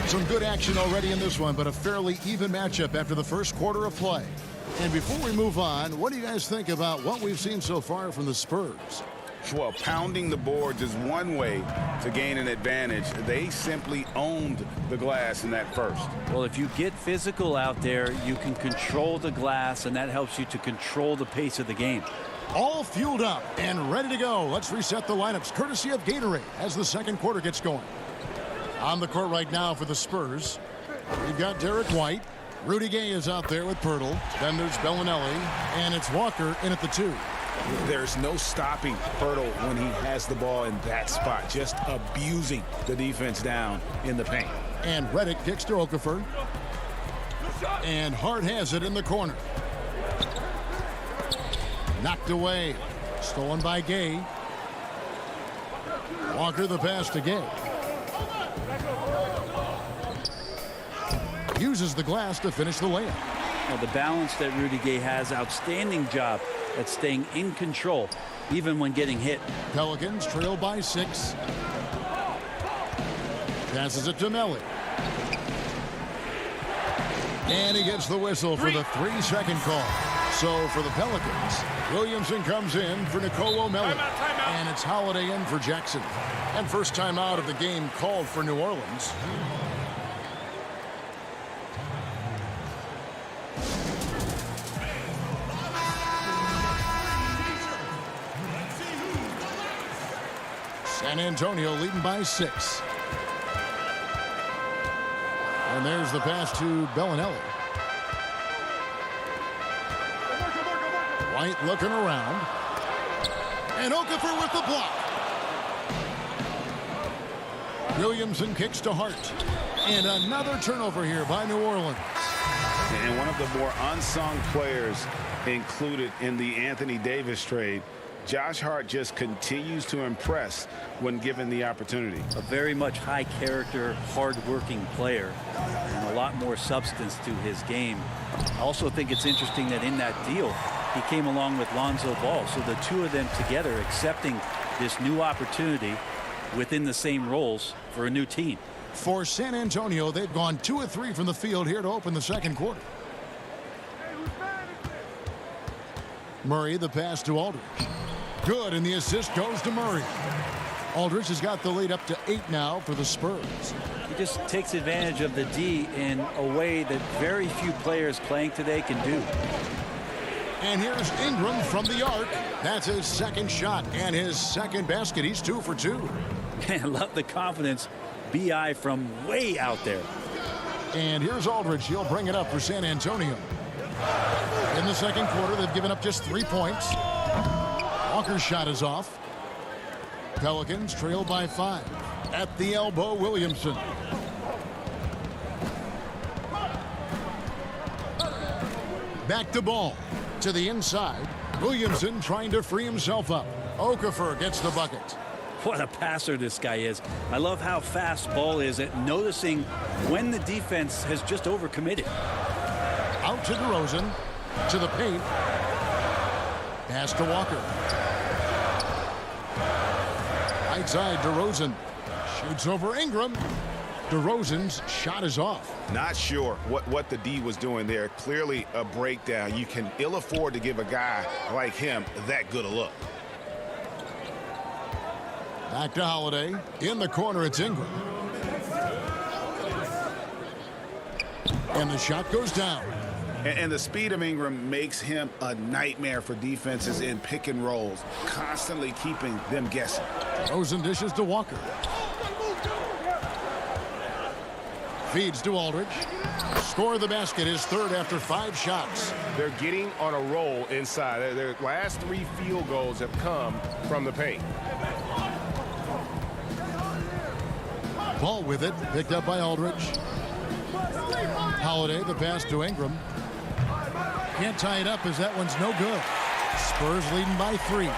S1: Some good action already in this one, but a fairly even matchup after the first quarter of play. And before we move on, what do you guys think about what we've seen so far from the Spurs?
S3: Well, pounding the boards is one way to gain an advantage. They simply owned the glass in that first.
S10: Well, if you get physical out there, you can control the glass, and that helps you to control the pace of the game.
S1: All fueled up and ready to go. Let's reset the lineups courtesy of Gatorade as the second quarter gets going. On the court right now for the Spurs, we've got Derek White. Rudy Gay is out there with Pirtle. Then there's Bellinelli, and it's Walker in at the 2.
S3: There's no stopping Pirtle when he has the ball in that spot, just abusing the defense down in the paint.
S1: And Redick kicks to Okafor. And Hart has it in the corner. Knocked away. Stolen by Gay. Walker the pass to Gay. Uses the glass to finish the layup.
S10: Well, the balance that Rudy Gay has, outstanding job at staying in control, even when getting hit.
S1: Pelicans trail by 6. Passes it to Melly. And he gets the whistle for the 3-second call. So for the Pelicans, Williamson comes in for Nicolo Melli. And it's Holiday in for Jackson. And first time out of the game called for New Orleans. San Antonio leading by 6. And there's the pass to Bellinelli. White looking around. And Okafor with the block. Williamson kicks to Hart. And another turnover here by New Orleans.
S3: And one of the more unsung players included in the Anthony Davis trade, Josh Hart just continues to impress when given the opportunity.
S10: A very much high character, hard-working player, and a lot more substance to his game. I also think it's interesting that in that deal, he came along with Lonzo Ball. So the two of them together accepting this new opportunity within the same roles for a new team.
S1: For San Antonio, they've gone 2 of 3 from the field here to open the second quarter. Murray the pass to Aldridge. Good, and the assist goes to Murray. Aldridge has got the lead up to 8 now for the Spurs.
S10: He just takes advantage of the D in a way that very few players playing today can do.
S1: And here's Ingram from the arc. That's his second shot and his second basket. He's 2 for 2.
S10: I love the confidence. B.I. from way out there.
S1: And here's Aldridge. He'll bring it up for San Antonio. In the second quarter, they've given up just 3 points. Walker's shot is off. Pelicans trail by 5. At the elbow, Williamson. Back to Ball. To the inside. Williamson trying to free himself up. Okafor gets the bucket.
S10: What a passer this guy is. I love how fast Ball is at noticing when the defense has just overcommitted.
S1: Out to DeRozan. To the paint. Pass to Walker. Right side, DeRozan. Shoots over Ingram. DeRozan's shot is off.
S3: Not sure what the D was doing there. Clearly a breakdown. You can ill afford to give a guy like him that good a look.
S1: Back to Holiday. In the corner, it's Ingram. And the shot goes down.
S3: And the speed of Ingram makes him a nightmare for defenses in pick and rolls, constantly keeping them guessing.
S1: DeRozan dishes to Walker. Feeds to Aldridge. Score the basket, his third after 5 shots.
S4: They're getting on a roll inside. Their last 3 field goals have come from the paint.
S1: Ball with it, picked up by Aldridge. Holiday, the pass to Ingram. Can't tie it up as that one's no good. Spurs leading by 3.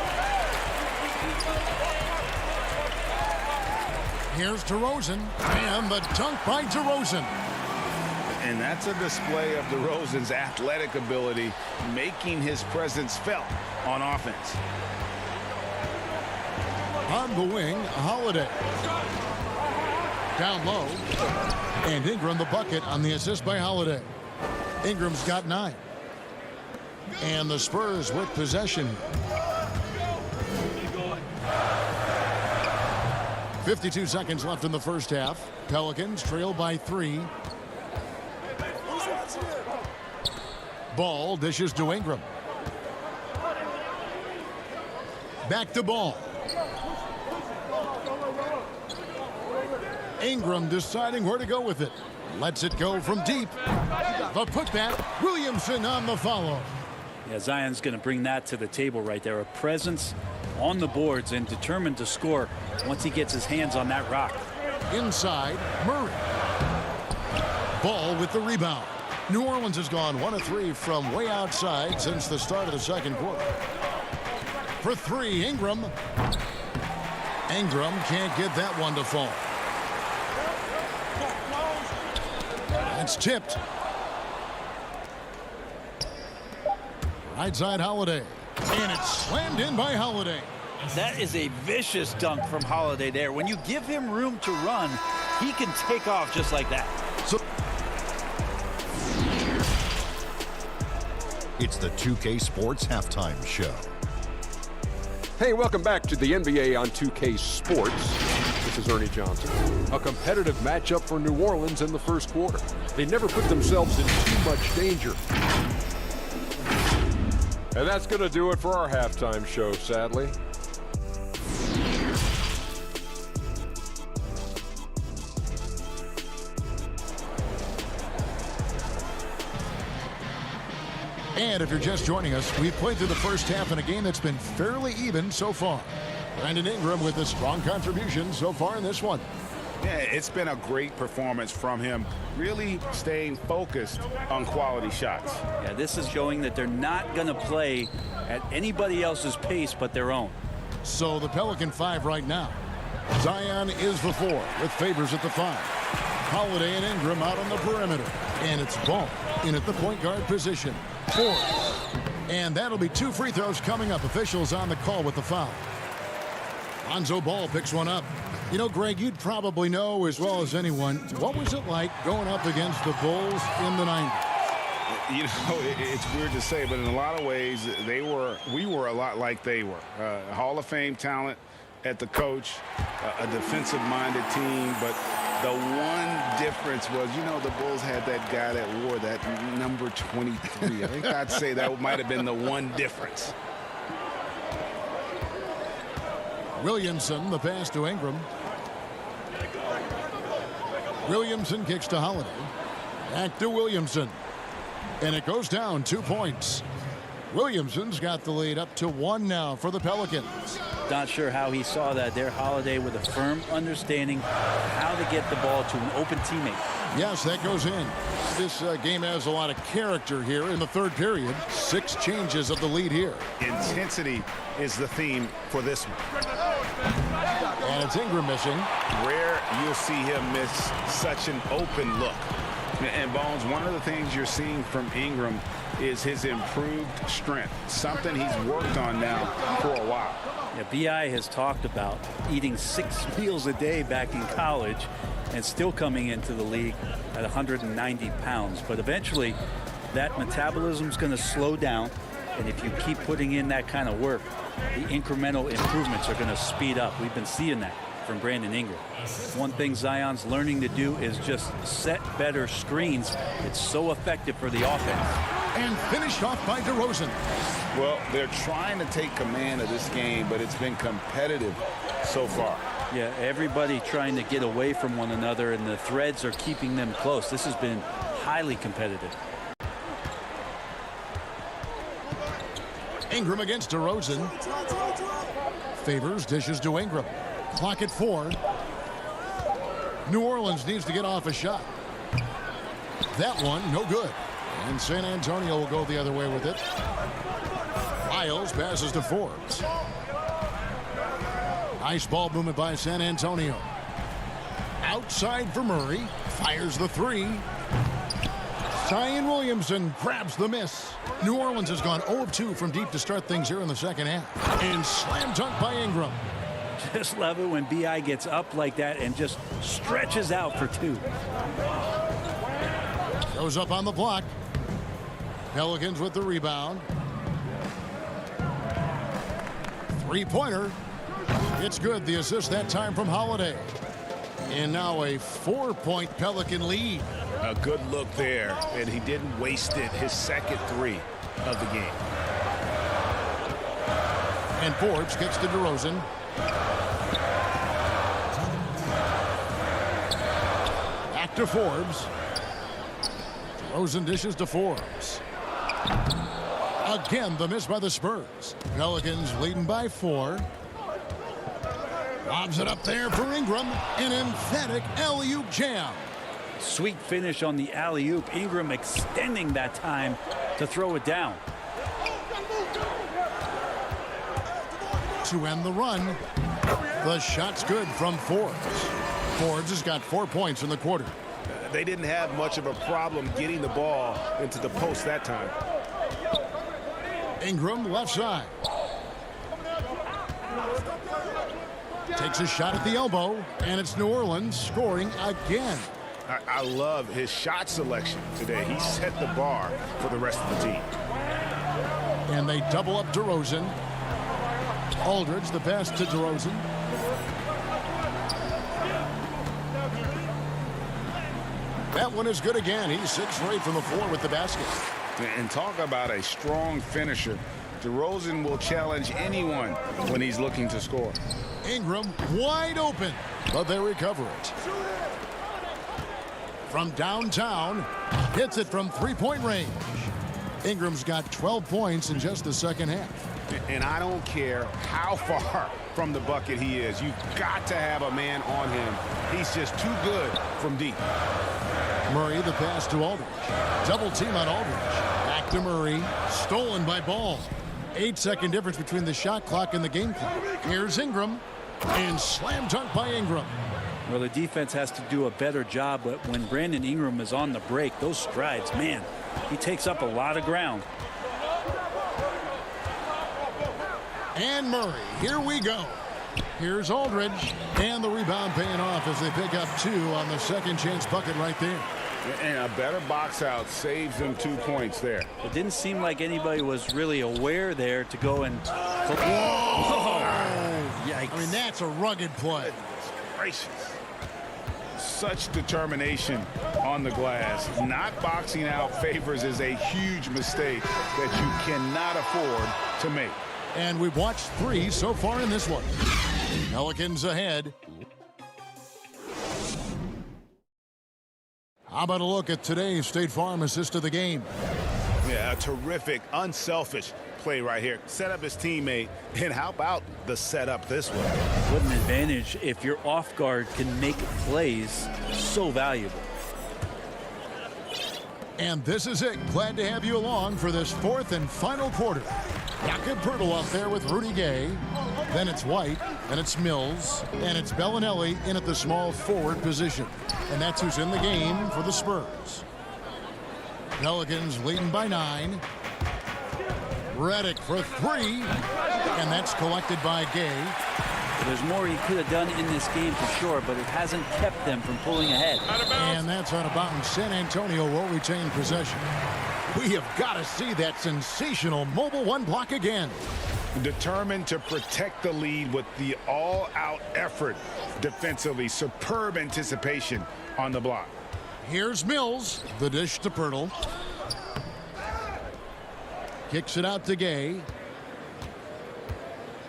S1: Here's DeRozan, and the dunk by DeRozan.
S3: And that's a display of DeRozan's athletic ability, making his presence felt on offense.
S1: On the wing, Holiday. Down low. And Ingram the bucket on the assist by Holiday. Ingram's got 9. And the Spurs with possession. 52 seconds left in the first half. Pelicans trail by 3. Ball dishes to Ingram. Back to Ball. Ingram deciding where to go with it. Lets it go from deep. The putback. Williamson on the follow.
S10: Yeah, Zion's going to bring that to the table right there. A presence on the boards and determined to score once he gets his hands on that rock.
S1: Inside, Murray. Ball with the rebound. New Orleans has gone 1 of 3 from way outside since the start of the second quarter. For 3, Ingram. Ingram can't get that one to fall. It's tipped. Right side, Holiday. And it's slammed in by Holiday.
S10: That is a vicious dunk from Holiday there. When you give him room to run, he can take off just like that.
S1: So
S5: It's the 2K Sports Halftime Show.
S6: Hey, welcome back to the NBA on 2K Sports. This is Ernie Johnson. A competitive matchup for New Orleans in the first quarter. They never put themselves in too much danger. And that's going to do it for our halftime show, sadly.
S1: And if you're just joining us, we've played through the first half in a game that's been fairly even so far. Brandon Ingram with a strong contribution so far in this one.
S3: Yeah, it's been a great performance from him, really staying focused on quality shots.
S10: Yeah, this is showing that they're not going to play at anybody else's pace but their own.
S1: So the Pelican 5 right now. Zion is the 4 with Favors at the 5. Holiday and Ingram out on the perimeter. And it's Ball in at the point guard position. 4. And that'll be 2 free throws coming up. Officials on the call with the foul. Lonzo Ball picks one up. You know, Greg, you'd probably know as well as anyone, what was it like going up against the Bulls in the 90s?
S3: You know, it's weird to say, but in a lot of ways, we were a lot like they were. Hall of Fame talent at the coach, a defensive-minded team, but the one difference was, you know, the Bulls had that guy that wore that number 23. I think I'd say that might have been the one difference.
S1: Williamson, the pass to Ingram. Williamson kicks to Holiday. Back to Williamson. And it goes down 2 points. Williamson's got the lead up to 1 now for the Pelicans.
S10: Not sure how he saw that there. Holiday with a firm understanding how to get the ball to an open teammate.
S1: Yes, that goes in. This game has a lot of character here in the third period. 6 changes of the lead here.
S3: Intensity is the theme for this one.
S1: And it's Ingram missing.
S3: Rare you'll see him miss such an open look. And Bones, one of the things you're seeing from Ingram is his improved strength, something he's worked on now for a while.
S10: Yeah, B.I. has talked about eating 6 meals a day back in college and still coming into the league at 190 pounds. But eventually, that metabolism is going to slow down, and if you keep putting in that kind of work, the incremental improvements are going to speed up. We've been seeing that from Brandon Ingram. One thing Zion's learning to do is just set better screens. It's so effective for the offense.
S1: And finished off by DeRozan.
S3: Well, they're trying to take command of this game, but it's been competitive so far.
S10: Yeah, everybody trying to get away from one another, and the threads are keeping them close. This has been highly competitive.
S1: Ingram against DeRozan. Favors dishes to Ingram. Clock at 4. New Orleans needs to get off a shot. That one, no good. And San Antonio will go the other way with it. Miles passes to Forbes. Nice ball movement by San Antonio. Outside for Murray. Fires the 3. Zion Williamson grabs the miss. New Orleans has gone 0 of 2 from deep to start things here in the second half. And slam dunk by Ingram.
S10: Just love it when B.I. gets up like that and just stretches out for 2.
S1: Goes up on the block. Pelicans with the rebound. 3-pointer. It's good. The assist that time from Holiday. And now a 4-point Pelican lead.
S4: A good look there, and he didn't waste it. His second 3 of the game.
S1: And Forbes gets to DeRozan. Back to Forbes. DeRozan dishes to Forbes. Again, the miss by the Spurs. Pelicans leading by 4. Lobs it up there for Ingram. An emphatic alley-oop jam.
S10: Sweet finish on the alley-oop. Ingram extending that time to throw it down.
S1: To end the run. The shot's good from Forbes. Forbes has got 4 points in the quarter.
S4: They didn't have much of a problem getting the ball into the post that time.
S1: Ingram left side. Takes a shot at the elbow, and it's New Orleans scoring again.
S4: I love his shot selection today. He set the bar for the rest of the team.
S1: And they double up DeRozan. Aldridge, the pass to DeRozan. That one is good again. He's 6 for 8 from the floor with the basket.
S3: And talk about a strong finisher. DeRozan will challenge anyone when he's looking to score.
S1: Ingram wide open, but they recover it. From downtown, hits it from 3-point range. Ingram's got 12 points in just the second half.
S3: And I don't care how far from the bucket he is. You've got to have a man on him. He's just too good from deep.
S1: Murray, the pass to Aldridge. Double team on Aldridge. Back to Murray. Stolen by Ball. 8-second difference between the shot clock and the game clock. Here's Ingram. And slam dunk by Ingram.
S10: Well, the defense has to do a better job, but when Brandon Ingram is on the break, those strides, man, he takes up a lot of ground.
S1: And Murray, here we go. Here's Aldridge, and the rebound paying off as they pick up 2 on the second chance bucket right there.
S3: And a better box out saves them 2 points there.
S10: It didn't seem like anybody was really aware there to go and...
S1: Whoa!
S10: Yikes.
S1: I mean, that's a rugged play.
S3: Gracious. Such determination on the glass. Not boxing out Favors is a huge mistake that you cannot afford to make.
S1: And we've watched 3 so far in this one. Pelicans ahead. How about a look at today's State Farm assist of the game?
S4: Yeah, a terrific, unselfish play right here. Set up his teammate, and how about the setup this way?
S10: What an advantage if your off guard can make plays so valuable.
S1: And this is it. Glad to have you along for this 4th and final quarter. Jakob Poeltl up there with Rudy Gay. Then it's White, and it's Mills, and it's Bellinelli in at the small forward position. And that's who's in the game for the Spurs. Pelicans leading by 9. Redick for 3, and that's collected by Gay.
S10: There's more he could have done in this game for sure, but it hasn't kept them from pulling ahead.
S1: And that's out of bounds. San Antonio will retain possession. We have got to see that sensational mobile one block again.
S3: Determined to protect the lead with the all-out effort defensively. Superb anticipation on the block.
S1: Here's Mills. The dish to Pirtle. Kicks it out to Gay.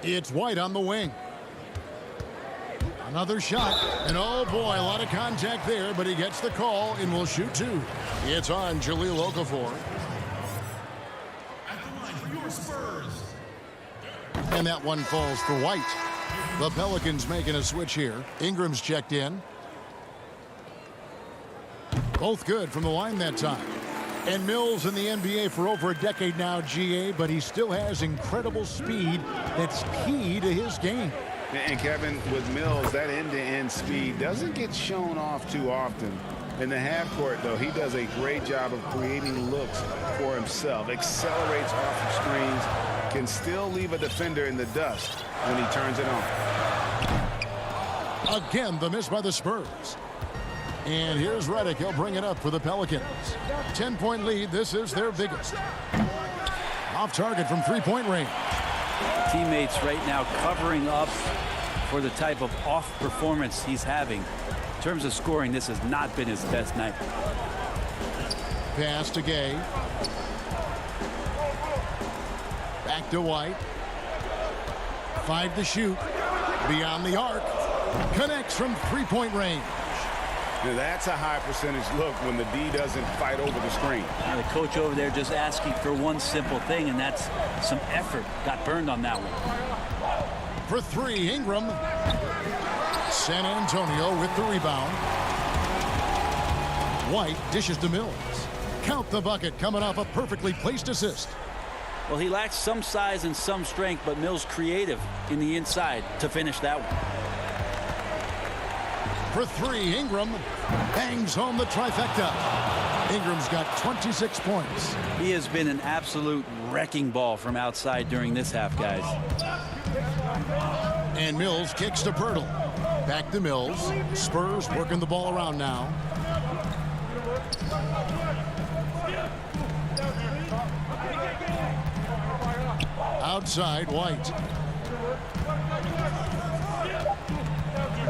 S1: It's White on the wing. Another shot. And oh boy, a lot of contact there, but he gets the call and will shoot 2. It's on Jahlil Okafor. And that one falls for White. The Pelicans making a switch here. Ingram's checked in. Both good from the line that time. And Mills in the NBA for over a decade now, GA, but he still has incredible speed that's key to his game.
S3: And Kevin, with Mills, that end-to-end speed doesn't get shown off too often. In the half court, though, he does a great job of creating looks for himself, accelerates off of screens, can still leave a defender in the dust when he turns it on.
S1: Again, the miss by the Spurs. And here's Redick. He'll bring it up for the Pelicans. 10-point lead. This is their biggest. Off target from three-point range.
S10: Teammates right now covering up for the type of off performance he's having. In terms of scoring, this has not been his best night.
S1: Pass to Gay. Back to White. 5 to shoot. Beyond the arc. Connects from three-point range.
S3: Now that's a high percentage look when the D doesn't fight over the screen.
S10: Now the coach over there just asking for one simple thing, and that's some effort. Got burned on that one.
S1: For 3, Ingram. San Antonio with the rebound. White dishes to Mills. Count the bucket coming off a perfectly placed assist.
S10: Well, he lacks some size and some strength, but Mills creative in the inside to finish that one.
S1: For 3, Ingram bangs home the trifecta. Ingram's got 26 points.
S10: He has been an absolute wrecking ball from outside during this half, guys.
S1: And Mills kicks to Pirtle. Back to Mills. Spurs working the ball around now. Outside, White.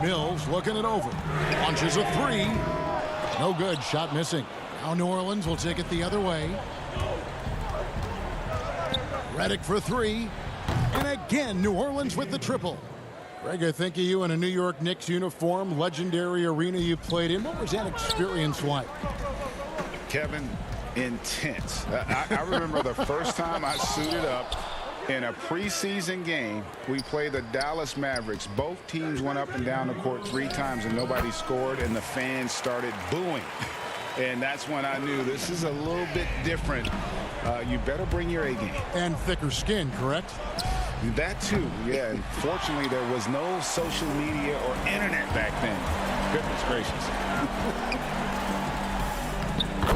S1: Mills looking it over. Launches a 3. No good. Shot missing. Now New Orleans will take it the other way. Redick for 3. And again, New Orleans with the triple. Greg, I think of you in a New York Knicks uniform, legendary arena you played in. What was that experience like?
S3: Kevin, intense. I remember the first time I suited up in a preseason game. We played the Dallas Mavericks. Both teams went up and down the court 3 times and nobody scored, and the fans started booing. And that's when I knew this is a little bit different. You better bring your A game.
S1: And thicker skin, correct?
S3: That too, yeah. And fortunately, there was no social media or internet back then. Goodness gracious.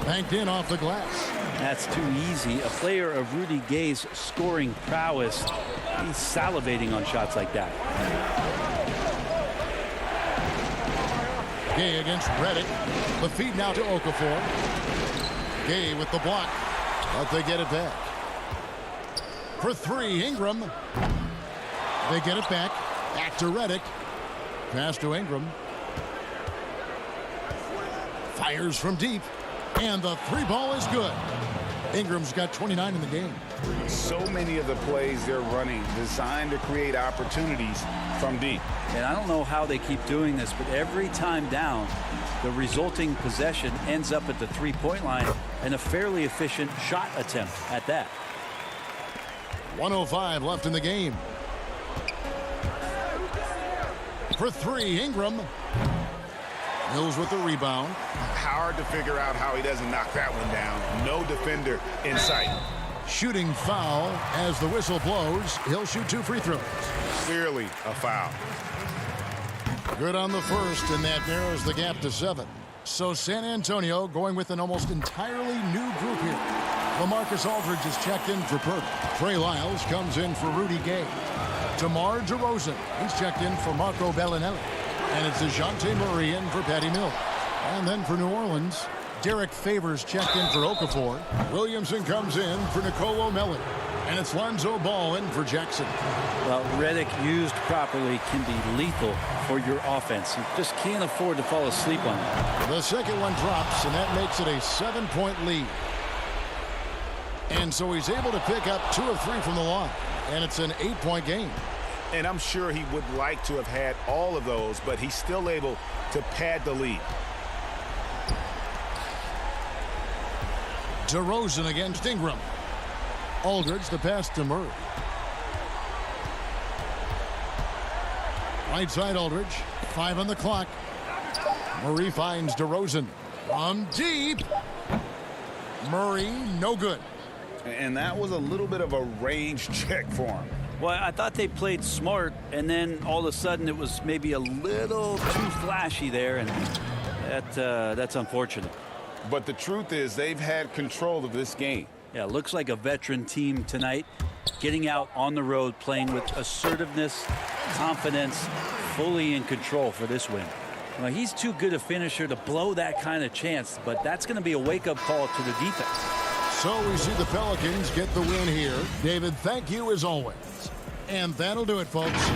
S1: Banked in off the glass.
S10: That's too easy. A player of Rudy Gay's scoring prowess, he's salivating on shots like that.
S1: Gay against Redick. The feed now to Okafor. Gay with the block. But they get it back. For 3, Ingram. They get it back. Back to Redick. Pass to Ingram. Fires from deep. And the 3 ball is good. Ingram's got 29 in the game.
S3: So many of the plays they're running designed to create opportunities from deep.
S10: And I don't know how they keep doing this, but every time down, the resulting possession ends up at the 3-point line, and a fairly efficient shot attempt at that.
S1: 1:05 left in the game. For 3, Ingram. Mills with the rebound.
S3: Hard to figure out how he doesn't knock that one down. No defender in sight.
S1: Shooting foul as the whistle blows. He'll shoot 2 free throws.
S3: Clearly a foul.
S1: Good on the first, and that narrows the gap to 7. So San Antonio going with an almost entirely new group here. LaMarcus Aldridge is checked in for Purdy. Trey Lyles comes in for Rudy Gay. DeMar DeRozan, he's checked in for Marco Bellinelli. And it's DeJounte Murray in for Patty Mills. And then for New Orleans, Derek Favors checked in for Okafor. Williamson comes in for Nicolo Melli. And it's Lonzo Ball in for Jackson.
S10: Well, Redick used properly can be lethal for your offense. You just can't afford to fall asleep on it.
S1: The second one drops, and that makes it a 7-point lead. And so he's able to pick up 2 of 3 from the line. And it's an 8-point game.
S4: And I'm sure he would like to have had all of those, but he's still able to pad the lead.
S1: DeRozan against Ingram. Aldridge, the pass to Murray. Right side Aldridge. 5 on the clock. Murray finds DeRozan. From deep. Murray, no good.
S3: And that was a little bit of a range check for him.
S10: Well, I thought they played smart, and then all of a sudden it was maybe a little too flashy there, and that's unfortunate.
S3: But the truth is they've had control of this game.
S10: Yeah, looks like a veteran team tonight, getting out on the road, playing with assertiveness, confidence, fully in control for this win. Well, he's too good a finisher to blow that kind of chance, but that's going to be a wake-up call to the defense.
S1: So we see the Pelicans get the win here. David, thank you as always. And that'll do it, folks.